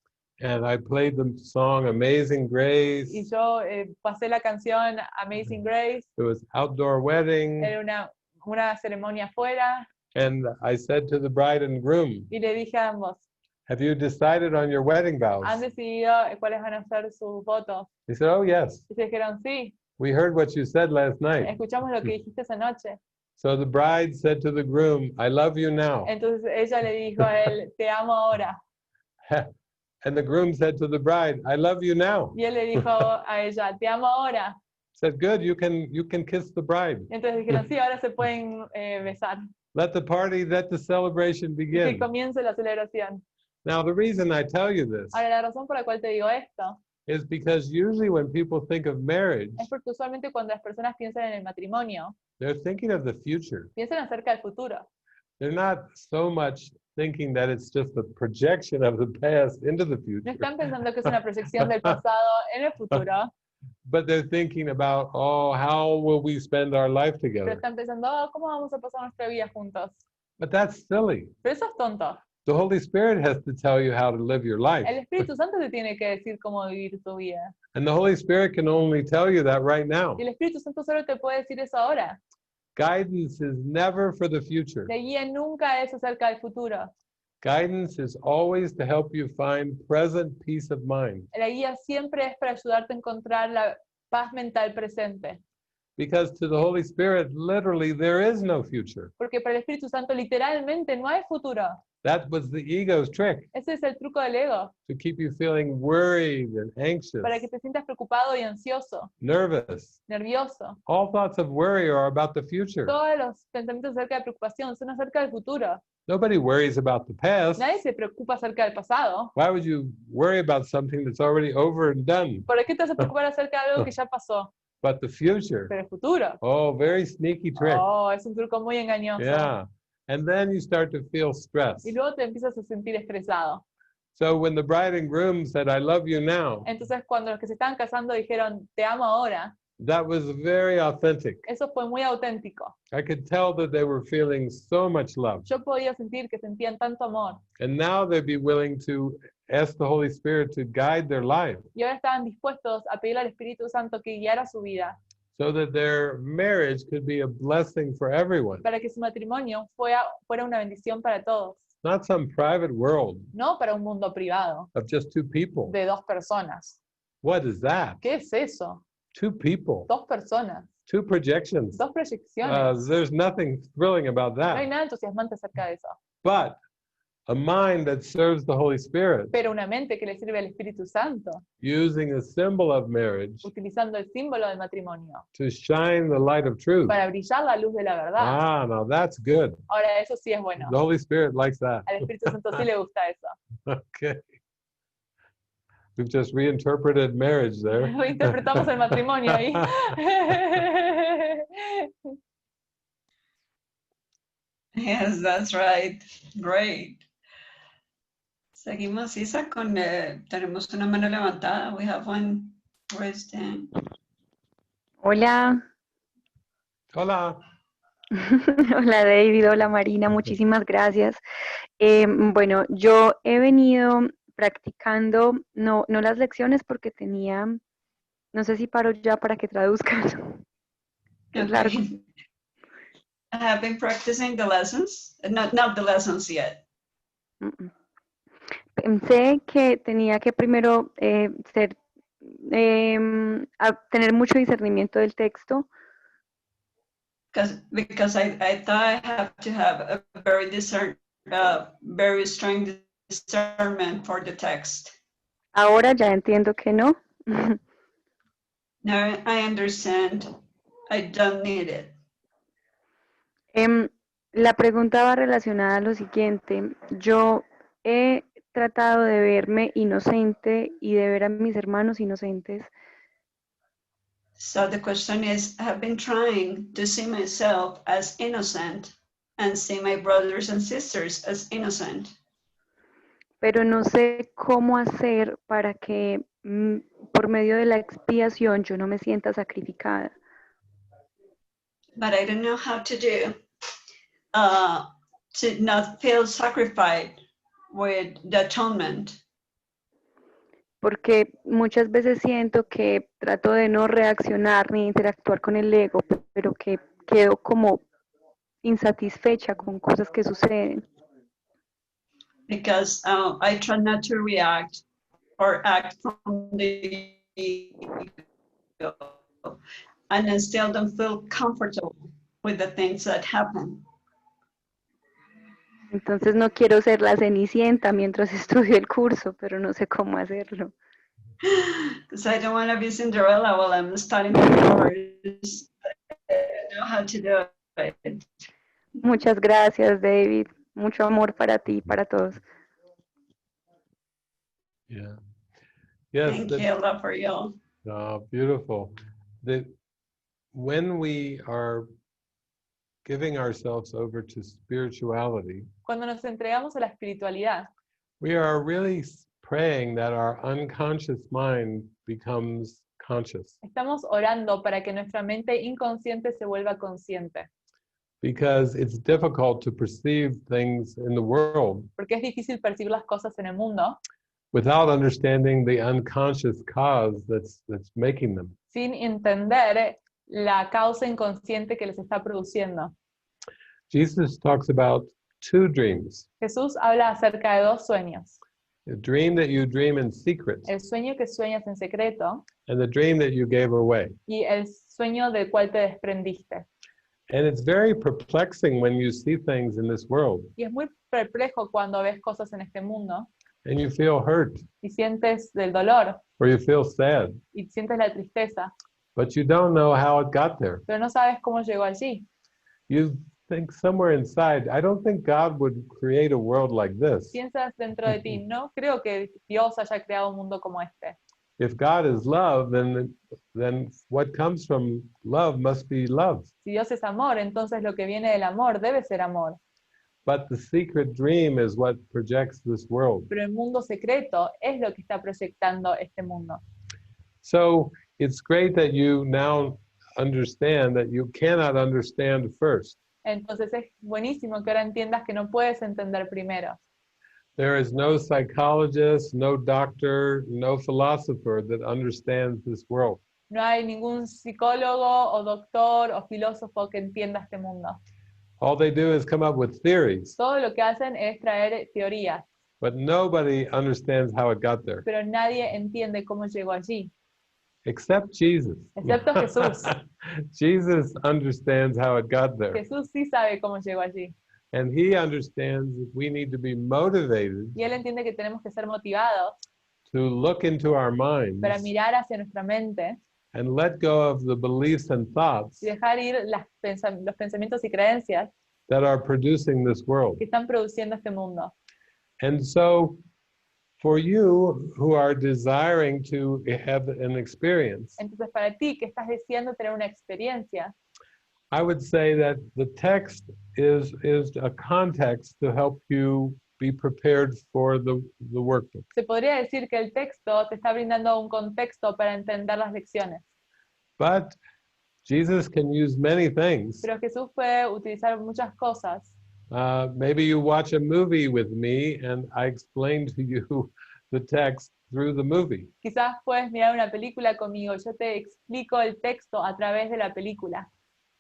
And I played the song Amazing
Y
Grace.
yo pasé la canción Amazing Grace.
It was outdoor wedding.
Era una ceremonia afuera.
And I said to the bride and groom,
Y le dije a ambos,
have you decided on your wedding vows?
¿han decidido cuáles van a ser sus votos?
They said, oh, yes.
Y se dijeron, sí,
We heard what you said last night.
escuchamos lo que dijiste esa noche.
So the bride said to the groom, I love you now.
Entonces ella le dijo a él, te amo ahora.
And the groom said to the bride, I love you now.
Y él le dijo a ella, te amo ahora.
Said, good, you can kiss the bride.
Y entonces dijeron, sí, ahora se pueden besar.
Let the celebration
Y que
begin.
comience la celebración.
Now, the reason I tell you this
Ahora, la razón por la cual te digo esto
is because usually when people think of marriage,
es porque usualmente cuando las personas piensan en el matrimonio,
they're thinking of the future.
piensan acerca del futuro.
They're not so much thinking that it's just a projection of the past into the
No
future,
están pensando que es una proyección del pasado en el futuro,
but they're thinking about, oh, how will we spend our life
pero
together?
están pensando, oh, ¿cómo vamos a pasar nuestra vida juntos?
But that's silly.
Pero eso es tonto.
The Holy Spirit has to tell you how to live your life.
El Espíritu Santo te tiene que decir cómo vivir tu vida.
And the Holy Spirit can only tell you that right now.
Y el Espíritu Santo solo te puede decir eso ahora.
Guidance is never for the future.
La guía nunca es acerca del futuro.
Guidance is always to help you find present peace of mind.
La guía siempre es para ayudarte a encontrar la paz mental presente.
Because to the Holy Spirit, literally, there is no future.
Porque para el Espíritu Santo literalmente no hay futuro.
That was the ego's trick,
Ese es el truco del ego,
to keep you feeling worried and anxious,
para que te sientas preocupado y ansioso,
nervous.
nervioso.
All thoughts of worry are about the future.
Todos los pensamientos acerca de preocupación son acerca del futuro.
Nobody worries about the past.
Nadie se preocupa acerca del pasado.
Why would you worry about something that's already over and done?
¿Por qué te vas a preocupar acerca de algo que ya pasó?
But the future,
Pero el futuro.
oh, very sneaky trick.
Oh, es un truco muy engañoso.
Yeah. And then you start to feel stress.
Y luego te empiezas a sentir estresado.
So when the bride and groom said, I love you now,
Entonces cuando los que se estaban casando dijeron, te amo ahora,
that was very authentic.
eso fue muy auténtico.
I could tell that they were feeling so much love.
Yo podía sentir que sentían tanto amor.
And now they'd be willing to ask the Holy Spirit to guide their life.
Y ahora estaban dispuestos a pedirle al Espíritu Santo que guiara su vida.
so that their marriage could be a blessing for everyone.
para que su matrimonio fuera una bendición para todos,
Not some private world
no para un mundo privado
of just two people.
de dos personas.
What is that?
¿Qué es eso?
Two people,
Dos personas,
two projections.
dos proyecciones.
There's nothing thrilling about
No hay
that.
nada entusiasmante acerca de eso.
But a mind that serves the Holy Spirit,
Pero una mente que le sirve al Espíritu Santo,
using a symbol of marriage
utilizando el símbolo del matrimonio
to shine the light of truth.
para brillar la luz de la verdad.
Ah, now that's good.
Ahora, eso sí es bueno.
The Holy Spirit likes that.
Al Espíritu Santo sí le gusta eso.
Okay. We've just reinterpreted marriage there.
Interpretamos el matrimonio ahí.
Yes, that's right. Great. Seguimos, Isa, con, tenemos una mano levantada. We have one raised hand.
Hola,
Hola.
hola David, hola Marina, muchísimas gracias. Bueno, yo he venido practicando, no las lecciones porque tenía, no sé si paro ya para que traduzcas. Es largo.
I have been practicing the lessons, not the lessons yet.
Pensé que tenía que primero tener mucho discernimiento del texto.
Because I thought I have to have a very strong discernment for the text.
Ahora ya entiendo que no.
Now I understand I don't need it.
La pregunta va relacionada a lo siguiente. Yo he tratado de verme inocente y de ver a mis hermanos inocentes.
So the question is, I have been trying to see myself as innocent and see my brothers and sisters as innocent.
Pero no sé cómo hacer para que por medio de la expiación yo no me sienta sacrificada.
But I don't know how to do to not feel sacrificed with the atonement.
Porque muchas veces siento que trato de no reaccionar ni interactuar con el ego, pero que quedo como insatisfecha con cosas que suceden.
Because I try not to react or act from the ego, and I still don't feel comfortable with the things that happen.
Entonces no quiero ser la Cenicienta mientras estudio el curso, pero no sé cómo hacerlo.
Because I don't want to be Cinderella while I'm studying the course. I don't know how to do it.
Muchas gracias, David. Mucho amor para ti y para todos.
Yeah. Yes.
Thank you, love for you.
Oh, beautiful. When we are giving ourselves over to spirituality,
Cuando nos entregamos a la espiritualidad,
we are really praying that our unconscious mind becomes conscious,
estamos orando para que nuestra mente inconsciente se vuelva consciente,
because it's difficult to perceive things in the world
porque es difícil percibir las cosas en el mundo
without understanding the unconscious cause that's making them.
sin entender la causa inconsciente que les está produciendo.
Jesus talks about two dreams.
Jesús habla acerca de dos sueños.
A dream that you dream in secret
El sueño que sueñas en secreto
and the dream that you gave away.
y el sueño del cual te desprendiste.
And it's very perplexing when you see things in this world
Y es muy perplejo cuando ves cosas en este mundo
and you feel hurt
y sientes del dolor
or you feel sad,
y sientes la tristeza,
but you don't know how it got there.
pero no sabes cómo llegó allí.
You think somewhere inside, I don't think God would create a world like this.
Piensas dentro de ti, no creo que Dios haya creado un mundo como este.
If God is love, then what comes from love must be love.
Si Dios es amor, entonces lo que viene del amor debe ser amor.
But the secret dream is what projects this world.
Pero el mundo secreto es lo que está proyectando este mundo.
So it's great that you now understand that you cannot understand first.
Entonces es buenísimo que ahora entiendas que no puedes entender primero.
There is no psychologist, no doctor, no philosopher that understands this world.
No hay ningún psicólogo o doctor o filósofo que entienda este mundo.
All they do is come up with theories,
Todo lo que hacen es traer teorías,
but nobody understands how it got there,
pero nadie entiende cómo llegó allí,
except Jesus.
excepto Jesús.
Jesus understands how it got there.
Jesús sí sabe cómo llegó allí.
And he understands that we need to be motivated
Y él entiende que tenemos que ser motivados
to look into our minds
para mirar hacia nuestra mente
and let go of the beliefs and thoughts
y dejar ir los pensamientos y creencias
that are producing this world.
que están produciendo este mundo.
And so, for you who are desiring to have an experience,
Entonces, para ti que estás deseando tener una experiencia,
I would say that the text is a context to help you be prepared for the workbook.
se podría decir que el texto te está brindando un contexto para entender las lecciones.
But Jesus can use many things.
Pero Jesús puede utilizar muchas cosas.
Maybe you watch a movie with me and I explain to you the text through the movie.
Quizás puedes mirar una película conmigo, yo te explico el texto a través de la película.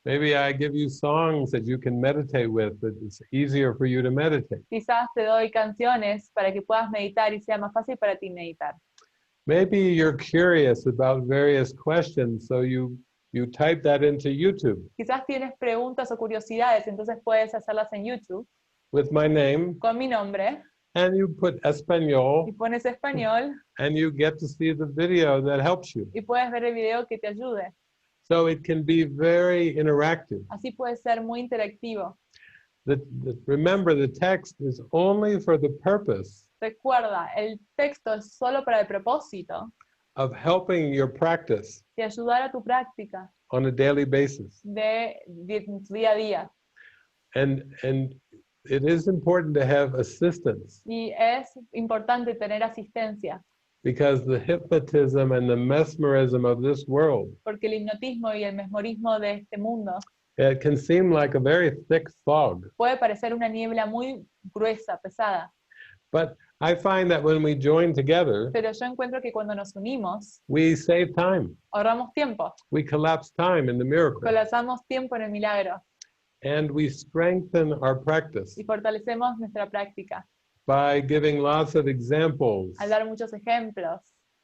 Maybe I give you songs that you can meditate with, that it's easier for you to meditate.
Quizás te doy canciones para que puedas meditar y sea más fácil para ti meditar.
Maybe you're curious about various questions, so you type that into YouTube
Quizás tienes preguntas o curiosidades, entonces puedes hacerlas en YouTube
with my name,
con mi nombre
and you put
y
Espanol,
pones español
and you get to see the video that helps you.
y puedes ver el video que te ayude.
So it can be very interactive.
Así puede ser muy interactivo.
Remember, the text is only for the purpose
Recuerda, el texto es solo para el propósito
of helping your practice
de ayudar a tu práctica
on a daily basis.
de tu día a día.
And it is important to have assistance,
Y es importante tener asistencia,
because the hypnotism and the mesmerism of this world,
porque el hipnotismo y el mesmerismo de este mundo
it can seem like a very thick fog.
puede parecer una niebla muy gruesa, pesada.
But I find that when we join together,
Pero yo encuentro que cuando nos unimos,
we save time.
ahorramos tiempo,
We collapse time in the miracle.
colapsamos tiempo en el milagro
And we strengthen our practice
y fortalecemos nuestra práctica
by giving lots of examples
al dar muchos ejemplos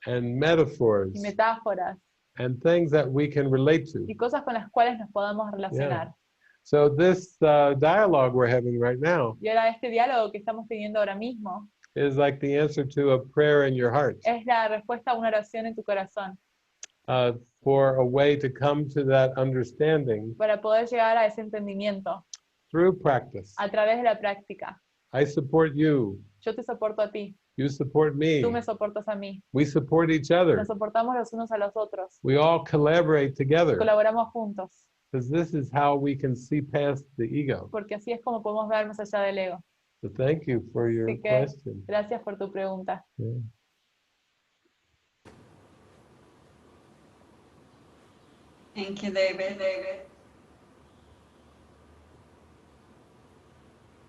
and metaphors
y metáforas
and things that we can relate to.
y cosas con las cuales nos podamos relacionar.
So this dialogue we're having right now
Y ahora este diálogo que estamos teniendo ahora mismo
is like the answer to a prayer in your heart,
es la respuesta a una oración en tu corazón
for a way to come to that understanding
para poder llegar a ese entendimiento
through practice.
a través de la práctica.
I support you.
Yo te soporto a ti,
You support me.
tú me soportas a mí.
We support each other.
Nos soportamos los unos a los otros,
We all collaborate together,
colaboramos juntos,
because this is how we can see past the ego.
porque así es como podemos ver más allá del ego.
So thank you for your
Así que
question.
gracias por tu pregunta.
Yeah.
Thank you, David.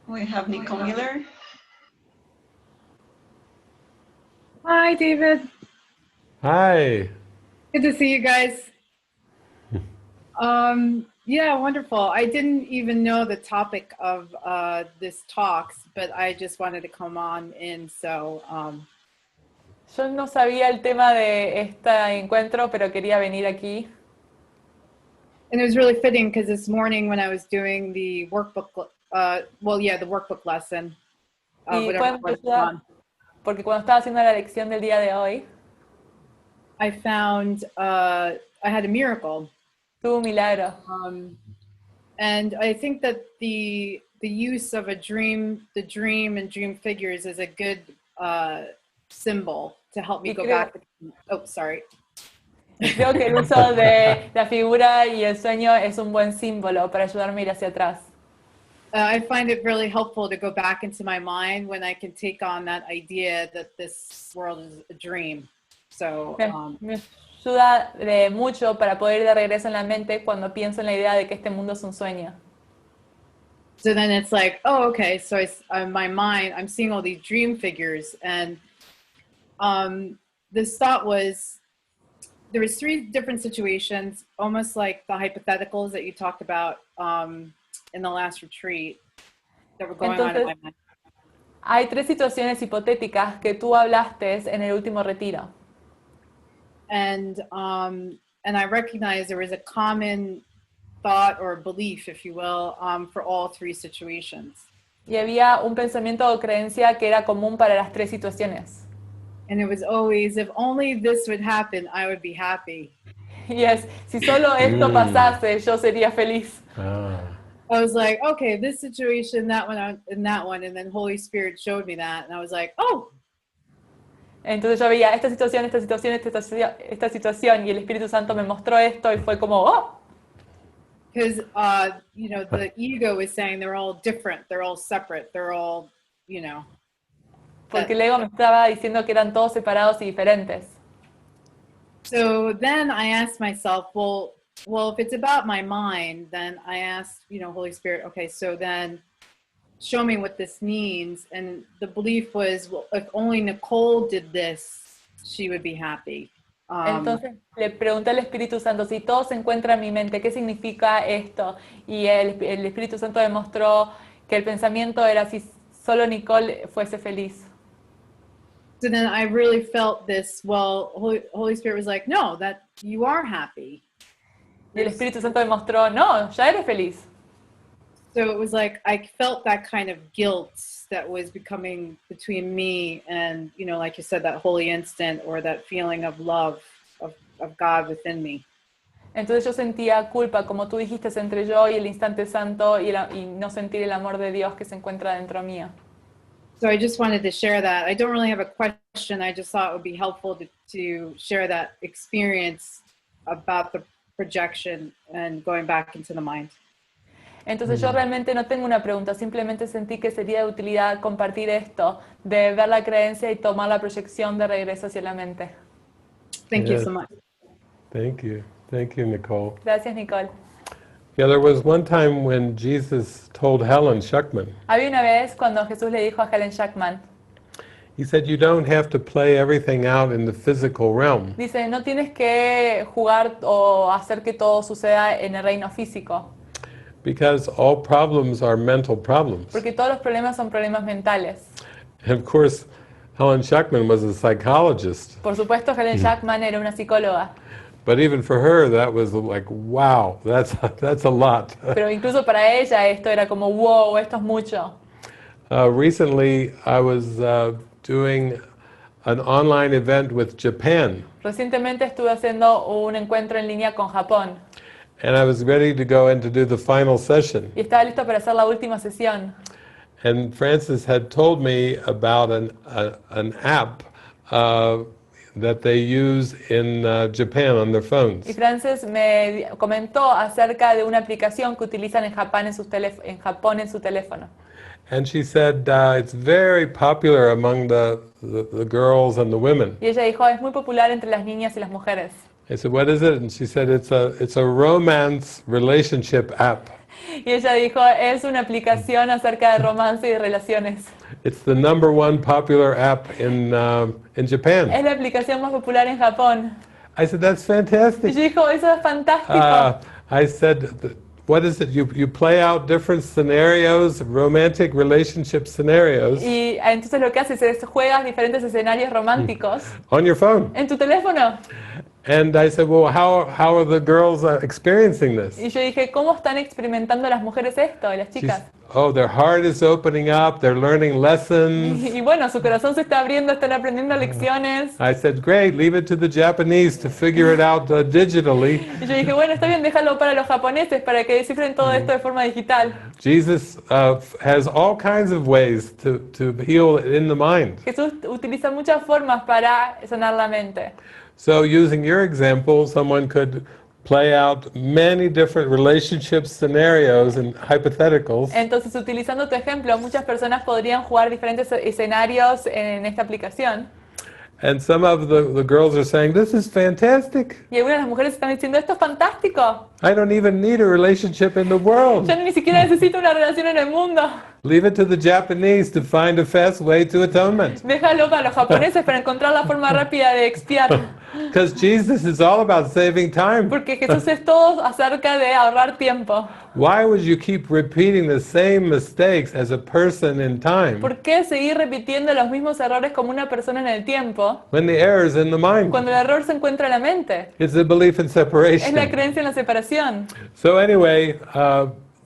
We have Nicole Miller.
Hi, David.
Hi.
Good to see you guys. Yeah, wonderful. I didn't even know the topic of this talks, but I just wanted to come on in. So,
Yo no sabía el tema de este encuentro, pero quería venir aquí.
and it was really fitting because this morning when I was doing the workbook, the workbook lesson,
Y
whatever
fue
it was,
porque cuando estaba haciendo la lección del día de hoy,
I found I had a miracle.
tuve un milagro.
And I think that the use of the dream and dream figures is a good symbol to help me go back. Oh, sorry.
Creo que el uso de la figura y el sueño es un buen símbolo para ayudarme a ir hacia atrás.
I find it really helpful to go back into my mind when I can take on that idea that this world is a dream. So,
Me ayuda de mucho para poder ir de regreso en la mente cuando pienso en la idea de que este mundo es un sueño.
so then it's like, oh, okay. So my mind, I'm seeing all these dream figures, and this thought was, there was 3 different situations, almost like the hypotheticals that you talked about in the last retreat that were going on in my mind.
Hay 3 situaciones hipotéticas que tú hablaste en el último retiro.
And I recognized there was a common thought or belief, if you will, for all 3 situations.
Y había un pensamiento o creencia que era común para las 3 situaciones.
And it was always, if only this would happen, I would be happy.
Y es, si solo esto pasase, yo sería feliz.
I was like, okay, this situation, that one, and that one, and then Holy Spirit showed me that, and I was like, oh.
Entonces yo veía esta situación, esta situación, esta situación, y el Espíritu Santo me mostró esto y fue como, oh.
Because, you know, the ego is saying they're all different, they're all separate, they're all, you know.
Porque el ego me estaba diciendo que eran todos separados y diferentes.
So then I asked myself, well, if it's about my mind, then I asked, you know, Holy Spirit, okay, so then show me what this means. And the belief was, well, if only Nicole did this, she would be happy.
Entonces le pregunté al Espíritu Santo, si todo se encuentra en mi mente, ¿qué significa esto? Y el Espíritu Santo demostró que el pensamiento era si solo Nicole fuese feliz.
So then I really felt this, well, Holy Spirit was like, no, that you are happy.
Y el Espíritu Santo demostró, no, ya eres feliz.
So it was like, I felt that kind of guilt that was becoming between me and, you know, like you said, that holy instant or that feeling of love of God within me.
Entonces yo sentía culpa, como tú dijiste, entre yo y el instante santo y no sentir el amor de Dios que se encuentra dentro mío.
So I just wanted to share that. I don't really have a question. I just thought it would be helpful to share that experience about the projection and going back into the mind.
Entonces yo realmente no tengo una pregunta, simplemente sentí que sería de utilidad compartir esto, de ver la creencia y tomar la proyección de regreso hacia la mente.
Thank you so much.
Thank you. Thank you, Nicole.
Gracias, Nicole.
Yeah, there was one time when Jesus told Helen Schuckman,
Había una vez cuando Jesús le dijo a Helen Schuckman,
he said, you don't have to play everything out in the physical realm.
dice, no tienes que jugar o hacer que todo suceda en el reino físico,
Because all problems are mental problems.
porque todos los problemas son problemas mentales.
And of course, Helen Schuckman was a psychologist.
Por supuesto, Helen Schuckman era una psicóloga,
But even for her, that was like, wow, that's a lot.
pero incluso para ella esto era como, wow, esto es mucho.
Recently, I was doing an online event with Japan.
Recientemente estuve haciendo un encuentro en línea con Japón
And I was ready to go in to do the final session.
y estaba listo para hacer la última sesión.
And Francis had told me about an app that they use in Japan on their phones.
Y Frances me comentó acerca de una aplicación que utilizan en Japón en su teléfono.
And she said it's very popular among the girls and the women.
Y ella dijo, es muy popular entre las niñas y las mujeres.
I said, what is it? And she said, it's a romance relationship app.
Y ella dijo, es una aplicación acerca de romance y de relaciones.
It's the #1 popular app in Japan.
Es la aplicación más popular en Japón.
I said, that's
Y
fantastic.
yo dijo, eso es fantástico.
I said, what is it? You play out different scenarios, romantic relationship scenarios,
Y entonces lo que haces es juegas diferentes escenarios románticos
on your phone.
en tu teléfono.
And I said, well, how are the girls experiencing this?
Y yo dije, ¿cómo están experimentando las mujeres esto, y las chicas?
Oh, their heart is opening up, they're learning lessons.
Y bueno, su corazón se está abriendo, están aprendiendo lecciones.
I said, great, leave it to the Japanese to figure it out digitally.
Y yo dije, bueno, está bien, déjalo para los japoneses, para que descifren todo esto de forma digital.
Jesus has all kinds of ways to heal in the mind.
Jesús utiliza muchas formas para sanar la mente.
So using your example, someone could play out many different relationship scenarios and hypotheticals.
Entonces, utilizando tu ejemplo, muchas personas podrían jugar diferentes escenarios en esta aplicación.
And some of the girls are saying, this is fantastic.
Y algunas de las mujeres están diciendo, esto es fantástico.
I don't even need a relationship in the world.
Yo ni siquiera necesito una relación en el mundo.
Leave it to the Japanese to find a fast way to atonement.
Déjalo para los japoneses para encontrar la forma rápida de expiar.
Because Jesus is all about saving time.
Porque Jesús es todo acerca de ahorrar tiempo.
Why would you keep repeating the same mistakes as a person in time
¿Por qué seguir repitiendo los mismos errores como una persona en el tiempo
when the error is in the mind?
cuando el error se encuentra en la mente?
It's the belief in
Es la
separation.
creencia en la separación.
So anyway,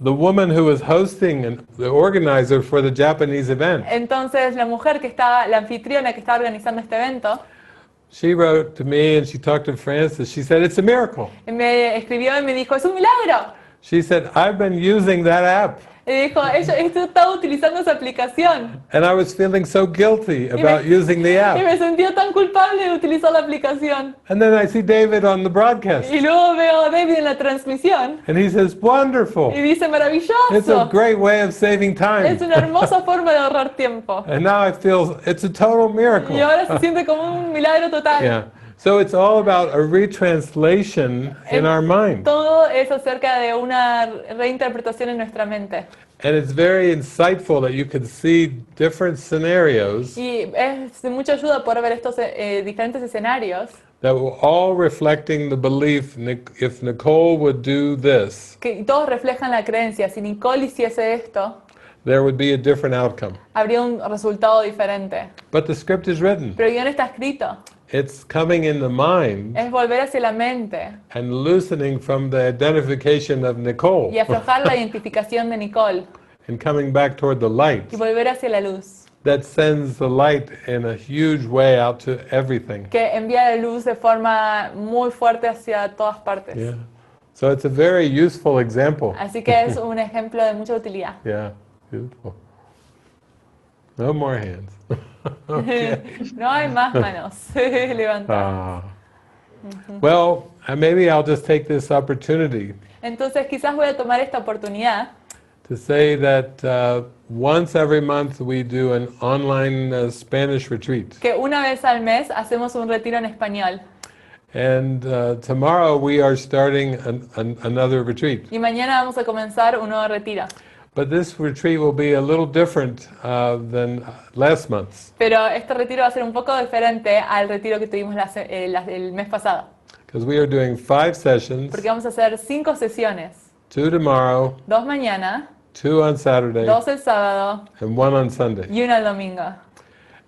the woman who was hosting and the organizer for the Japanese event,
Entonces la mujer que estaba, la anfitriona que estaba organizando este evento,
she wrote to me and she talked to Francis. She said, it's a miracle.
me escribió y me dijo, es un milagro.
She said, I've been using that app
Y dijo, ella estaba utilizando esa aplicación.
and I was feeling so guilty about using the
Y
app.
me sentía tan culpable de utilizar la aplicación.
And then I see David on the broadcast
Y luego veo a David en la transmisión
and he says, wonderful.
y dice,
It's a
maravilloso.
great way of saving
Es
time.
una hermosa forma de ahorrar tiempo.
And now I feel it's a total miracle.
Y ahora se siente como un milagro total.
Yeah. So it's all about a retranslation in our mind.
Todo es acerca de una reinterpretación en nuestra mente.
And it's very insightful that you can see different scenarios
Y es de mucha ayuda poder ver estos diferentes escenarios
that were all reflecting the belief, if Nicole would do this,
que todos reflejan la creencia. Si Nicole hiciese esto,
there would be a different outcome.
habría un resultado diferente.
But the script is written.
Pero el guión está escrito.
It's coming in the mind
Es volver hacia la mente
and loosening from the identification of Nicole
y aflojar la identificación de Nicole
and coming back toward the light
y volver hacia la luz,
that sends the light in a huge way out to everything.
que envía la luz de forma muy fuerte hacia todas partes.
Yeah. So it's a very useful example.
Así que es un ejemplo de mucha utilidad.
Yeah, beautiful. No more hands. Okay.
No hay más manos levantadas.
Ah. Well, maybe I'll just take this opportunity
Entonces quizás voy a tomar esta oportunidad
to say that once every month we do an online Spanish retreat.
que una vez al mes hacemos un retiro en español
And tomorrow we are starting another retreat.
y mañana vamos a comenzar un nuevo retiro.
But this retreat will be a little different than last month's,
Pero este retiro va a ser un poco diferente al retiro que tuvimos el mes pasado,
because we are doing 5 sessions,
porque vamos a hacer 5 sesiones,
2 tomorrow,
2 mañana,
2 on Saturday,
2 el sábado
and 1 on Sunday.
y 1 el domingo.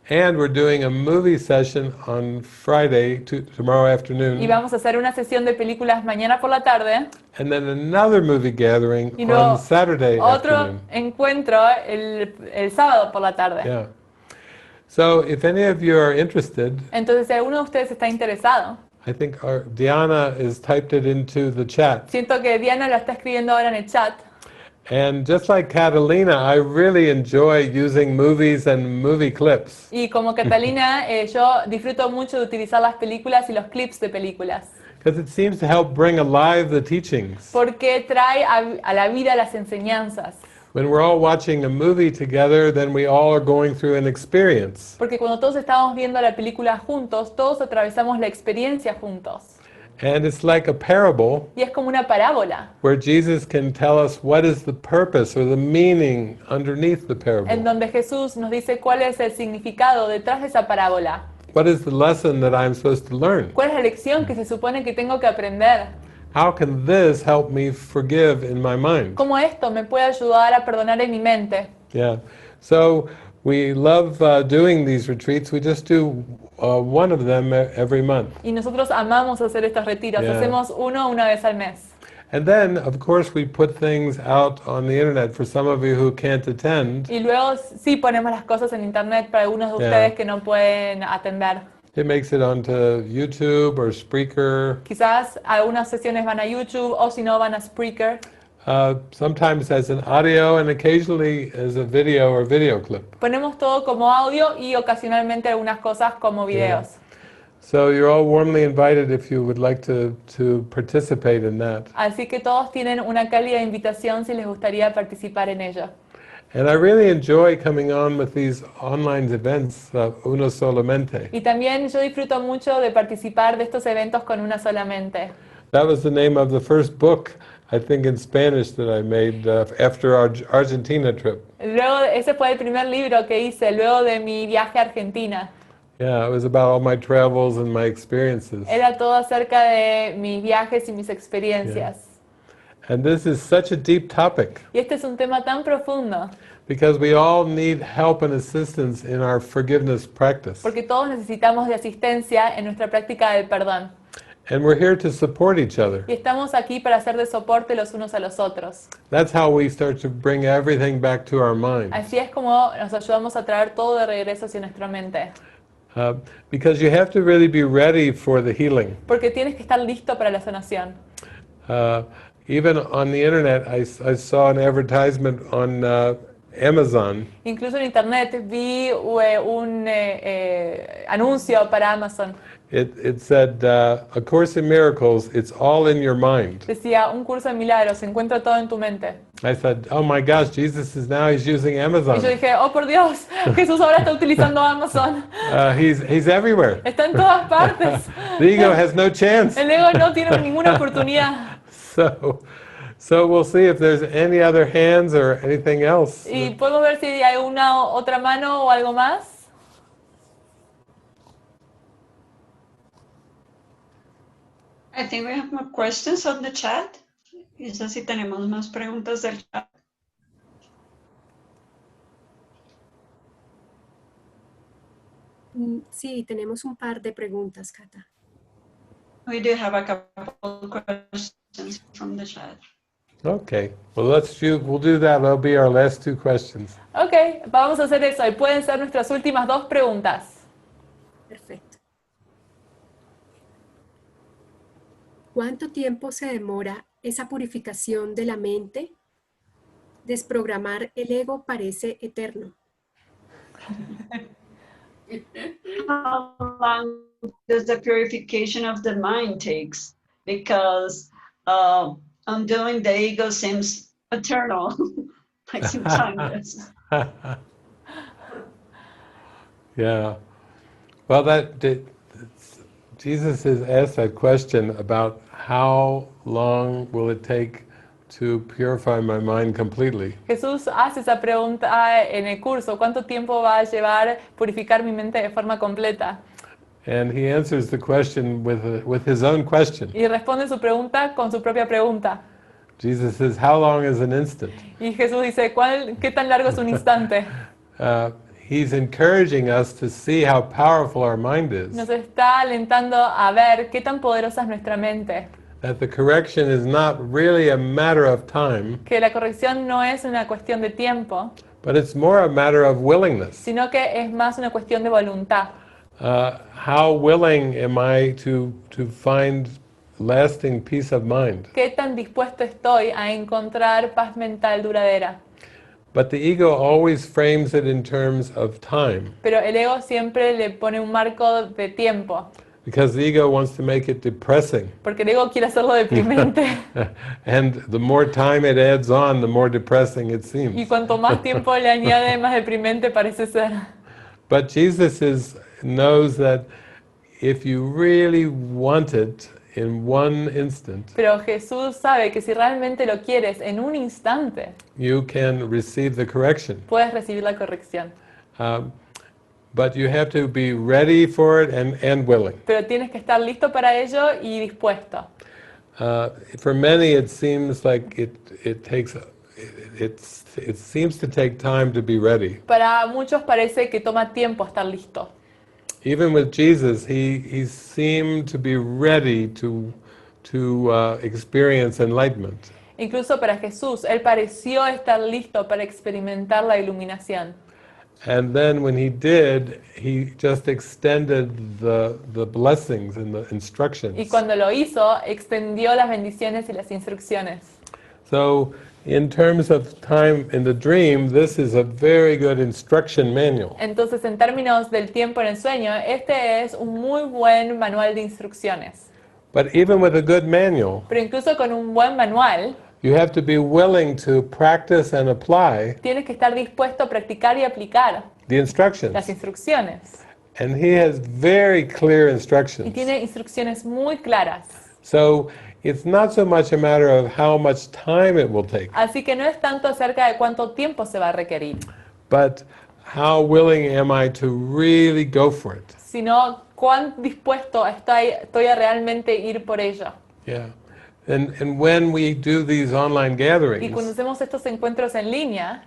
And we're doing a movie session on Friday, tomorrow
Y
afternoon,
vamos a hacer una sesión de películas mañana por la tarde
and then another movie gathering
y luego
on Saturday
otro
afternoon.
encuentro el sábado por la tarde.
Yeah. So if any of you are interested,
Entonces, si alguno de ustedes está interesado,
I think Diana has typed it into the chat.
siento que Diana lo está escribiendo ahora en el chat.
And just like Catalina, I really enjoy using movies and movie clips.
Y como Catalina, yo disfruto mucho de utilizar las películas y los clips de películas,
Because it seems to help bring alive the teachings.
porque trae a la vida las enseñanzas.
When we're all watching a movie together, then we all are going through an experience.
Porque cuando todos estamos viendo la película juntos, todos atravesamos la experiencia juntos.
And it's like a parable
Y es como una parábola,
where Jesus can tell us what is the purpose or the meaning underneath the
en
parable.
donde Jesús nos dice cuál es el significado detrás de esa parábola.
What is the lesson that I'm supposed to learn?
¿Cuál es la lección que se supone que tengo que aprender?
How can this help me forgive in my mind?
¿Cómo esto me puede ayudar a perdonar en mi mente?
Yeah. So we love doing these retreats. We just do one of them every month.
Y nosotros amamos hacer estos retiros.
Yeah.
Hacemos uno una vez al mes.
And then, of course, we put things out on the internet for some of you who can't attend.
Y luego sí ponemos las cosas en internet para algunos de
Yeah.
ustedes que no pueden atender.
It makes it onto YouTube or Spreaker.
Quizás algunas sesiones van a YouTube o si no van a Spreaker.
Sometimes as an audio and occasionally as a video or video clip.
Ponemos todo como audio y ocasionalmente algunas cosas como videos.
So you're all warmly invited if you would like to participate in that.
Así que todos tienen una cálida invitación si les gustaría participar en ello.
And I really enjoy coming on with these online events, Uno Solamente.
Y también yo disfruto mucho de participar de estos eventos con una sola mente.
That was the name of the first book, I think, in Spanish that I made after our Argentina trip.
Luego, ese fue el primer libro que hice luego de mi viaje a Argentina.
Yeah, it was about all my travels and my experiences.
Era todo acerca de mis viajes y mis experiencias.
And this is such a deep topic
Y este es un tema tan profundo,
because we all need help and assistance in our forgiveness practice.
porque todos necesitamos de asistencia en nuestra práctica del perdón.
And we're here to support each other.
Y estamos aquí para ser de soporte los unos a los otros.
That's how we start to bring everything back to our mind.
Así es como nos ayudamos a traer todo de regreso hacia nuestra mente.
Because you have to really be ready for the healing.
Porque tienes que estar listo para la sanación.
Even on the internet, I saw an advertisement on Amazon.
Incluso en internet vi un anuncio para Amazon.
It said, A Course in Miracles, it's all in your mind.
Decía, un curso de milagros, se encuentra todo en tu mente.
I said, oh my gosh, Jesus is now, he's using
Y yo
Amazon.
dije, oh por Dios, Jesús ahora está utilizando Amazon.
He's everywhere.
Está en todas partes.
The ego has no chance.
El ego no tiene ninguna oportunidad.
So we'll see if there's any other hands or anything else.
Y podemos ver si hay una otra mano o algo más.
I think we have more questions on the chat. Quizás si tenemos más preguntas del chat.
Sí, tenemos un par de preguntas, Cata.
We do have a couple questions from the chat.
Okay, well we'll do that. That'll be our last two questions.
Ok, vamos a hacer eso y pueden ser nuestras últimas dos preguntas.
Perfecto. ¿Cuánto tiempo se demora esa purificación de la mente? Desprogramar el ego parece eterno.
How long does the purification of the mind takes? Because undoing the ego seems eternal, like some timeless.
Yeah. Well, Jesus has asked that question about how long will it take to purify my mind completely.
Jesús hace esa pregunta en el curso, ¿cuánto tiempo va a llevar purificar mi mente de forma completa?
And he answers the question with his own question.
Y responde su pregunta con su propia pregunta.
Jesus says, how long is an instant?
Y Jesús dice, ¿qué tan largo es un instante?
He's encouraging us to see how powerful our mind is.
Nos está alentando a ver qué tan poderosa es nuestra mente.
That the correction is not really a matter of time,
Que la corrección no es una cuestión de tiempo,
but it's more a matter of willingness.
sino que es más una cuestión de voluntad.
How willing am I to find lasting peace of mind?
¿Qué tan dispuesto estoy a encontrar paz mental duradera?
But the ego always frames it in terms of time,
Pero el ego siempre le pone un marco de tiempo,
because the ego wants to make it depressing.
porque el ego quiere hacerlo deprimente.
And the more time it adds on, the more depressing it
Y
seems.
cuanto más tiempo le añade, más deprimente parece ser.
But Jesus knows that if you really want it in one instant,
Pero Jesús sabe que si realmente lo quieres en un instante,
you can receive the correction.
puedes recibir la corrección.
But you have to be ready for it and willing.
Pero tienes que estar listo para ello y dispuesto.
For many, it seems like it seems to take time to be ready.
Para muchos parece que toma tiempo estar listo.
Even with Jesus, he seemed to be ready to experience enlightenment.
Incluso para Jesús, él pareció estar listo para experimentar la iluminación.
And then when he did, he just extended the blessings and the
Y
instructions.
cuando lo hizo, extendió las bendiciones y las instrucciones.
So in terms of time in the dream, this is a very good instruction manual.
Entonces, en términos del tiempo en el sueño, este es un muy buen manual de instrucciones.
But even with a good manual,
Pero incluso con un buen manual,
you have to be willing to practice and apply
tienes que estar dispuesto a practicar y aplicar
the instructions.
las instrucciones.
And he has very clear
Y
instructions.
tiene instrucciones muy claras.
So it's not so much a matter of how much time it will take,
Así que no es tanto acerca de cuánto tiempo se va a requerir,
but how willing am I to really go for it?
sino cuán dispuesto estoy a realmente ir por ello.
Yeah. And when we do these online
Y cuando
gatherings,
hacemos estos encuentros en línea,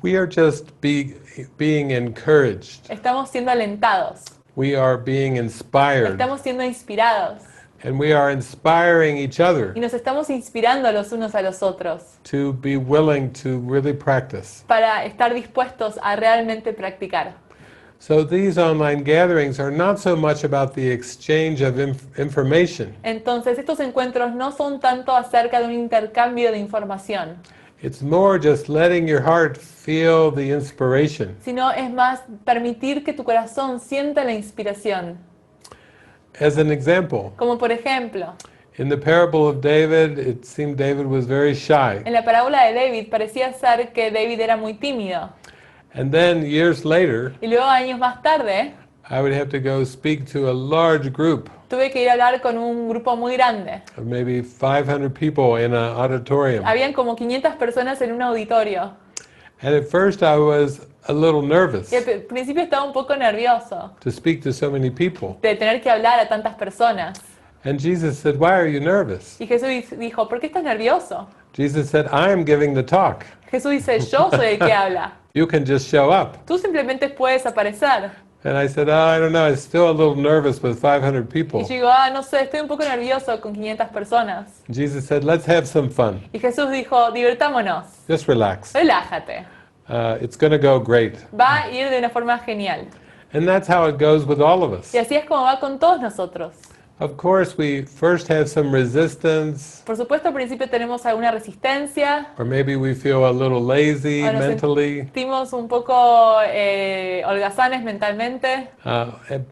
we are just being encouraged.
estamos siendo alentados,
We are being inspired.
estamos siendo inspirados
And we are inspiring each other
y nos estamos inspirando los unos a los otros
to be willing to really practice.
para estar dispuestos a realmente practicar.
So these online gatherings are not so much about the exchange of information.
Entonces, estos encuentros no son tanto acerca de un intercambio de información,
It's more just letting your heart feel the inspiration.
sino es más permitir que tu corazón sienta la inspiración.
As an example,
Como por ejemplo,
in the parable of David, it seemed David was very shy.
en la parábola de David parecía ser que David era muy tímido.
And then years later,
Y luego, años más tarde,
I would have to go speak to a large group
tuve que ir a hablar con un grupo muy grande.
of maybe 500 people in an auditorium.
Habían como 500 personas en un auditorio.
And at first I was a little nervous
Y al principio estaba un poco nervioso
to speak to so many people.
de tener que hablar a tantas personas.
And Jesus said, "Why are you nervous?"
Y Jesús dijo, ¿por qué estás nervioso?
Jesus said, "I am giving the talk.
Jesús dice, yo soy el que habla.
You can just show up."
Tú simplemente puedes aparecer.
And I said, "Oh, I don't know, I'm still a little nervous with 500
Y
people."
yo digo, no sé, estoy un poco nervioso con 500 personas.
Jesus said, "Let's have some fun.
Y Jesús dijo, divirtámonos,
Just relax.
relájate.
It's going to go great."
Va a ir de una forma genial.
And that's how it goes with all of us.
Y así es como va con todos nosotros.
Of course, we first have some resistance,
Por supuesto, al principio tenemos alguna resistencia,
or maybe we feel a little lazy
o nos
mentally.
sentimos un poco holgazanes mentalmente.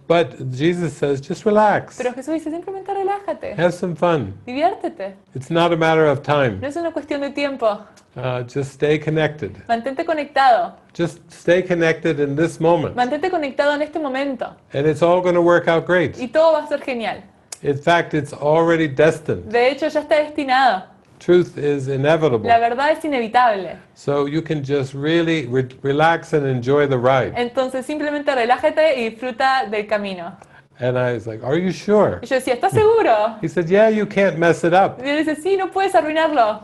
But Jesus says, just relax.
Pero Jesús dice, simplemente relájate,
Have some fun.
diviértete.
It's not a matter of time.
No es una cuestión de tiempo.
Just stay connected.
Mantente conectado.
Just stay connected in this moment.
Mantente conectado en este momento.
And it's all going to work out great.
Y todo va a ser genial.
In fact, it's already destined.
De hecho, ya está destinado.
Truth is inevitable.
La verdad es inevitable.
So you can just really relax and enjoy the ride.
Entonces, simplemente relájate y disfruta del camino.
And I was like, "Are you sure?"
Y yo decía, ¿estás seguro?
He said, "Yeah, you can't mess it up.
Y él dice, sí, no puedes arruinarlo.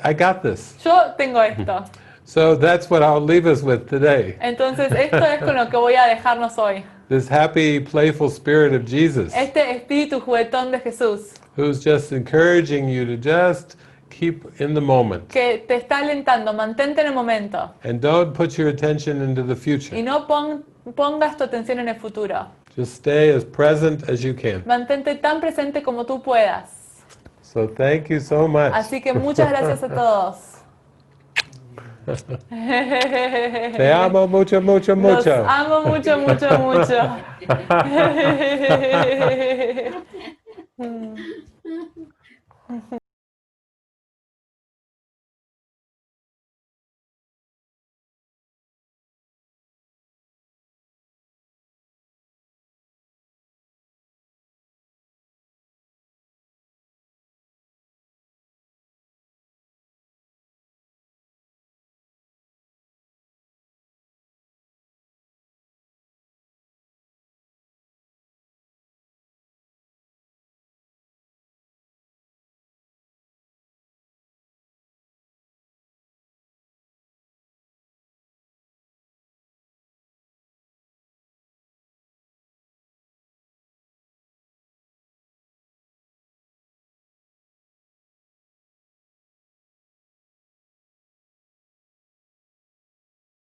I got this."
Yo tengo esto.
So that's what I'll leave us with today.
Entonces, esto es con lo que voy a dejarnos hoy.
This happy, playful spirit of Jesus,
Este espíritu juguetón de Jesús,
who's just encouraging you to just keep in the moment.
que te está alentando, mantente en el momento.
And don't put your attention into the
Y
future.
no pongas tu atención en el futuro.
Just stay as present as you can.
Mantente tan presente como tú puedas.
So thank you so much.
Así que muchas gracias a todos.
Te amo mucho, mucho,
Los
mucho.
amo mucho, mucho, mucho.